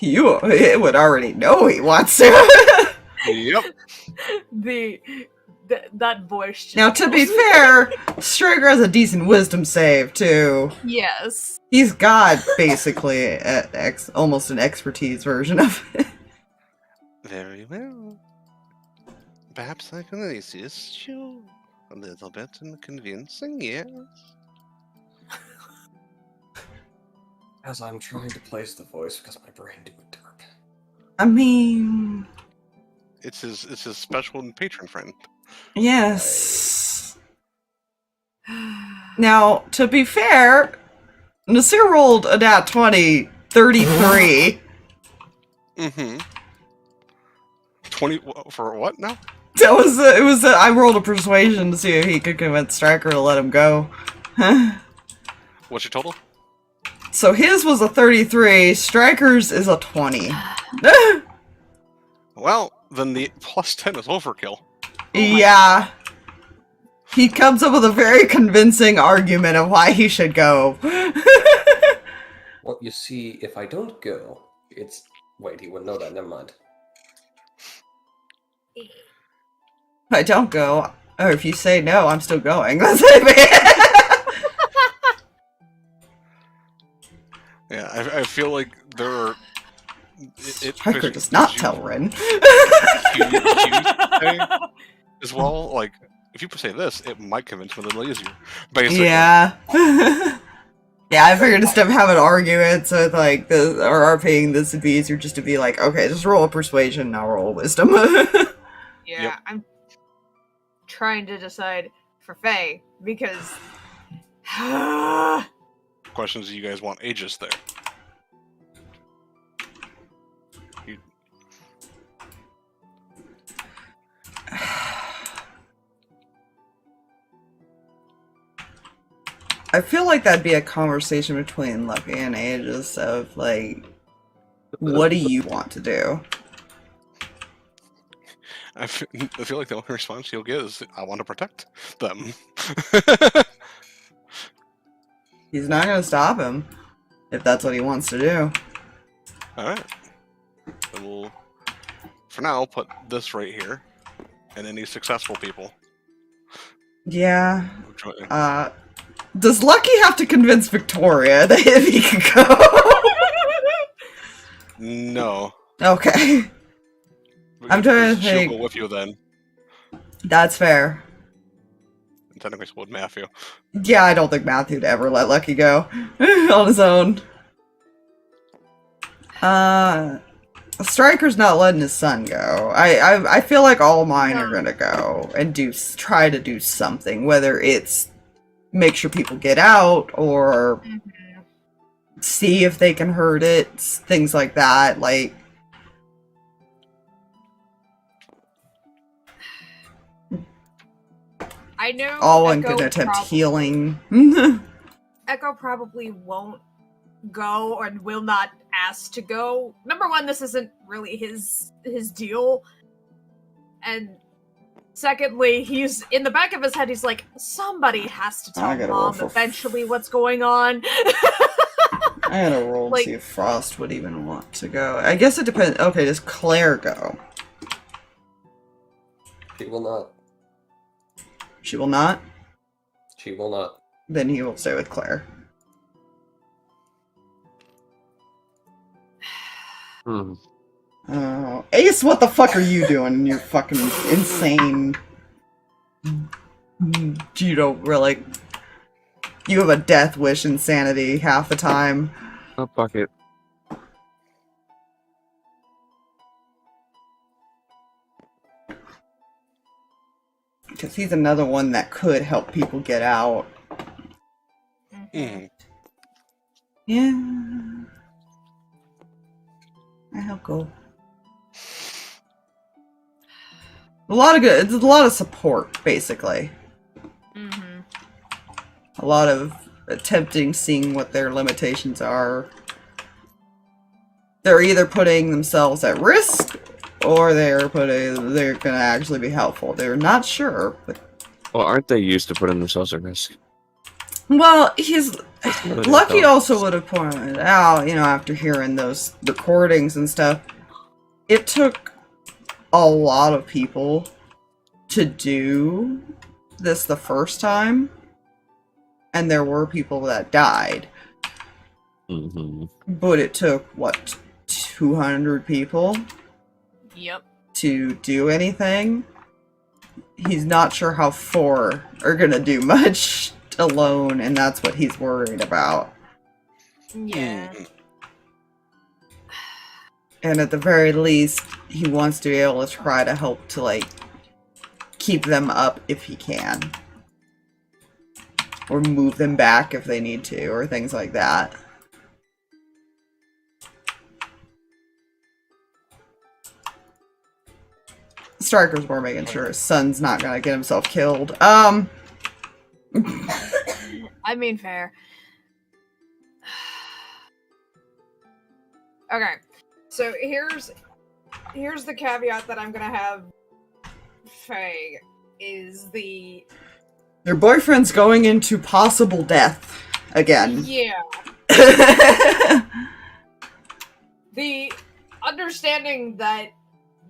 A: You would already know he wants to.
D: Yep.
C: That voice. Just
A: Now, to be fair, Striker has a decent wisdom save too.
C: Yes.
A: He's got basically almost an expertise version of it.
D: Very well. Perhaps I can assist you a little bit in convincing, yes.
E: As I'm trying to place the voice because my brain didn't derp.
A: I mean,
D: It's his special and patron friend.
A: yes. Now, to be fair, Nasir rolled a nat 20, 33.
D: Mm-hmm. 20 for what now?
A: I rolled a persuasion to see if he could convince Striker to let him go.
D: What's your total?
A: So his was a 33, Striker's is a 20.
D: Well, then the plus 10 is overkill.
A: Yeah. He comes up with a very convincing argument of why he should go.
E: Well, you see, if I don't go, it's... Wait, he wouldn't know that, never mind.
A: If I don't go, or if you say no, I'm still going. That's it.
D: Yeah, I feel like there are...
A: Striker does not tell Rin.
D: As well, like, if you say this, it might convince me a little easier. Basically.
A: Yeah. Yeah, I figured instead of having arguments with, like, or RPing, this would be easier just to be like, okay, just roll a persuasion, now roll a wisdom.
C: Yeah,
D: Yep.
C: I'm trying to decide for Faye because
D: Questions do you guys want Aegis there?
A: I feel like that'd be a conversation between Lucky and Aegis of, like, what do you want to do?
D: I feel like the only response you'll get is, I want to protect them.
A: He's not gonna stop him, if that's what he wants to do.
D: Alright. Then we'll, for now, put this right here. and any successful people.
A: Yeah.
D: who join.
A: Does Lucky have to convince Victoria that if he can go?
D: No.
A: Okay. I'm trying to
D: She'll
A: think.
D: go with you then.
A: That's fair.
D: And technically, so would Matthew.
A: Yeah, I don't think Matthew would ever let Lucky go on his own. Striker's not letting his son go. I feel like all mine are gonna go and try to do something, whether it's make sure people get out or see if they can hurt it, things like that. Like,
C: I know
A: all one
C: Echo
A: could attempt healing.
C: Echo probably won't go and will not ask to go. Number one, this isn't really his deal. And secondly, he's in the back of his head, he's like, somebody has to tell Mom eventually what's going on.
A: I gotta roll to see if Frost would even want to go. I guess it depends. Okay, does Claire go?
E: She will not.
A: She will not?
E: She will not.
A: Then he will stay with Claire. Ace, what the fuck are you doing? You're fucking insane. You don't really... You have a death wish insanity half the time.
B: Oh, fuck it.
A: Because he's another one that could help people get out.
D: Mm.
A: Yeah. I help go. A lot of good. It's a lot of support, basically. A lot of attempting, seeing what their limitations are. They're either putting themselves at risk, or they're gonna actually be helpful. They're not sure, but
B: Well, aren't they used to putting themselves at risk?
A: well, Lucky also would have pointed out, you know, after hearing those recordings and stuff, it took a lot of people to do this the first time, and there were people that died. But it took, what, 200 people?
C: Yep.
A: To do anything? He's not sure how 4 are gonna do much alone, and that's what he's worried about.
C: Yeah.
A: And at the very least, he wants to be able to try to help to, like, keep them up if he can. Or move them back if they need to, or things like that. Striker's more making sure his son's not gonna get himself killed.
C: I mean, fair. Okay, so here's the caveat that I'm gonna have. Faye is the
A: Your boyfriend's going into possible death again.
C: yeah. The understanding that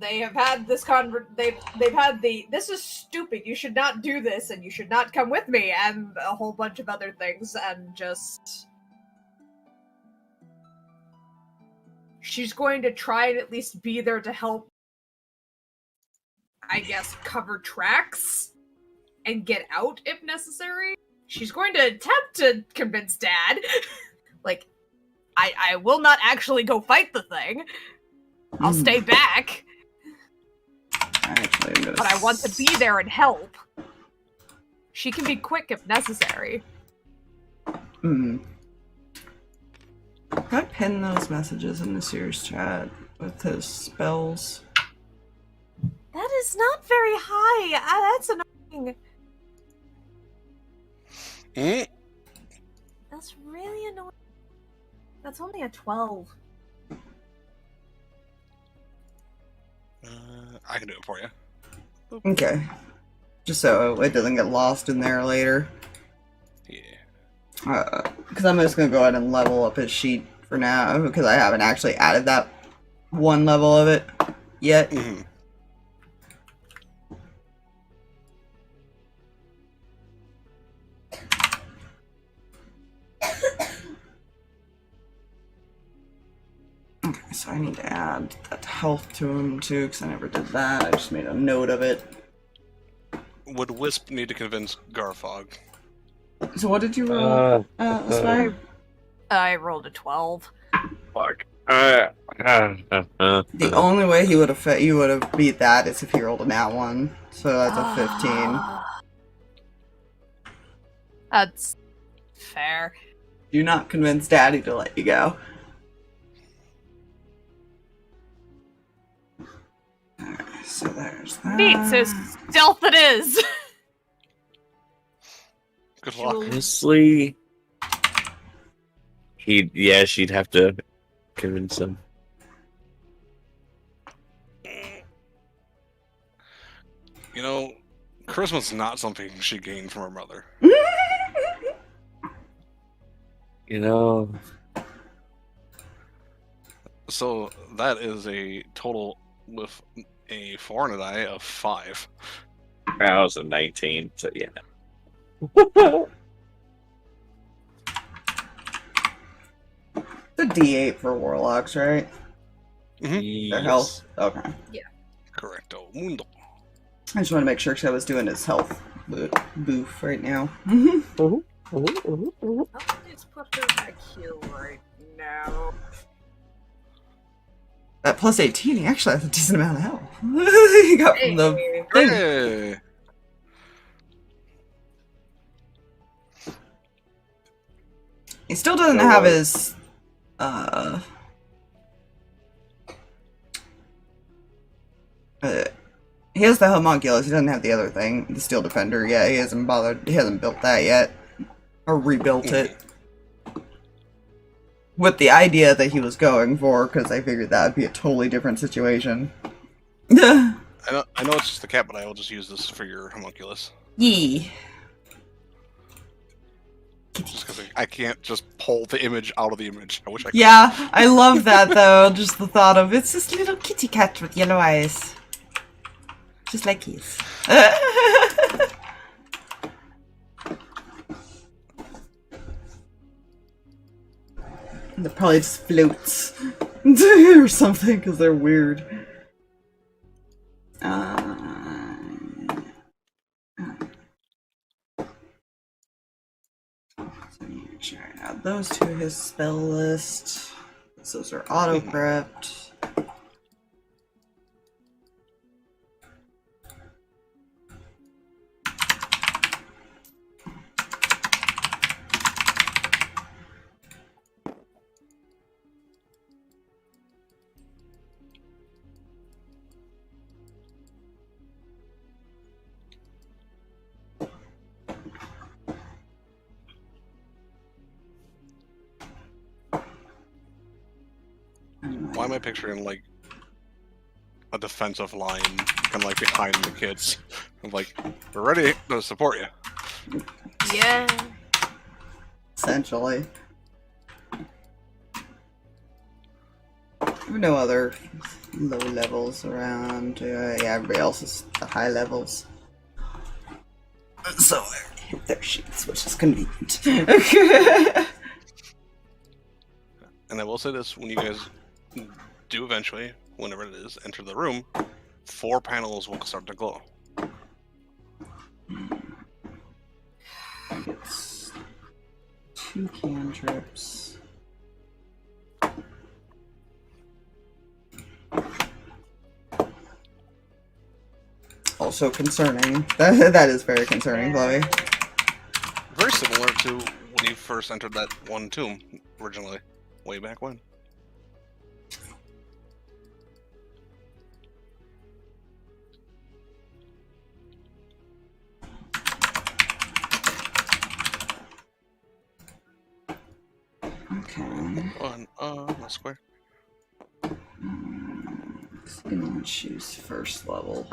C: they have had this they've had the this is stupid, you should not do this, and you should not come with me, and a whole bunch of other things, and just she's going to try and at least be there to help, I guess, cover tracks and get out if necessary. She's going to attempt to convince Dad. Like, I will not actually go fight the thing. I'll stay back.
A: Actually,
C: But I want to be there and help. She can be quick if necessary.
A: Can I pin those messages in the series chat with his spells?
C: That is not very high. That's annoying. That's really annoying. That's only a 12.
D: I can do it for you.
A: Okay. Just so it doesn't get lost in there later.
D: Yeah.
A: Because I'm just going to go ahead and level up his sheet for now, because I haven't actually added that one level of it yet. So I need to add that health to him too, because I never did that. I just made a note of it.
D: Would Wisp need to convince Garfog?
A: So what did you roll, Aspire?
C: I rolled a 12.
B: Fuck.
A: The only way he would have beat that is if he rolled a nat 1. So that's a 15.
C: That's fair.
A: Do not convince Daddy to let you go. Alright, so there's that.
C: Neat, so stealth it is!
D: Good luck.
B: Honestly, she'd have to convince him.
D: You know, charisma's not something she gained from her mother.
B: You know,
D: So that is a total with a 4 and a die of 5.
B: I was a 19, so yeah.
A: It's a D8 for warlocks, right?
D: Mm-hmm.
A: Their health? Okay.
D: Correcto mundo.
A: I just want to make sure because I was doing his health boof right now.
C: I'll just put her back here right now.
A: That plus 18, he actually has a decent amount of health. He got from the thing.
D: Hey.
A: He still doesn't have his he has the homunculus, he doesn't have the other thing, the steel defender yet. He hasn't built that yet. Or rebuilt it. With the idea that he was going for, because I figured that would be a totally different situation.
D: I know it's just the cat, but I will just use this for your homunculus.
A: Yee.
D: Just because I can't just pull the image out of the image. I wish I could.
A: Yeah, I love that though. Just the thought of it's this little kitty cat with yellow eyes. Just like his. They're probably just floats. Or something, because they're weird. So make sure I add those to his spell list. Those are auto-prepped.
D: Why am I picturing like a defensive line, kind of like behind the kids? I'm like, we're ready to support you.
C: Yeah.
A: Essentially. No other low levels around. Yeah, everybody else is the high levels. So I hit their sheets, which is convenient.
D: And I will say this, when you guys do eventually, whenever it is, enter the room, 4 panels will start to glow.
A: It's 2 cantrips. Also concerning. That is very concerning, Chloe.
D: Very similar to when you first entered that one tomb, originally, way back when.
A: Okay.
D: On square.
A: I'm gonna choose first level.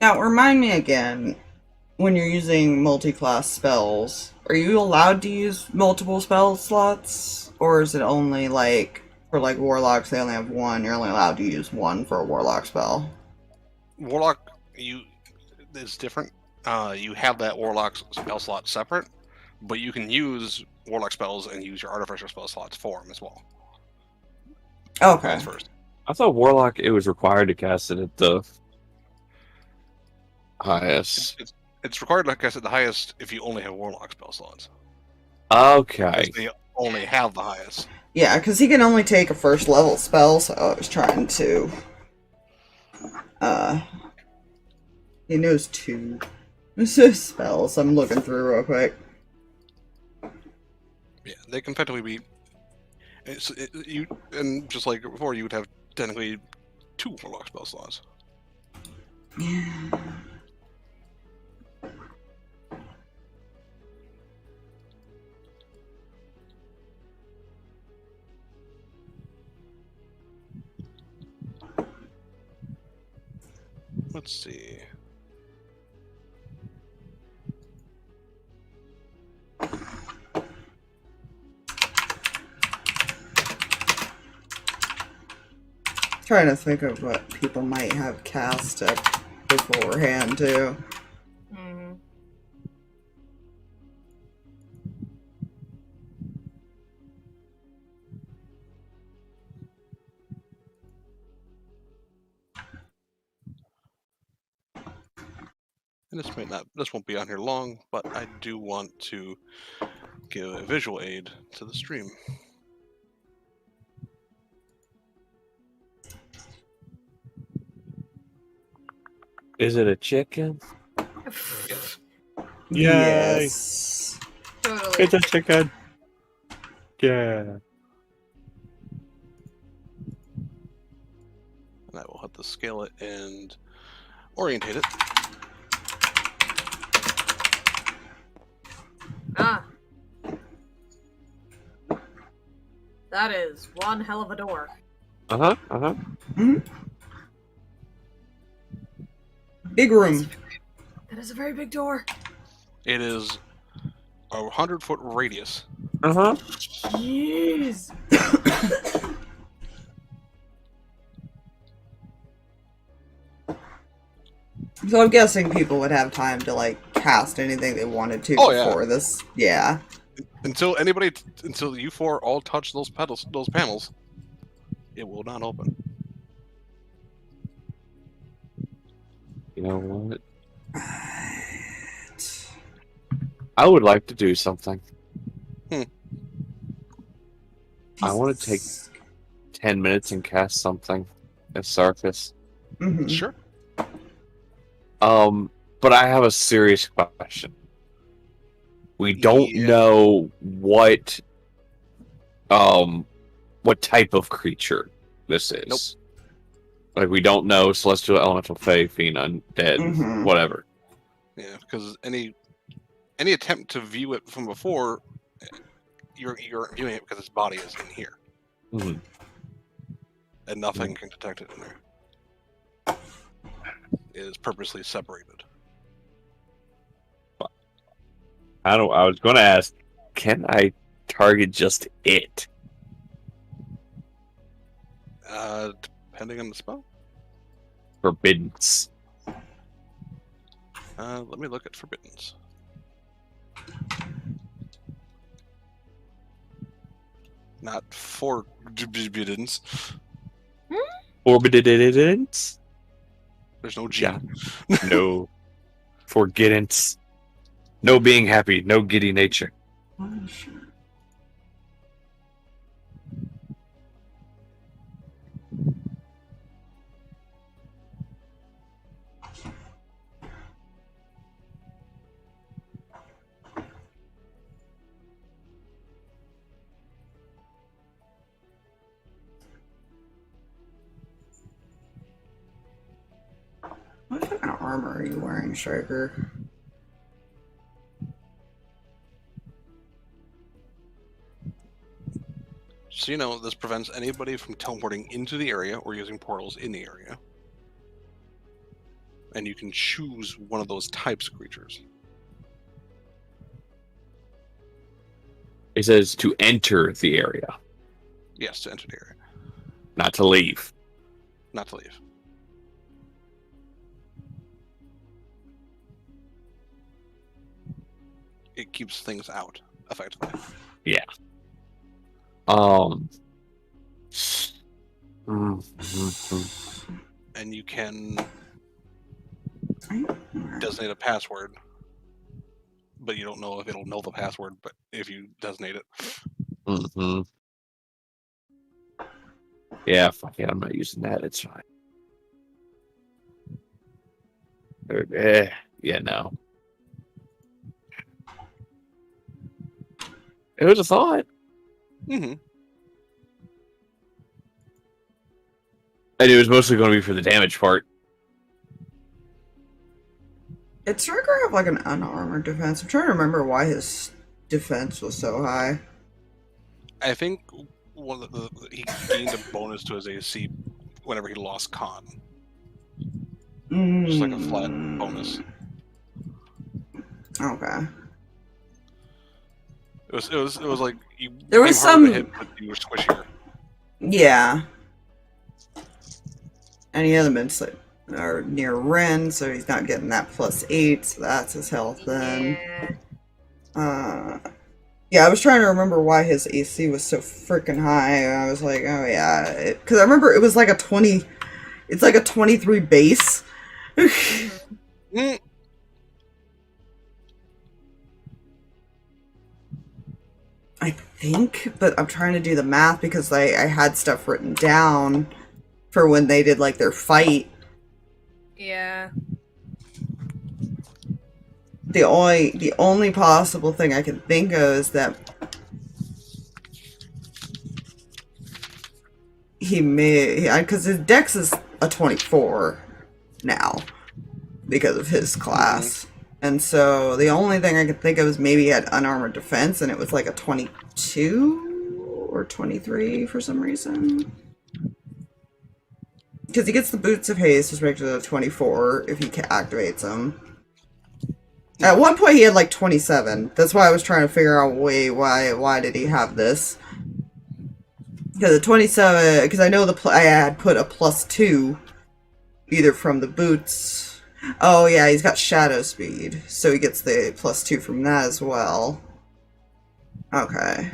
A: Now, remind me again, when you're using multi-class spells, are you allowed to use multiple spell slots? Or is it only like, for like warlocks, they only have one, you're only allowed to use one for a warlock spell?
D: Warlock, is different. you have that Warlock spell slot separate, but you can use Warlock spells and use your Artificer spell slots for them as well.
A: Okay.
D: That's first.
B: I thought Warlock, it was required to cast it at the highest.
D: It's required, like I said, the highest if you only have Warlock spell slots.
B: Okay.
D: Because they only have the highest.
A: Yeah, because he can only take a first level spell, so I was trying to. He knows 2 spells. I'm looking through real quick.
D: Yeah, they can effectively be. And just like before, you would have technically 2 Warlock spell slots. Let's see.
A: Trying to think of what people might have cast beforehand too.
C: Mhm.
D: And this won't be on here long, but I do want to give a visual aid to the stream.
B: Is it a chicken?
A: Yes.
C: Totally.
B: It's a chicken. Yeah.
D: And I will have to scale it and orientate it.
C: Ah. That is one hell of a door.
A: Big room.
C: That is a very big door.
D: It is a 100-foot radius.
C: Jeez.
A: So I'm guessing people would have time to like cast anything they wanted to
D: Oh, yeah.
A: before this. Yeah.
D: Until you 4 all touch those panels, it will not open.
B: You know what? I would like to do something. I want to take 10 minutes and cast something as Sarkas.
A: Mhm.
D: Sure.
B: But I have a serious question. We don't know what type of creature this is.
D: Nope.
B: Like, we don't know celestial, elemental, fae, fiend, undead,
A: Mhm.
B: whatever.
D: Yeah, because any attempt to view it from before, you're viewing it because its body is in here,
B: Mhm.
D: and nothing can detect it in there. It is purposely separated.
B: I was going to ask, can I target just it?
D: Depending on the spell.
B: Forbiddance.
D: Let me look at forbiddance. Not forbiddance.
B: Forbiddance?
D: There's no G.
B: Yeah. No. Forgettance. No being happy. No giddy nature.
A: What kind of armor are you wearing, Striker?
D: So you know, this prevents anybody from teleporting into the area or using portals in the area. And you can choose one of those types of creatures.
B: It says to enter the area,
D: Yes, to enter the area,
B: not to leave.
D: not to leave. it keeps things out effectively. And you can designate a password, but you don't know if it'll know the password. But if you designate it,
B: Yeah, fuck it, I'm not using that. It's fine. Yeah, no. It was a thought.
D: mm-hmm.
B: I knew it was mostly going to be for the damage part.
A: Did Striker have like an unarmored defense? I'm trying to remember why his defense was so high.
D: I think he gained a bonus to his AC whenever he lost con. Just like a flat bonus.
A: Okay.
D: It was like you.
A: There was
D: harder to
A: some.
D: hit, but you were squishier.
A: Yeah. And he hasn't been or near Ren, so he's not getting that +8, so that's his health then. Yeah, I was trying to remember why his AC was so freaking high. I was like, oh yeah, because I remember it was like a 20. It's like a 23 base. I think, but I'm trying to do the math because I had stuff written down for when they did like their fight.
C: Yeah.
A: The only possible thing I can think of is that he may, because his dex is a 24 now because of his class. And so the only thing I could think of is maybe he had unarmored defense and it was like a 22 or 23 for some reason. Because he gets the Boots of Haste, which makes it a 24 if he activates them. At one point he had like 27. That's why I was trying to figure out, why did he have this? Because the 27, because I know I had put a +2 either from the boots. Oh yeah, he's got shadow speed, so he gets the +2 from that as well. Okay.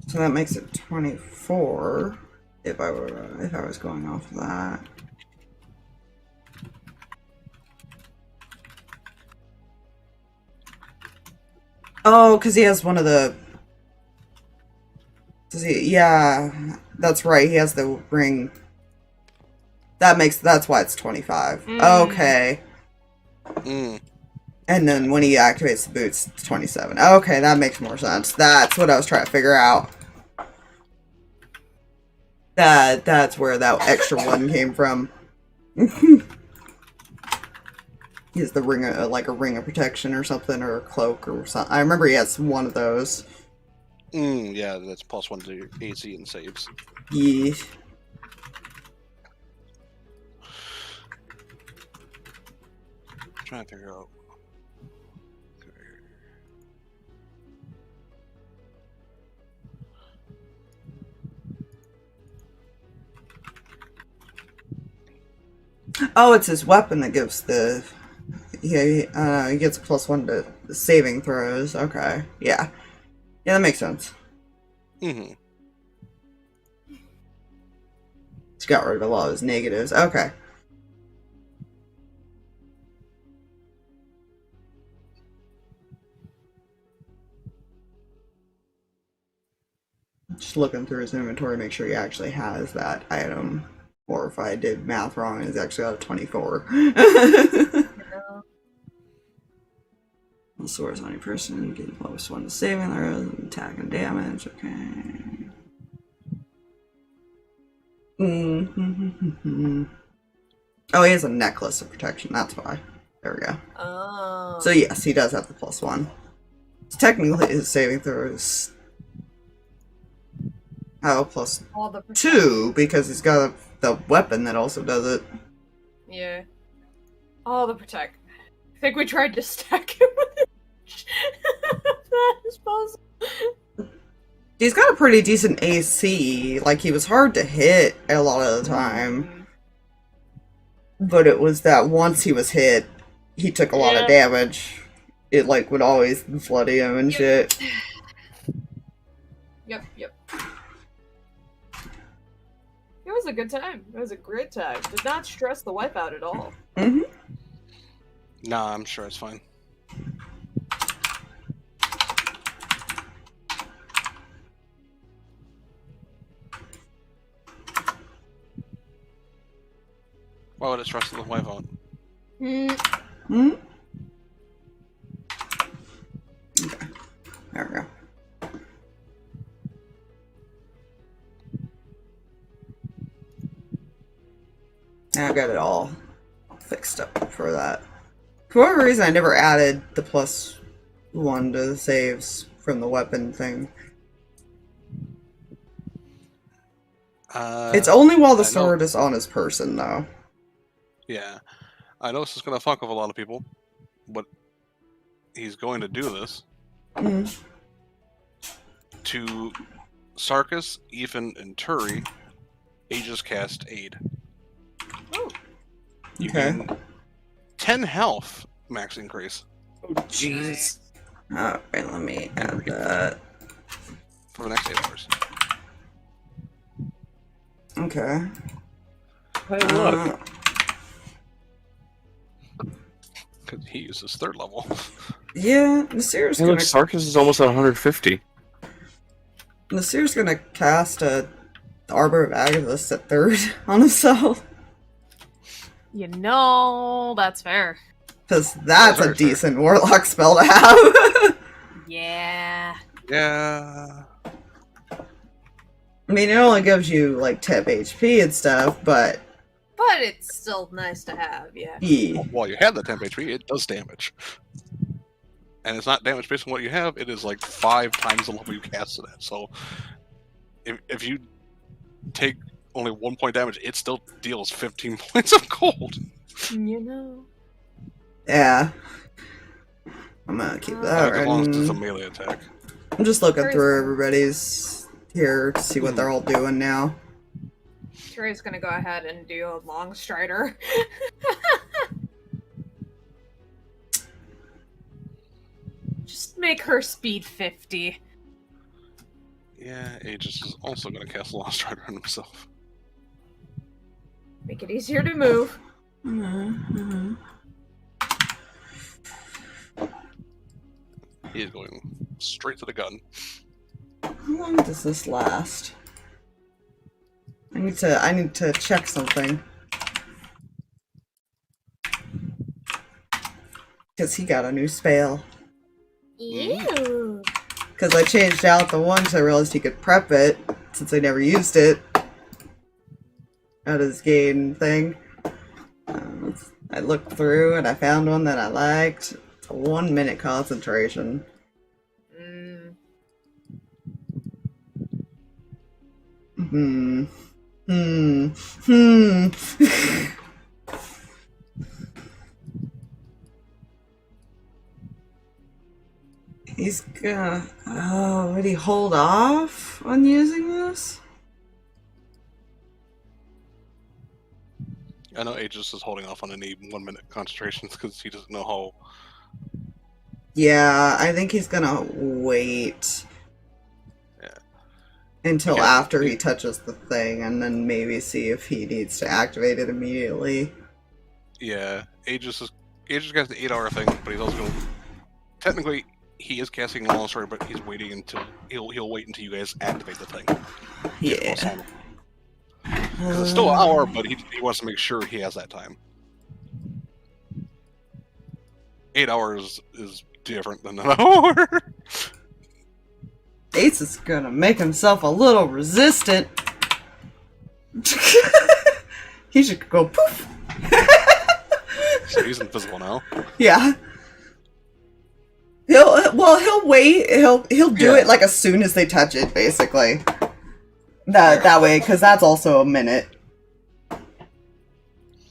A: So that makes it 24 if I was going off of that. Oh, because he has one of the... Does he? Yeah, that's right. He has the ring. That's why it's 25. Okay. And then when he activates the boots, it's 27. Okay, that makes more sense. That's what I was trying to figure out. That's where that extra one came from. He has the ring, like a ring of protection or something, or a cloak or something. I remember he has one of those.
D: Yeah, that's +1 to your AC and saves.
A: Yeah.
D: I'm trying to figure out.
A: Oh, it's his weapon that gives the... Yeah, he gets a +1 to the saving throws. Okay, yeah. Yeah, that makes sense.
D: Mm-hmm.
A: He's got rid of a lot of his negatives. Okay. Just looking through his inventory to make sure he actually has that item. Or if I did math wrong, he's actually got a 24. The sword is on a person, you get +1 to saving throws, attack and damage. Okay. Oh, he has a necklace of protection, that's why. There we go.
C: Oh.
A: So yes, he does have the +1. So technically his saving throws... Oh, +2, because he's got the weapon that also does it.
C: Yeah. All the protect. I think we tried to stack him with it. That is possible.
A: He's got a pretty decent AC. Like, he was hard to hit a lot of the time. But it was that once he was hit, he took a lot of damage. It like would always flooding him and shit.
C: Yep. It was a good time. It was a great time. Did not stress the wife out at all.
A: Mm-hmm.
D: Nah, I'm sure it's fine. Why would it stress the wife out?
A: Hmm? Okay. There we go. Now I got it all fixed up for that. For whatever reason, I never added the +1 to the saves from the weapon thing. It's only while the sword is on his person, though.
D: Yeah. I know this is going to fuck with a lot of people, but he's going to do this to Sarkas, Ethan, and Turi. Aegis cast Aid.
C: Oh.
D: You
A: Okay.
D: gain 10 health max increase.
B: Oh, jeez.
A: Alright, let me add that.
D: For the next 8 hours.
A: Okay.
B: Hey, look.
D: Because he uses 3rd level.
A: Yeah, Nasir's
B: Hey,
A: gonna...
B: look, Sarkas is almost at 150.
A: Nasir's gonna cast a Arbor of Agathis at 3rd on himself.
C: You know, that's fair.
A: Because that's a
D: Very fair.
A: decent Warlock spell to have.
C: Yeah.
D: Yeah.
A: I mean, it only gives you, like, temp HP and stuff, but...
C: But it's still nice to have, yeah.
A: Yeah.
D: While you have that 10 HP, it does damage. And it's not damage based on what you have, it is like 5 times the level you cast it at. So if you take only 1 point damage, it still deals 15 points of cold.
C: You know.
A: Yeah. I'm gonna keep that
D: As long as it's a
A: right.
D: melee attack.
A: I'm just looking
C: Very
A: through
C: cool.
A: everybody's here to see what they're all doing now.
C: Turi's gonna go ahead and do a long strider. Just make her speed 50.
D: Yeah, Aegis is also going to cast a Lost Rider on himself.
C: Make it easier to move.
D: He is going straight to the gun.
A: How long does this last? I need to check something. Because he got a new spell.
C: Ew.
A: Because I changed out the one because I realized he could prep it, since I never used it. Out of his game thing. I looked through and I found one that I liked. It's a 1 minute concentration. He's gonna... Oh, would he hold off on using this?
D: I know Aegis is holding off on any 1 minute concentrations because he doesn't know how.
A: Yeah, I think he's gonna wait.
D: Yeah.
A: Until
D: Okay.
A: after he touches the thing, and then maybe see if he needs to activate it immediately.
D: Yeah, Aegis got the 8 hour thing, but he's also going to. Technically, he is casting a long story, but he's waiting until. He'll wait until you guys activate the thing.
A: Yeah.
D: Because it's still an hour, but he wants to make sure he has that time. 8 hours is different than an hour.
A: Ace is gonna make himself a little resistant. He should go poof.
D: So he's invisible now.
A: Yeah. He'll wait. He'll do it like as soon as they touch it, basically. That way, because that's also a minute.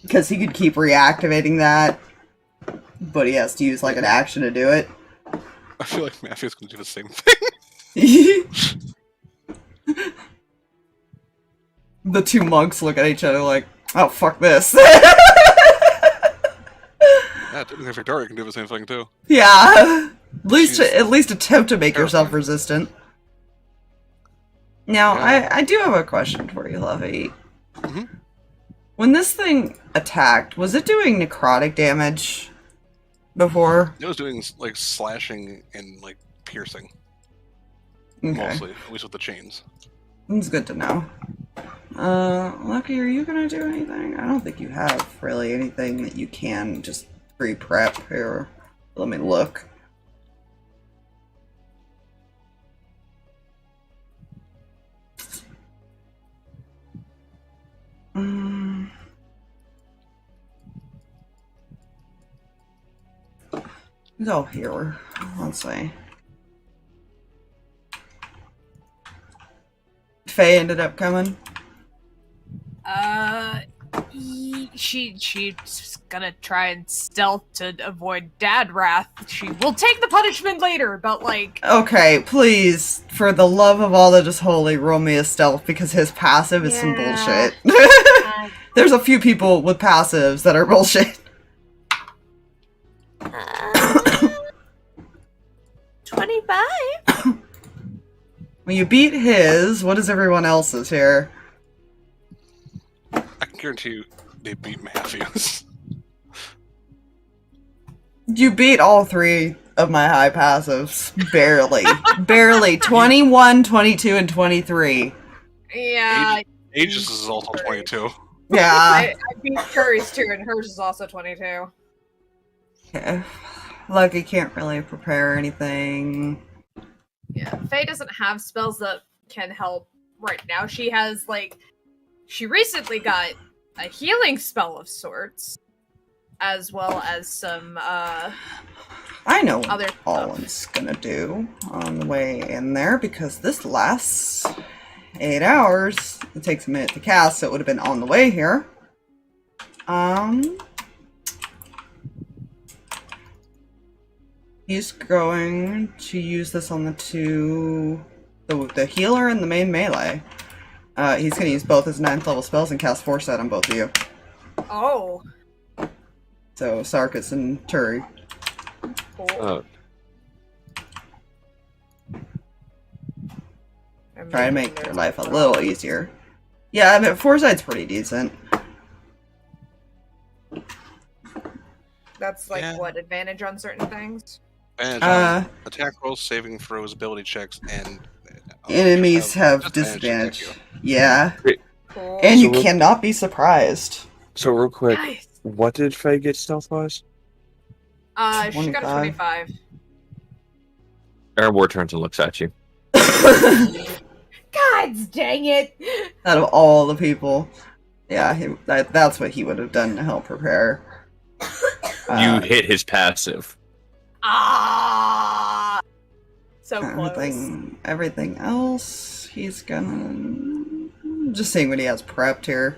A: Because he could keep reactivating that, but he has to use like an action to do it.
D: I feel like Matthew's going to do the same thing.
A: The two monks look at each other like, "Oh fuck this."
D: Yeah, technically Victoria can do the same thing too.
A: Yeah. At least
D: She's
A: attempt to make yourself
D: terrifying.
A: resistant. Now,
D: Yeah.
A: I do have a question for you, Lovey.
D: Mhm.
A: When this thing attacked, was it doing necrotic damage before?
D: It was doing like slashing and like piercing
A: Okay.
D: mostly, at least with the chains.
A: It's good to know. Lucky, are you gonna do anything? I don't think you have really anything that you can just pre-prep here. Let me look. Go here. Let's see. Faye ended up coming.
C: She's gonna try and stealth to avoid dad wrath. She will take the punishment later, but like.
A: Okay, please, for the love of all that is holy, roll me a stealth because his passive is some
C: Yeah.
A: bullshit. There's a few people with passives that are bullshit.
C: 25.
A: When you beat his, what is everyone else's here?
D: I can guarantee you they beat Matthews.
A: You beat all three of my high passives. Barely. Barely. 21, 22, and 23.
C: Yeah.
D: Aegis is also 22.
A: Yeah.
C: I beat Turi's too, and hers is also 22.
A: Okay. Lucky can't really prepare anything.
C: Yeah, Faye doesn't have spells that can help right now. She has, like, she recently got a healing spell of sorts, as well as some,
A: I know
C: other
A: what Colin's gonna do on the way in there because this lasts 8 hours. It takes a minute to cast, so it would have been on the way here. He's going to use this on the healer and the main melee. He's going to use both his 9th level spells and cast Foresight on both of you.
C: Oh.
A: So Sarkas and Turi.
C: Cool.
A: Try to make your life a little easier. Yeah, I mean, Foresight's pretty decent.
C: That's like
D: Yeah.
C: what, advantage on certain things?
D: Advantage on attack rolls, saving throws, ability checks, and
A: Enemies have
D: disadvantage to
A: disadvantage.
D: hit
A: Yeah.
C: Cool.
A: And
B: So
A: you
B: we'll-
A: cannot be surprised.
B: So real quick,
C: Nice.
B: what did Faye get stealth-wise?
C: She got a 25.
B: Airborne turns and looks at you.
C: God dang it!
A: Out of all the people. Yeah, that's what he would have done to help prepare.
B: You hit his passive.
C: Ah! So close.
A: Everything else, he's gonna... Just seeing what he has prepped here.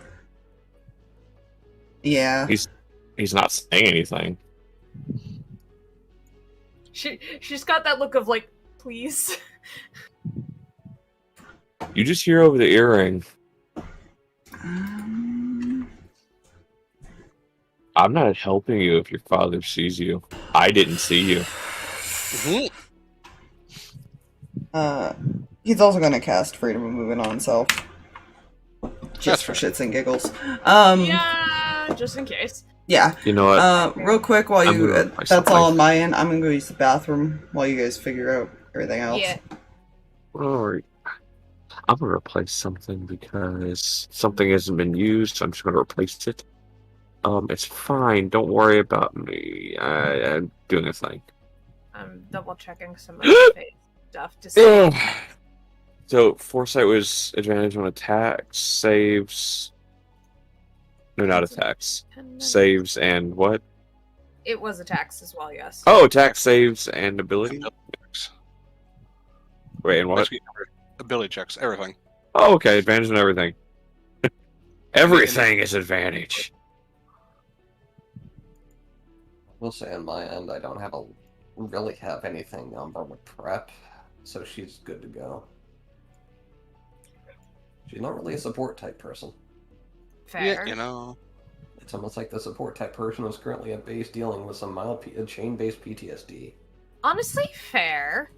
A: Yeah.
B: He's not saying anything.
C: She's got that look of like, please.
B: You just hear over the earring. I'm not helping you if your father sees you. I didn't see you.
A: He's also gonna cast Freedom of Movement on himself. Just for shits and giggles.
C: Yeah, just in case.
A: Yeah.
B: You know what?
A: Real quick, while
B: I'm
A: you,
B: gonna replace
A: that's
B: the
A: all
B: light.
A: on my end. I'm gonna go use the bathroom while you guys figure out everything else.
C: Yeah.
B: Alright. I'm gonna replace something because something hasn't been used, so I'm just gonna replace it. It's fine. Don't worry about me. I'm doing a thing.
C: I'm double checking some of the face stuff to see.
B: So foresight was advantage on attacks, saves. No, not attacks. Saves and what?
C: It was attacks as well, yes.
B: Oh, attack, saves, and ability. Wait, and what?
D: Basically, ability checks, everything.
B: Oh, okay, advantage on everything. Everything is advantage.
E: We'll say on my end, I don't really have anything Umbra with prep, so she's good to go. She's not really a support type person.
C: Fair.
D: Yeah, you know.
E: It's almost like the support type person was currently at base dealing with some mild chain-based PTSD.
C: Honestly, fair.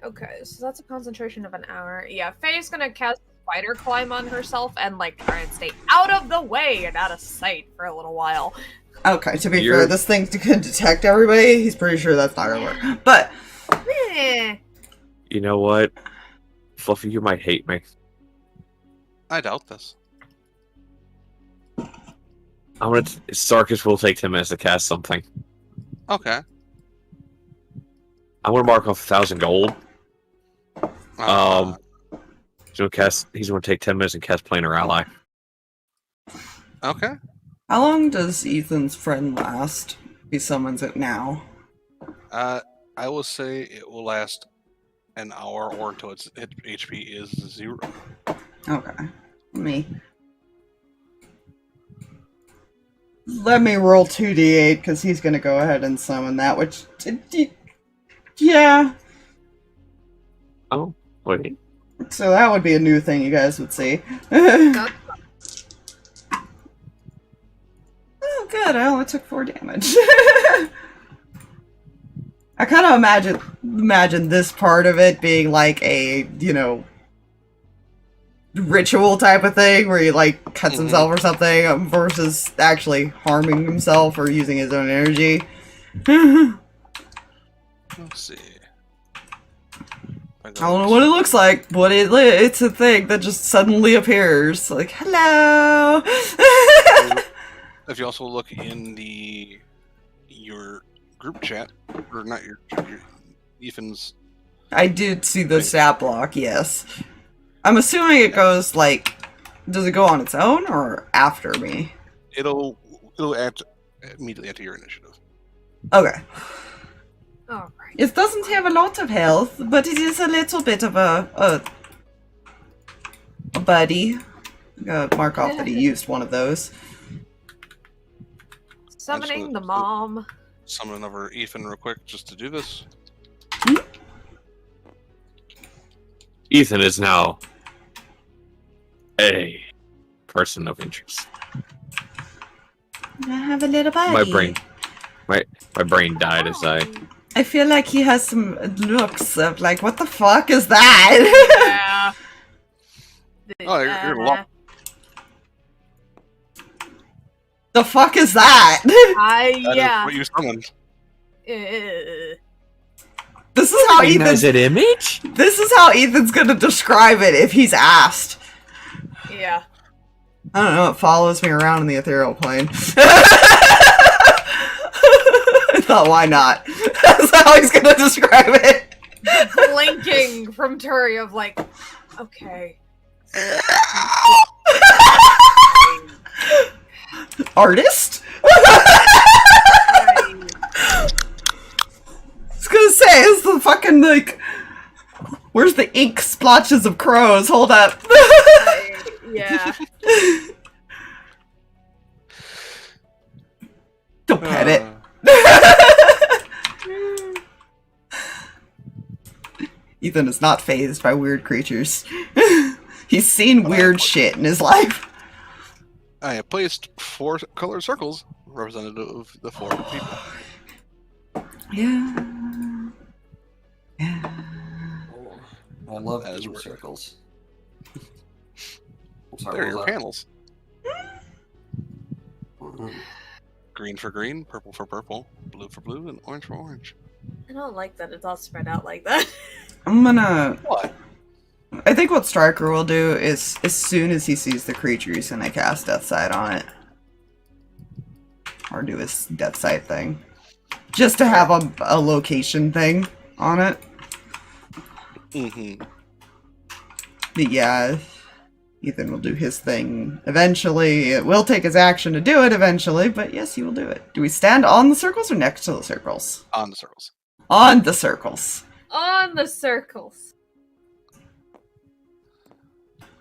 C: Okay, so that's a concentration of an hour. Yeah, Faye's gonna cast Spider Climb on herself and, like, try and stay out of the way and out of sight for a little while.
A: Okay, to be fair, this thing can detect everybody. He's pretty sure that's not gonna work. But
B: You know what? Fluffy, you might hate me.
D: I doubt this.
B: Sarkas will take 10 minutes to cast something.
D: Okay.
B: I'm gonna mark off 1,000 gold.
D: Uh,
B: He's gonna take 10 minutes and cast Planar Ally.
D: okay.
A: how long does Ethan's friend last? He summons it now.
D: I will say it will last an hour or until its HP is 0.
A: Okay. Let me roll 2d8 because he's gonna go ahead and summon that, which yeah.
B: Oh, wait.
A: So that would be a new thing you guys would see.
C: That's
A: Oh, good. I only took 4 damage. I kind of imagine this part of it being like a, ritual type of thing where he, like, cuts himself or something versus actually harming himself or using his own energy.
D: Let's see.
A: I don't know what it looks like, but it's a thing that just suddenly appears. Like, hello!
D: If you also look in your group chat, or not your Ethan's.
A: I did see the stat block, yes. I'm assuming it goes, like, does it go on its own or after me?
D: It'll act immediately after your initiative.
A: Okay.
C: alright.
A: It doesn't have a lot of health, but it is a little bit of a buddy. I'm gonna mark off that he used one of those.
C: Summoning the mom.
D: Summon another Ethan real quick just to do this.
B: Ethan is now a person of interest.
A: I have a little buddy.
B: My brain died as
A: I feel like he has some looks of like, what the fuck is that?
C: Yeah.
D: Oh, you're locked.
A: The fuck is that?
D: That is
C: Yeah.
D: what you summoned.
A: This is how
B: Recognize
A: Ethan.
B: that image?
A: This is how Ethan's gonna describe it if he's asked.
C: Yeah.
A: I don't know. It follows me around in the ethereal plane. I thought, why not? That's how he's gonna describe it.
C: Blinking from Turi of like, okay.
A: Artist? I was gonna say, it's the fucking, like, where's the ink splotches of crows? Hold up.
C: Yeah.
A: Don't pet it. Ethan is not fazed by weird creatures. He's seen weird shit in his life.
D: I have placed 4 colored circles representative of the 4 people.
A: Yeah.
E: I love
D: As
E: these
D: we're-
E: circles. I'm sorry,
D: There are
E: what
D: your
E: was that?
D: panels.
E: Mhm.
D: Green for green, purple for purple, blue for blue, and orange for orange.
C: I don't like that it's all spread out like that.
A: I'm gonna...
D: What?
A: I think what Striker will do is, as soon as he sees the creature, he's gonna cast Death Sight on it. Or do his Death Sight thing. Just to have a location thing on it.
D: Mm-hmm.
A: But yeah, Ethan will do his thing eventually. It will take his action to do it eventually, but yes, he will do it. Do we stand on the circles or next to the circles?
D: On the circles.
A: On the circles.
C: On the circles.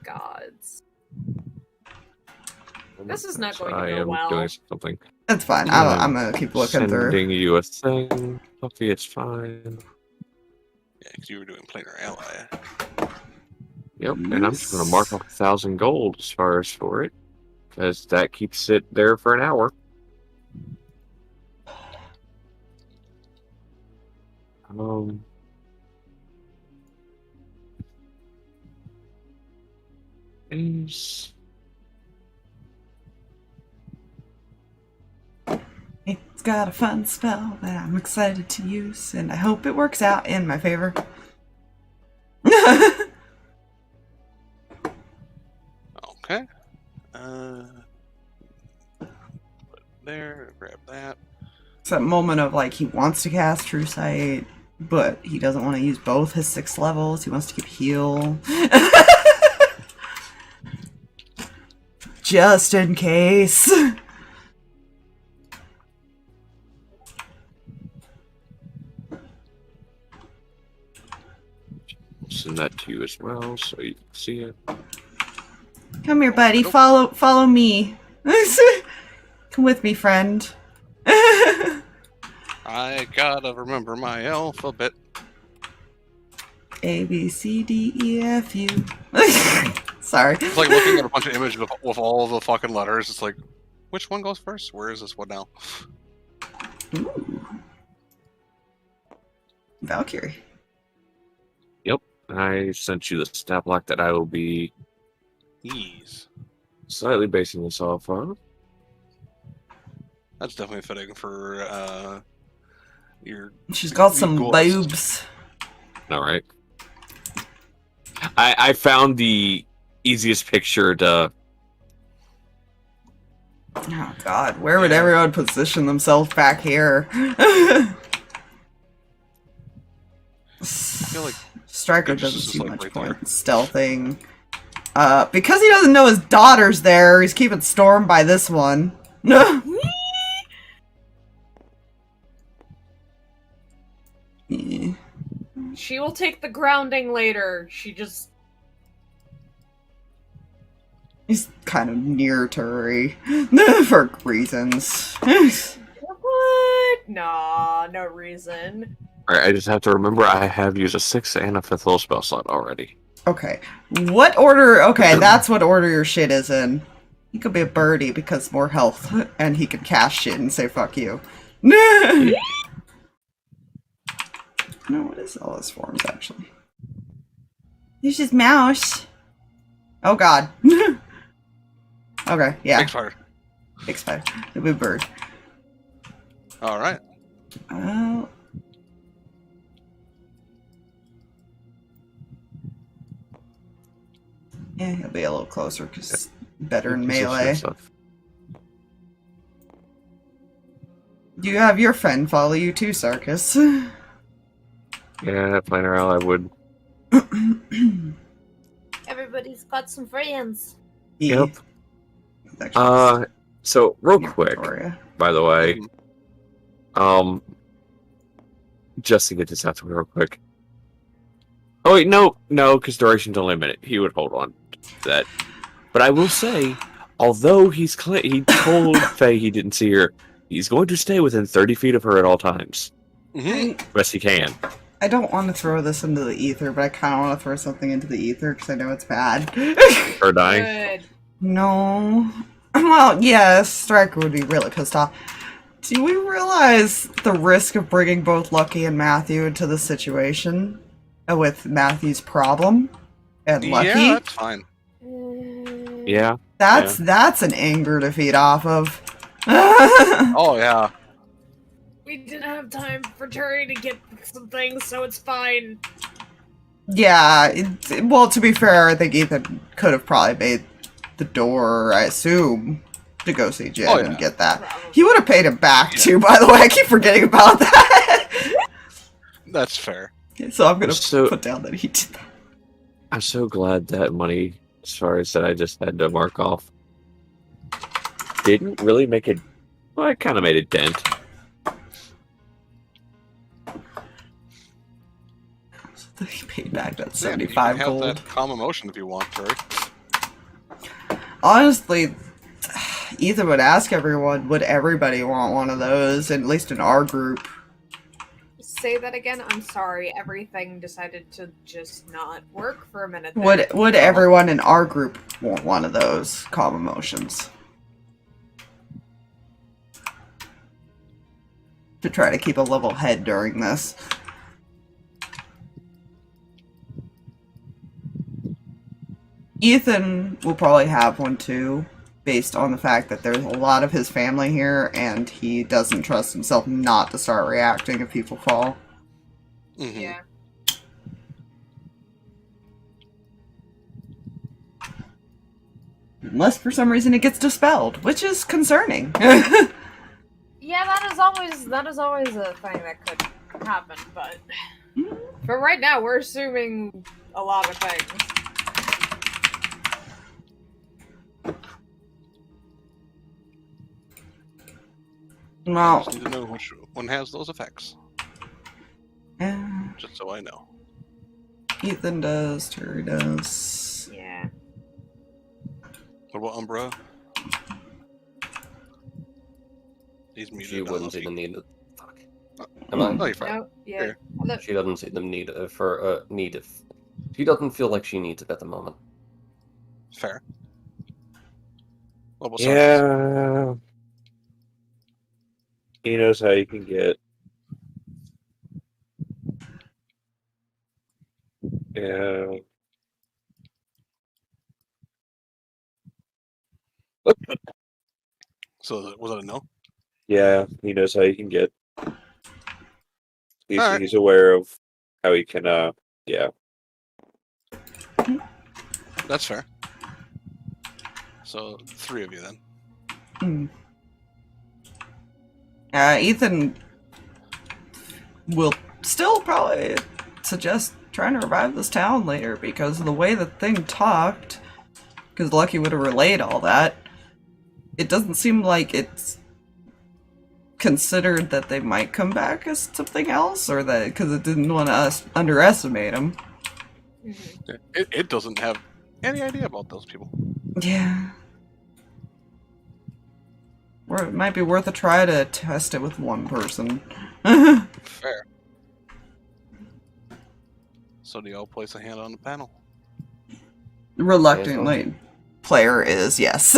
C: Gods. This is not going to
B: I
C: go
B: am
C: well.
B: doing something.
A: That's fine. I'm gonna keep looking through.
B: Sending you a thing. Fluffy, it's fine.
D: Yeah, because you were doing planar ally.
B: Yep, and I'm just gonna mark off 1,000 gold as far as for it. because that keeps it there for an hour. Is
A: It's got a fun spell that I'm excited to use, and I hope it works out in my favor.
D: Okay. Put it there. Grab that.
A: It's that moment of like he wants to cast True Sight, but he doesn't want to use both his 6 levels. He wants to keep heal. Just in case.
B: send that to you as well, so you can see it.
A: Come here, buddy. Follow me. Come with me, friend.
D: I gotta remember my alphabet.
A: A, B, C, D, E, F, U. Sorry.
D: It's like looking at a bunch of images with all the fucking letters. It's like, which one goes first? Where is this one now?
A: Ooh. Valkyrie.
B: Yep, I sent you the stat block that I will be
D: Ease.
B: slightly basing this off of.
D: That's definitely fitting for your.
A: She's got some
D: ghost.
A: boobs.
B: All right. I found the easiest picture to.
A: Oh God, where would everyone position themselves back here?
D: I feel like
A: Striker
D: it's
A: doesn't
D: just
A: see
D: like
A: much
D: right
A: point
D: there.
A: in stealthing. Because he doesn't know his daughter's there, he's keeping Storm by this one. Yeah.
C: She will take the grounding later. She just...
A: He's kind of near Turi. For reasons.
C: What? Nah, no reason.
B: Alright, I just have to remember I have used a 6th and a 5th little spell slot already.
A: Okay. What order? Okay, that's what order your shit is in. He could be a birdie because more health, and he can cast shit and say fuck you. No, what is all his forms actually? He's just mouse. Oh God. Okay, yeah.
D: Expired.
A: Expired. The boo bird.
D: All right.
A: Oh. Yeah, he'll be a little closer because better in melee. You have your friend follow you too, Sarkas.
B: Yeah, Planner I would.
C: Everybody's got some friends.
B: Yep.
A: Actually,
B: So real
A: near
B: quick,
A: Victoria.
B: by the way, just to get this out to me real quick. Oh wait, no, because duration's only a minute. He would hold on to that. But I will say, although he told Faye he didn't see her, he's going to stay within 30 feet of her at all times. Best he can.
A: I don't want to throw this into the ether, but I kind of want to throw something into the ether because I know it's bad.
B: Her dying.
C: Good.
A: No. Well, yes, Striker would be really pissed off. Do we realize the risk of bringing both Lucky and Matthew into this situation with Matthew's problem and Lucky?
D: Yeah, that's fine.
B: Yeah.
A: That's an anger to feed off of.
D: Oh yeah.
C: We didn't have time for Turi to get some things, so it's fine.
A: Yeah, well, to be fair, I think Ethan could have probably made the door, I assume, to go see Jen and get that. He would have paid him back, too, by the way. I keep forgetting about that.
D: That's fair.
A: So I'm going to put down that he did that.
B: I'm so glad that money, as far as that I just had to mark off, didn't really make it. Well, it kind of made a dent.
A: He paid back that
D: Yeah,
A: 75
D: you can
A: gold.
D: have that calm emotion if you want, Turi.
A: Honestly, Ethan would ask everyone, would everybody want one of those, at least in our group?
C: Say that again? I'm sorry. Everything decided to just not work for a minute there.
A: Would everyone in our group want one of those calm emotions? to try to keep a level head during this. Ethan will probably have one too, based on the fact that there's a lot of his family here, and he doesn't trust himself not to start reacting if people fall.
D: Mm-hmm.
C: Yeah.
A: Unless for some reason it gets dispelled, which is concerning.
C: Yeah, that is always a thing that could happen, but for right now we're assuming a lot of things.
D: I
A: Well,
D: just need to know which one has those effects, just so I know.
A: Ethan does, Turi does.
C: Yeah.
D: What about Umbra? He's muted.
E: She
D: I don't know
E: wouldn't
D: if
E: see the
D: he-
E: need. Fuck. Am I?
D: Oh, you're fine.
C: No, yeah. Although-
E: She doesn't see the need for need if she doesn't feel like she needs it at the moment.
D: Fair. What about Sarkas?
B: Yeah. He knows how you can get. Yeah.
D: So was that a no?
B: Yeah, he knows how you can get.
D: Alright.
B: He's aware of how he can, yeah.
D: That's fair. So 3 of you then.
A: Hmm. Ethan will still probably suggest trying to revive this town later because of the way the thing talked. Because Lucky would have relayed all that. It doesn't seem like it's considered that they might come back as something else, or that because it didn't want to underestimate them.
C: Mhm.
D: It doesn't have any idea about those people.
A: Yeah. Or it might be worth a try to test it with one person.
D: Fair. So do y'all place a hand on the panel?
A: Reluctantly, player is yes.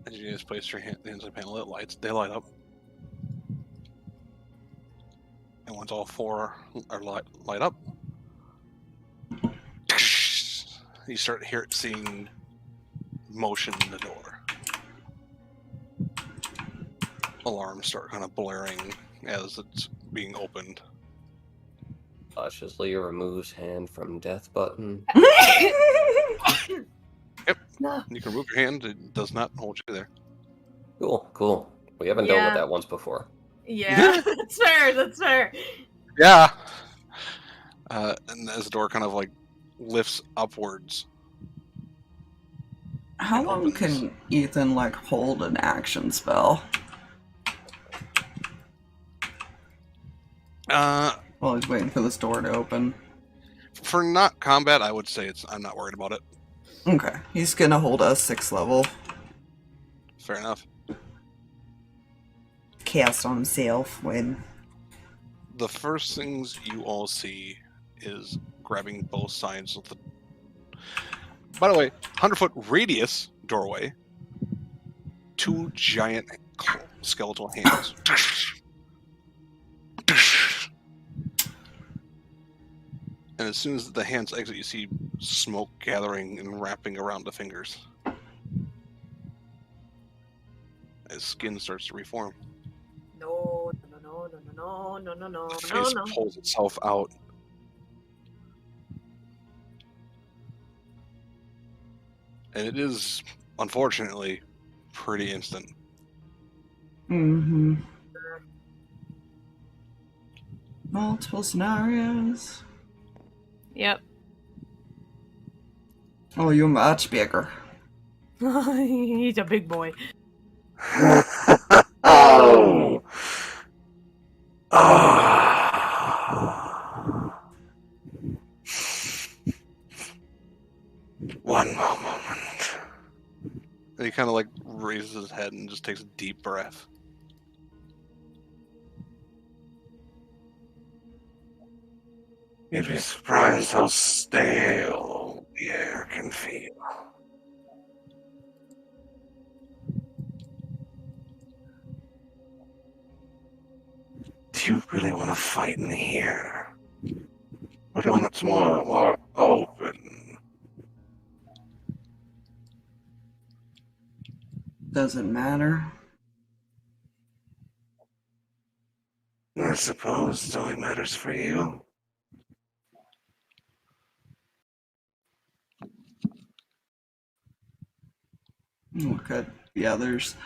D: And you just place your hands on the panel, they light up. And once all 4 are light up, you start seeing motion in the door. Alarms start kind of blaring as it's being opened.
E: Cautiously removes hand from death button.
C: No.
D: You can move your hand, it does not hold you there.
E: Cool. We haven't dealt
C: Yeah.
E: with that once before.
C: Yeah, that's fair. That's fair.
D: Yeah! And as the door kind of like lifts upwards.
A: How long can Ethan like hold an action spell? While he's waiting for this door to open.
D: For not combat, I would say I'm not worried about it.
A: Okay, he's gonna hold a 6th level.
D: Fair enough.
A: Cast on himself when.
D: The first things you all see is grabbing both sides of the. By the way, 100-foot radius doorway. 2 giant skeletal hands. And as soon as the hands exit, you see smoke gathering and wrapping around the fingers. As skin starts to reform.
C: No.
D: The face pulls itself out. And it is, unfortunately, pretty instant.
A: Mm-hmm. Multiple scenarios.
C: Yep.
A: Oh, you're much bigger.
C: He's a big boy.
G: Oh. One more moment.
D: And he kind of like raises his head and just takes a deep breath.
G: You'd be surprised how stale the air can feel. if you really want to fight in here. But when it's more open.
A: Doesn't matter.
G: I suppose it only matters for you.
A: Look at the others.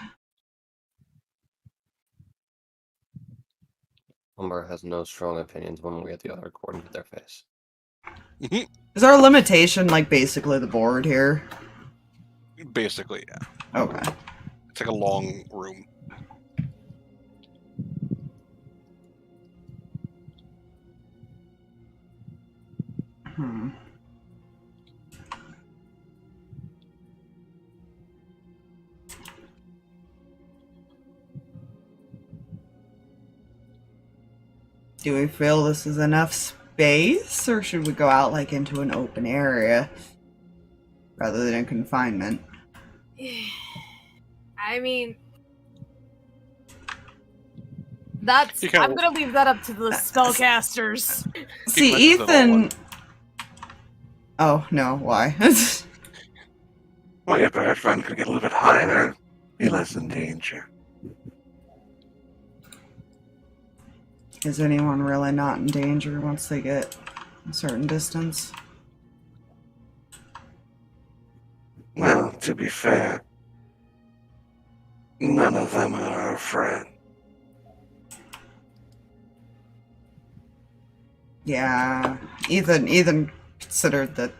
E: Umbra has no strong opinions one way or the other according to their face.
A: Is our limitation like basically the board here?
D: Basically, yeah.
A: Okay.
D: It's like a long room.
A: Hmm. Do we feel this is enough space, or should we go out like into an open area rather than in confinement?
C: I mean, that's.
D: You kinda-
C: I'm gonna leave that up to the spellcasters.
A: See,
D: Keep it to the
A: Ethan. Oh no, why?
G: Well, your bird friend could get a little bit higher. Be less in danger.
A: Is anyone really not in danger once they get a certain distance?
G: Well, to be fair, none of them are our friend.
A: Yeah, Ethan considered that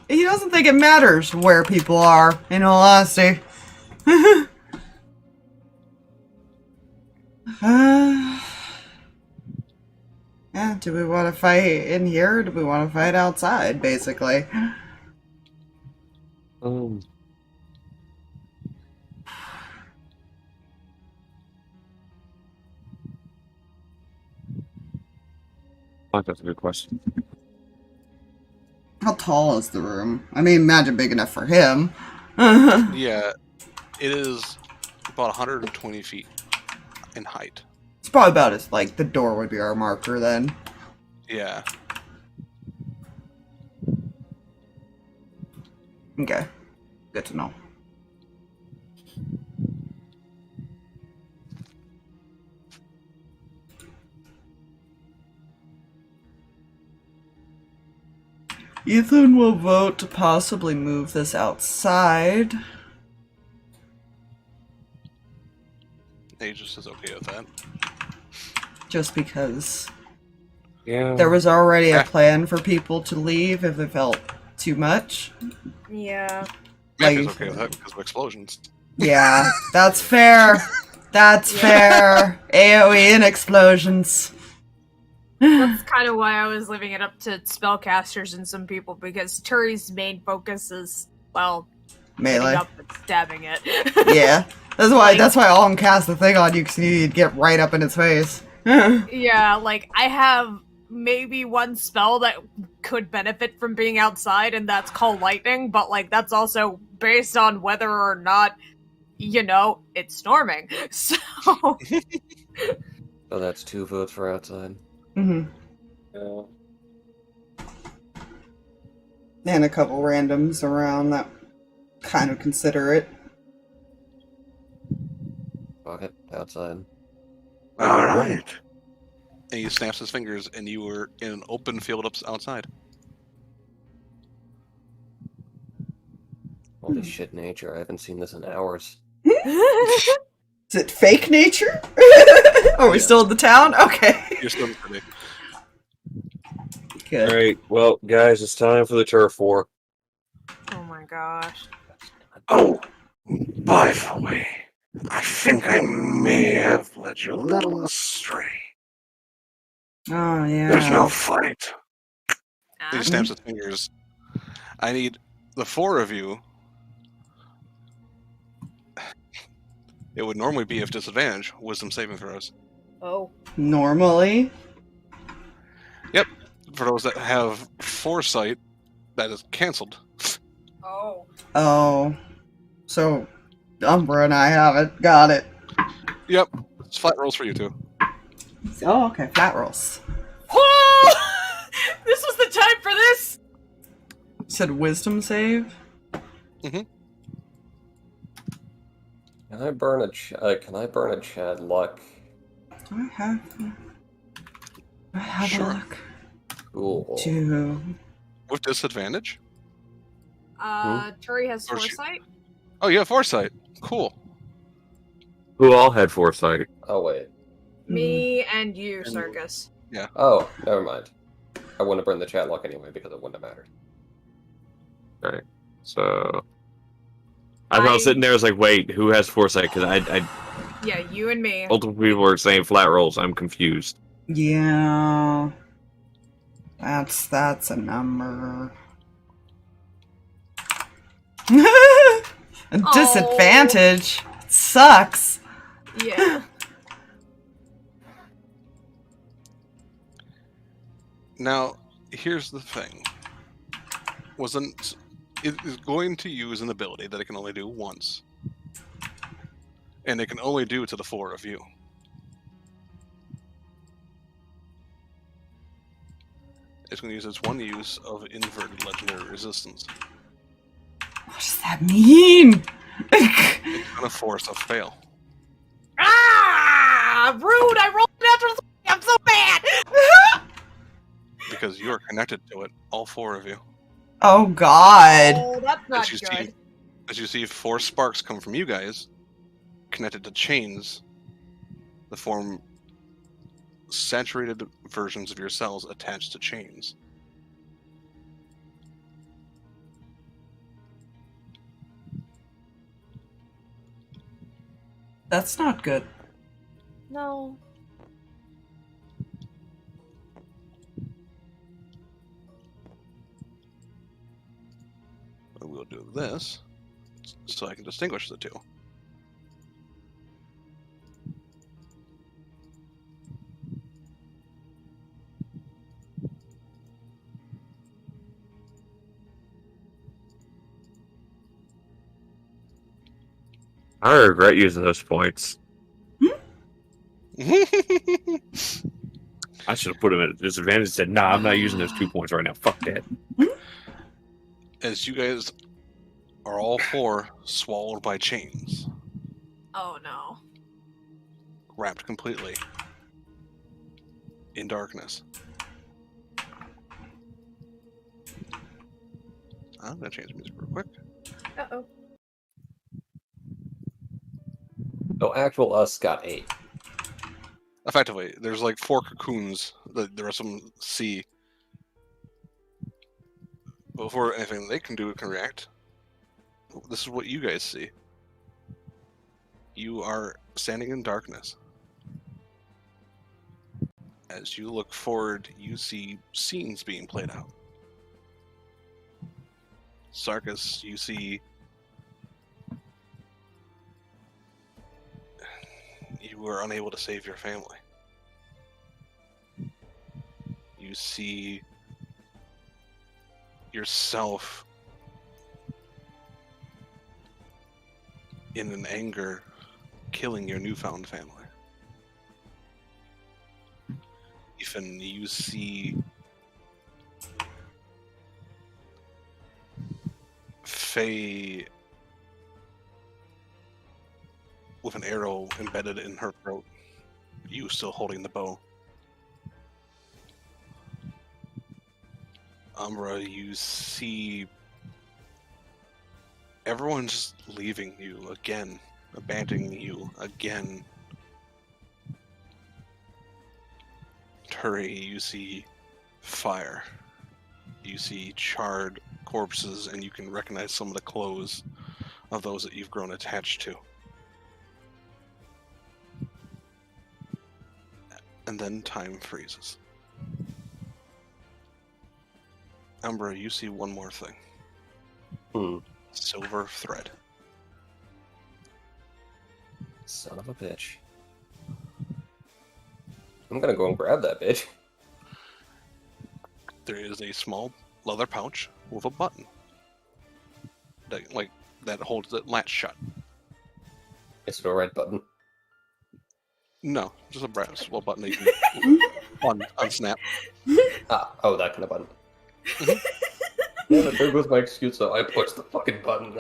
A: he doesn't think it matters where people are, in all honesty. Yeah, do we want to fight in here, or do we want to fight outside, basically?
B: That's a good question.
A: How tall is the room? I mean, imagine big enough for him.
D: Yeah, it is about 120 feet in height.
A: It's probably about as, like, the door would be our marker then.
D: Yeah.
A: Okay. Good to know. Ethan will vote to possibly move this outside.
D: Aegis is okay with that.
A: Just because
B: Yeah.
A: there was already a
D: Yeah.
A: plan for people to leave if it felt too much.
C: Yeah.
A: Like-
D: Is okay with that because of explosions.
A: Yeah, that's fair. That's fair. AoE and explosions.
C: That's kind of why I was leaving it up to spellcasters and some people, because Turi's main focus is, well, hitting
A: Melee.
C: up and stabbing it.
A: Yeah. That's why I'll cast the thing on you, because you need to get right up in its face.
C: Yeah, like, I have maybe one spell that could benefit from being outside, and that's Call Lightning, but, like, that's also based on whether or not, you know, it's storming. So,
E: So that's 2 votes for outside.
A: Mm-hmm.
B: Yeah.
A: And a couple randoms around that kind of consider it.
E: Fuck it, outside.
G: Alright.
D: And he snaps his fingers, and you were in an open field outside.
E: Holy shit, nature. I haven't seen this in hours.
A: Is it fake nature? Are we still in the town? Okay.
D: You're still in the city.
A: Good.
B: Alright, well, guys, it's time for the turf war.
C: oh my gosh.
G: Oh, by the way, I think I may have led you a little astray.
A: Oh, yeah.
G: There's no fight.
D: He
C: Ah,
D: snaps his fingers. I need the 4 of you. It would normally be if disadvantage, wisdom saving throws.
C: oh.
A: Normally?
D: For those that have foresight, that is canceled.
C: Oh.
A: Oh. So, Umbra and I have it. Got it.
D: Yep, it's flat rolls for you two.
A: Oh, okay. Flat rolls.
C: Oh! This was the time for this.
A: Said wisdom save.
E: Can I burn a Chad luck?
A: Do I have
D: Sure.
A: a luck?
E: Cool.
A: 2.
D: With disadvantage?
C: Turi has
D: Or she-
C: foresight.
D: Oh, you have foresight. Cool.
B: Who all had foresight?
E: Oh wait.
C: Me and you, Sarkas.
E: Oh, never mind. I wouldn't have burned the chat luck anyway because it wouldn't have mattered.
B: Okay. So I was sitting there, I was like, wait, who has foresight? Because I
C: Yeah, you and me.
B: multiple people were saying flat rolls. I'm confused.
A: Yeah. That's a number. A disadvantage. It sucks.
C: Yeah.
D: Now, here's the thing. It is going to use an ability that it can only do once. And it can only do to the 4 of you. It's going to use its one use of inverted legendary resistance.
A: What does that mean?
D: It's going to force a fail.
C: Ah! Rude! I rolled a natural 3! I'm so bad!
D: Because you are connected to it, all 4 of you.
A: Oh God.
C: Oh, that's not
D: you
C: good.
D: As you see 4 sparks come from you guys, connected to chains, that form saturated versions of your cells attached to chains.
A: That's not good.
C: No.
D: We'll do this so I can distinguish the two.
B: I regret using those points. I should have put them at a disadvantage and said, nah, I'm not using those 2 points right now. Fuck that.
D: As you guys are all 4 swallowed by chains,
C: Oh no.
D: wrapped completely in darkness. I'm gonna change the music real quick.
C: Uh-oh.
E: So actual us got 8.
D: Effectively, there's like 4 cocoons that the rest of them see. Before anything they can do can react, this is what you guys see. You are standing in darkness. As you look forward, you see scenes being played out. Sarkas, you see you were unable to save your family. You see yourself in an anger killing your newfound family. Even you see Faye with an arrow embedded in her throat, you still holding the bow. Umbra, you see everyone just leaving you again, abandoning you again. Turi, you see fire. You see charred corpses, and you can recognize some of the clothes of those that you've grown attached to. And then time freezes. Umbra, you see one more thing. Silver thread.
E: Son of a bitch. I'm gonna go and grab that bitch.
D: There is a small leather pouch with a button that holds it latch shut.
E: Is it a red button?
D: No, just a brass little button that you can on snap.
E: Oh, that kind of button. Yeah, but there goes my excuse, though. I push the fucking button.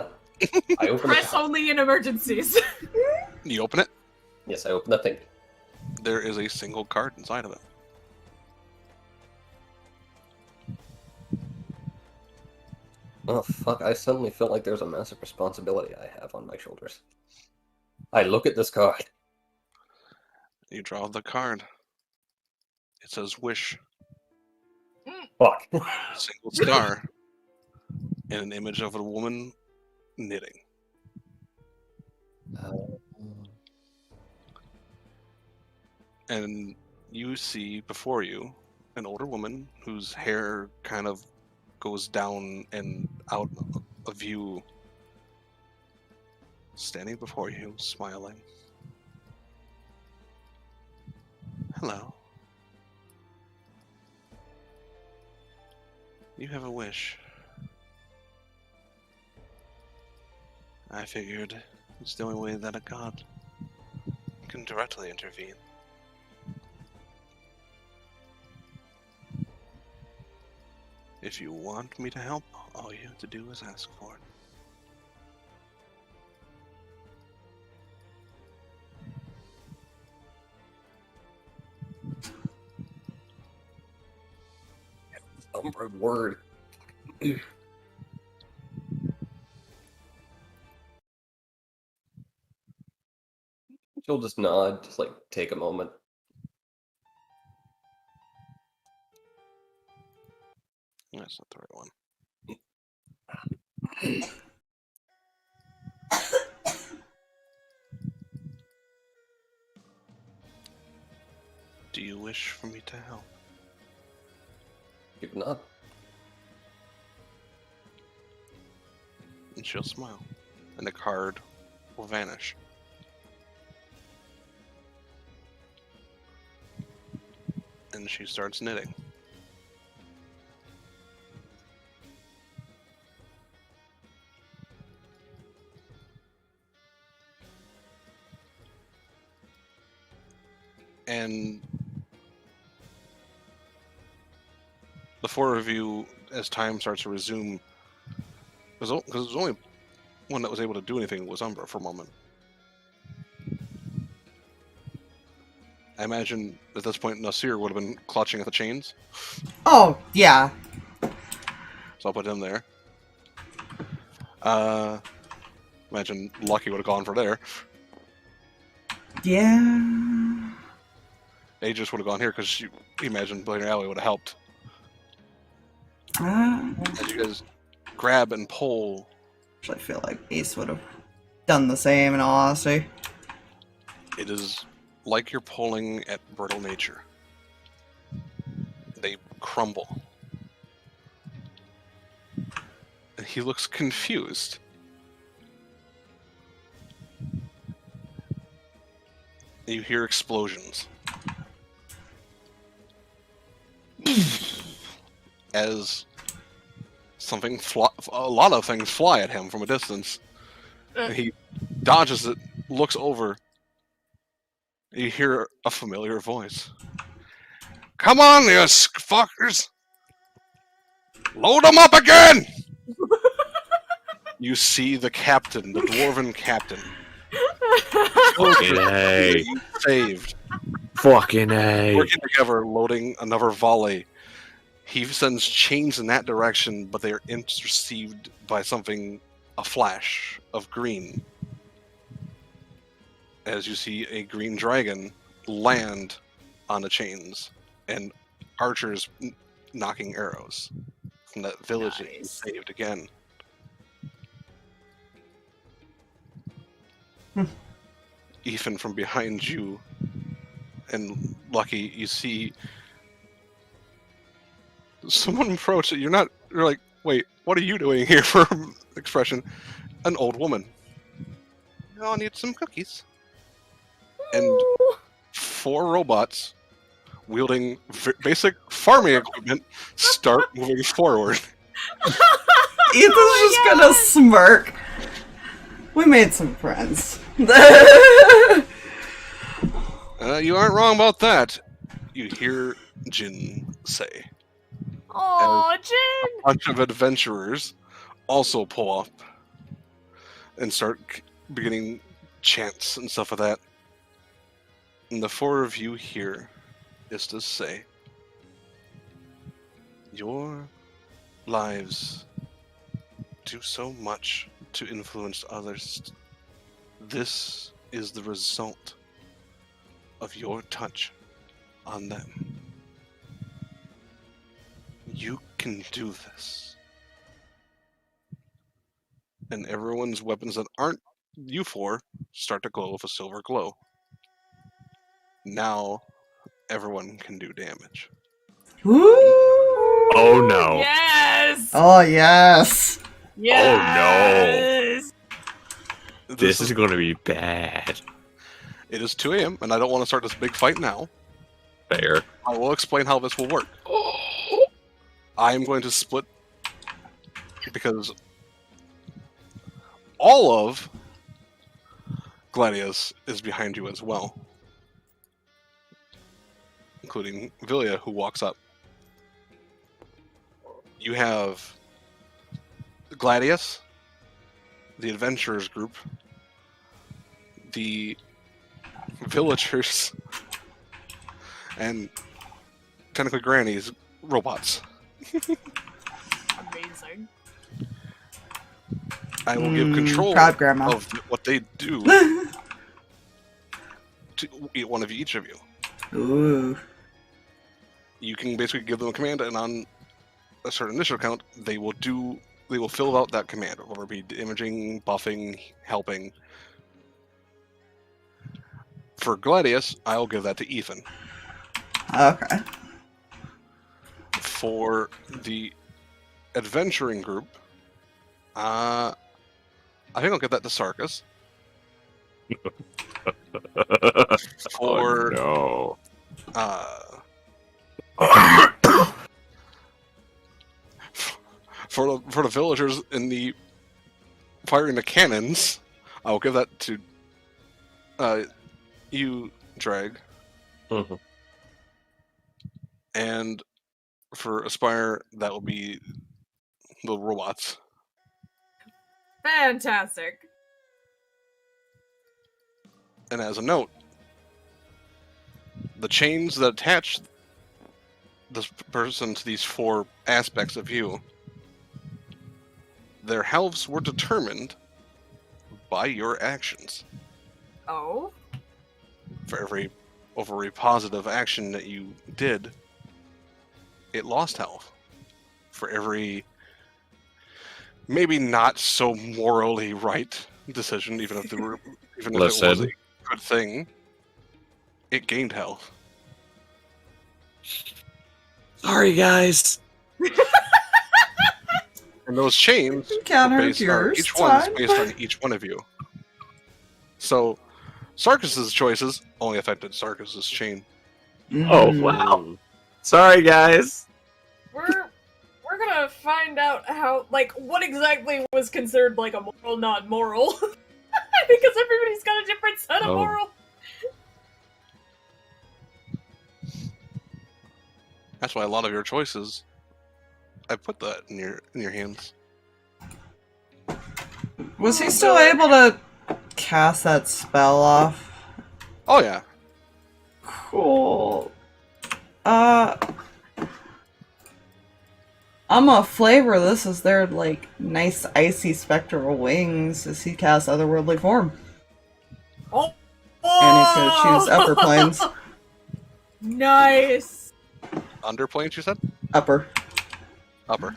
E: I open
C: Press
E: it.
C: only in emergencies.
D: You open it.
E: Yes, I open the thing.
D: There is a single card inside of it.
E: Oh, fuck. I suddenly feel like there's a massive responsibility I have on my shoulders. I look at this card.
D: You draw the card. It says wish.
E: Fuck.
D: A single star. And an image of a woman knitting. And you see before you an older woman whose hair kind of goes down and out of view, standing before you, smiling. Hello. You have a wish. I figured it's the only way that a god can directly intervene. If you want me to help, all you have to do is ask for it.
E: Umbra word. She'll just nod, just like take a moment.
D: That's not the right one. Do you wish for me to help?
E: Give a nod.
D: And she'll smile, and the card will vanish. And she starts knitting. And the four of you, as time starts to resume, because there's only one that was able to do anything was Umbra for a moment. I imagine at this point Nasir would have been clutching at the chains,
A: Oh, yeah.
D: so I'll put him there. Imagine Lucky would have gone for there.
A: Yeah.
D: Aegis would have gone here because you imagine Blair Alley would have helped.
A: I
D: As you guys grab and pull,
A: actually feel like Ace would have done the same, in all honesty.
D: it is like you're pulling at brittle nature. They crumble. And he looks confused. You hear explosions. As a lot of things fly at him from a distance. And he dodges it, looks over. You hear a familiar voice. Come on, you fuckers! Load them up again! You see the captain, the dwarven captain.
B: Fucking A.
D: You saved.
B: Fucking A.
D: Working together, loading another volley. He sends chains in that direction, but they are interceived by something, a flash of green. As you see a green dragon land on the chains, and archers knocking arrows from that village that you
C: Nice.
D: saved again. Ethan, from behind you, and Lucky, you see someone approach it. You're like, wait, what are you doing here for expression? An old woman. I'll need some cookies. And 4 robots wielding basic farming equipment start moving forward.
A: Ethan's just
C: God.
A: gonna smirk. We made some friends.
D: You aren't wrong about that. You hear Jin say.
C: Oh,
D: A
C: Jin!
D: bunch of adventurers also pull up and start beginning chants and stuff like that. And the four of you hear Istas say, your lives do so much to influence others. This is the result of your touch on them. You can do this. And everyone's weapons that aren't you four start to glow with a silver glow. Now everyone can do damage.
A: Woo!
B: Oh no.
C: Yes!
A: Oh yes.
C: Yes!
B: This is going to be bad.
D: It is 2 a.m. and I don't want to start this big fight now.
B: Fair.
D: I will explain how this will work. I am going to split because all of Gladius is behind you as well, including Villia, who walks up. You have Gladius, the adventurers group, the villagers, and technically Granny's robots.
C: Amazing.
D: I will give control
A: proud grandma.
D: of what they do to one of each of you.
A: Ooh.
D: You can basically give them a command, and on a certain initial count, they will fill out that command, whether it be imaging, buffing, helping. For Gladius, I'll give that to Ethan.
A: Okay.
D: For the adventuring group, I think I'll give that to Sarkas. For
B: oh,
D: for the villagers in the firing the cannons, I'll give that to you, Drag.
E: Mhm.
D: And for Aspire, that will be the robots.
C: Fantastic.
D: And as a note, the chains that attach this person to these four aspects of you, their healths were determined by your actions.
C: Oh?
D: For every positive action that you did, it lost health. For every maybe not so morally right decision, even if it was a good thing, it gained health.
B: sorry guys.
D: And those chains
A: Counter
D: are based,
A: yours.
D: each one's
A: Fine.
D: based on each one of you. So Sarkas's choices only affected Sarkas's chain.
B: Oh wow. Sorry guys.
C: We're gonna find out how, like, what exactly was considered, like, a moral, non-moral. Because everybody's got a different set of
B: Oh.
C: moral.
D: That's why a lot of your choices, I put that in your hands.
A: Was he still able to cast that spell off?
D: Oh yeah.
A: Cool. I'm gonna flavor this as their, like, nice icy spectral wings as he casts otherworldly form.
C: Oh!
A: And he's gonna choose upper planes.
C: Nice!
D: Underplanes, you said?
A: Upper.
D: Upper.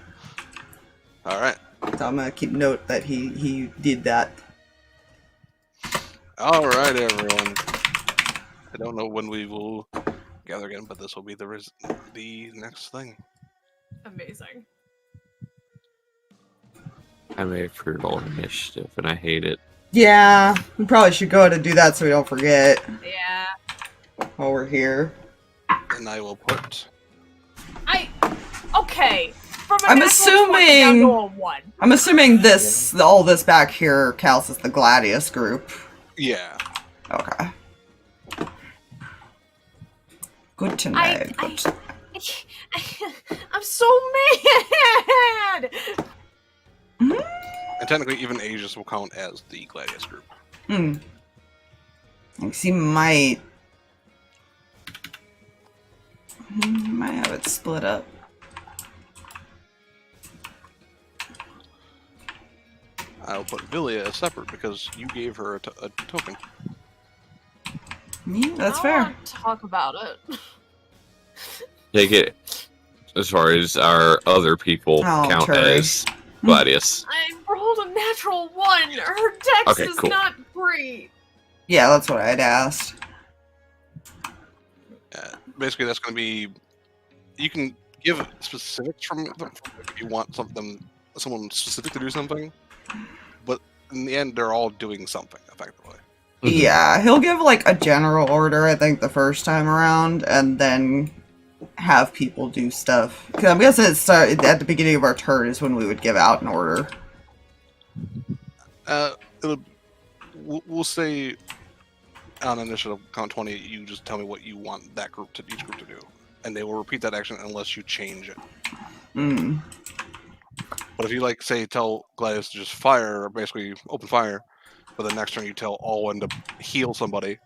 D: Alright.
A: So I'm gonna keep note that he did that.
D: Alright, everyone. I don't know when we will gather again, but this will be the next thing.
C: Amazing.
B: I may have roll initiative and I hate it.
A: Yeah, we probably should go to do that so we don't forget
C: Yeah.
A: while we're here.
D: And I will put...
C: Okay. From a
A: I'm
C: natural 20 down to
A: assuming-
C: a 1.
A: I'm assuming all this back here counts as the Gladius group.
D: Yeah.
A: Okay. Good to know.
C: I'm so mad!
D: And technically, even Aegis will count as the Gladius group.
A: He might have it split up.
D: I'll put Villia as separate because you gave her a token.
A: Yeah, that's
C: I
A: fair.
C: want to talk about it.
B: Take it as far as our other people count
A: Turi.
B: as Gladius.
C: I rolled a natural 1. Her dex
B: Okay,
C: is
B: cool.
C: not great.
A: Yeah, that's what I'd asked.
D: Basically, that's going to be. You can give specifics from them if you want someone specific to do something, but in the end, they're all doing something effectively.
A: Yeah, he'll give like a general order, I think, the first time around, and then have people do stuff. Because I'm guessing at the beginning of our turn is when we would give out an order.
D: We'll say on initiative count 20, you just tell me what you want each group to do, and they will repeat that action unless you change it. But if you tell Gladius to just fire, or basically open fire, but the next turn you tell Alwyn to heal somebody,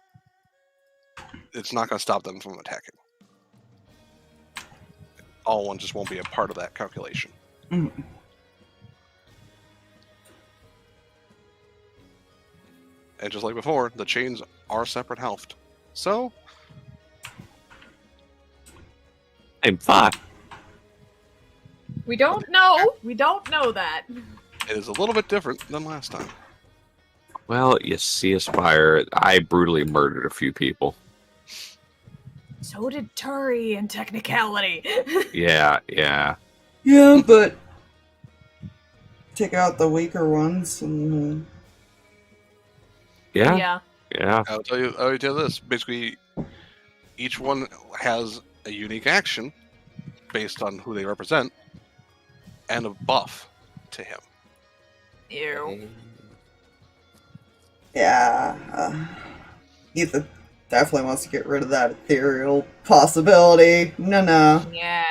D: it's not going to stop them from attacking. Alwyn just won't be a part of that calculation. And just like before, the chains are separate healthed. So,
B: I'm 5.
C: We don't know. We don't know that.
D: it is a little bit different than last time.
B: Well, you see us fire. I brutally murdered a few people.
C: So did Turi in technicality.
B: Yeah.
A: Yeah, but take out the weaker ones and
B: Yeah.
D: I'll tell you this. Basically, each one has a unique action based on who they represent and a buff to him.
C: Ew.
A: yeah. Ethan definitely wants to get rid of that ethereal possibility. No.
C: Yeah.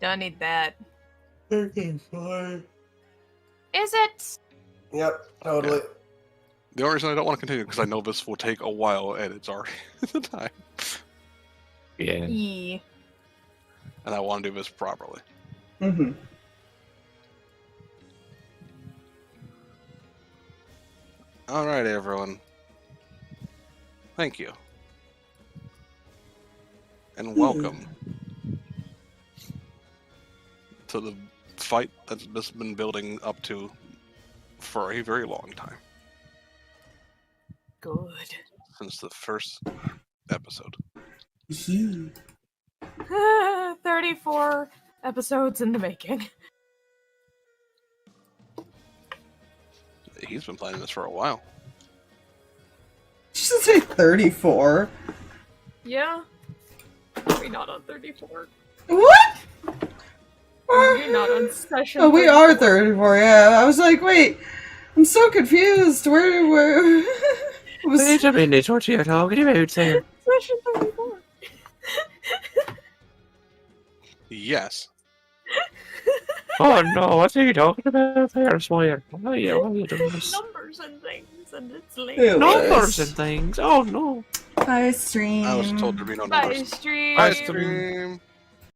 C: Don't need that.
H: Okay, fine.
C: Is it?
H: Yep, totally.
D: The only reason I don't want to continue because I know this will take a while and it's already the time.
B: Yeah.
C: Yeah.
D: And I want to do this properly. Alright, everyone. Thank you. And welcome to the fight that's been building up to for a very long time.
C: Good.
D: Since the first episode.
C: 34 episodes in the making.
D: He's been planning this for a while.
A: She should say 34.
C: Yeah. Are we not on 34?
A: What?
C: We're not on session.
A: Oh, we are 34, yeah. I was like, wait, I'm so confused. Where was...
B: Wait a minute, what are you talking about, Sam?
C: Session 34.
D: Yes.
B: Oh no, what are you talking about there, Sawyer? Why are you doing this?
C: Numbers and things, and it's late.
A: Ew.
B: Numbers and things, oh no.
A: Bye, stream.
D: I was told there'd be no
C: Bye,
D: numbers.
C: stream.
D: Bye, stream.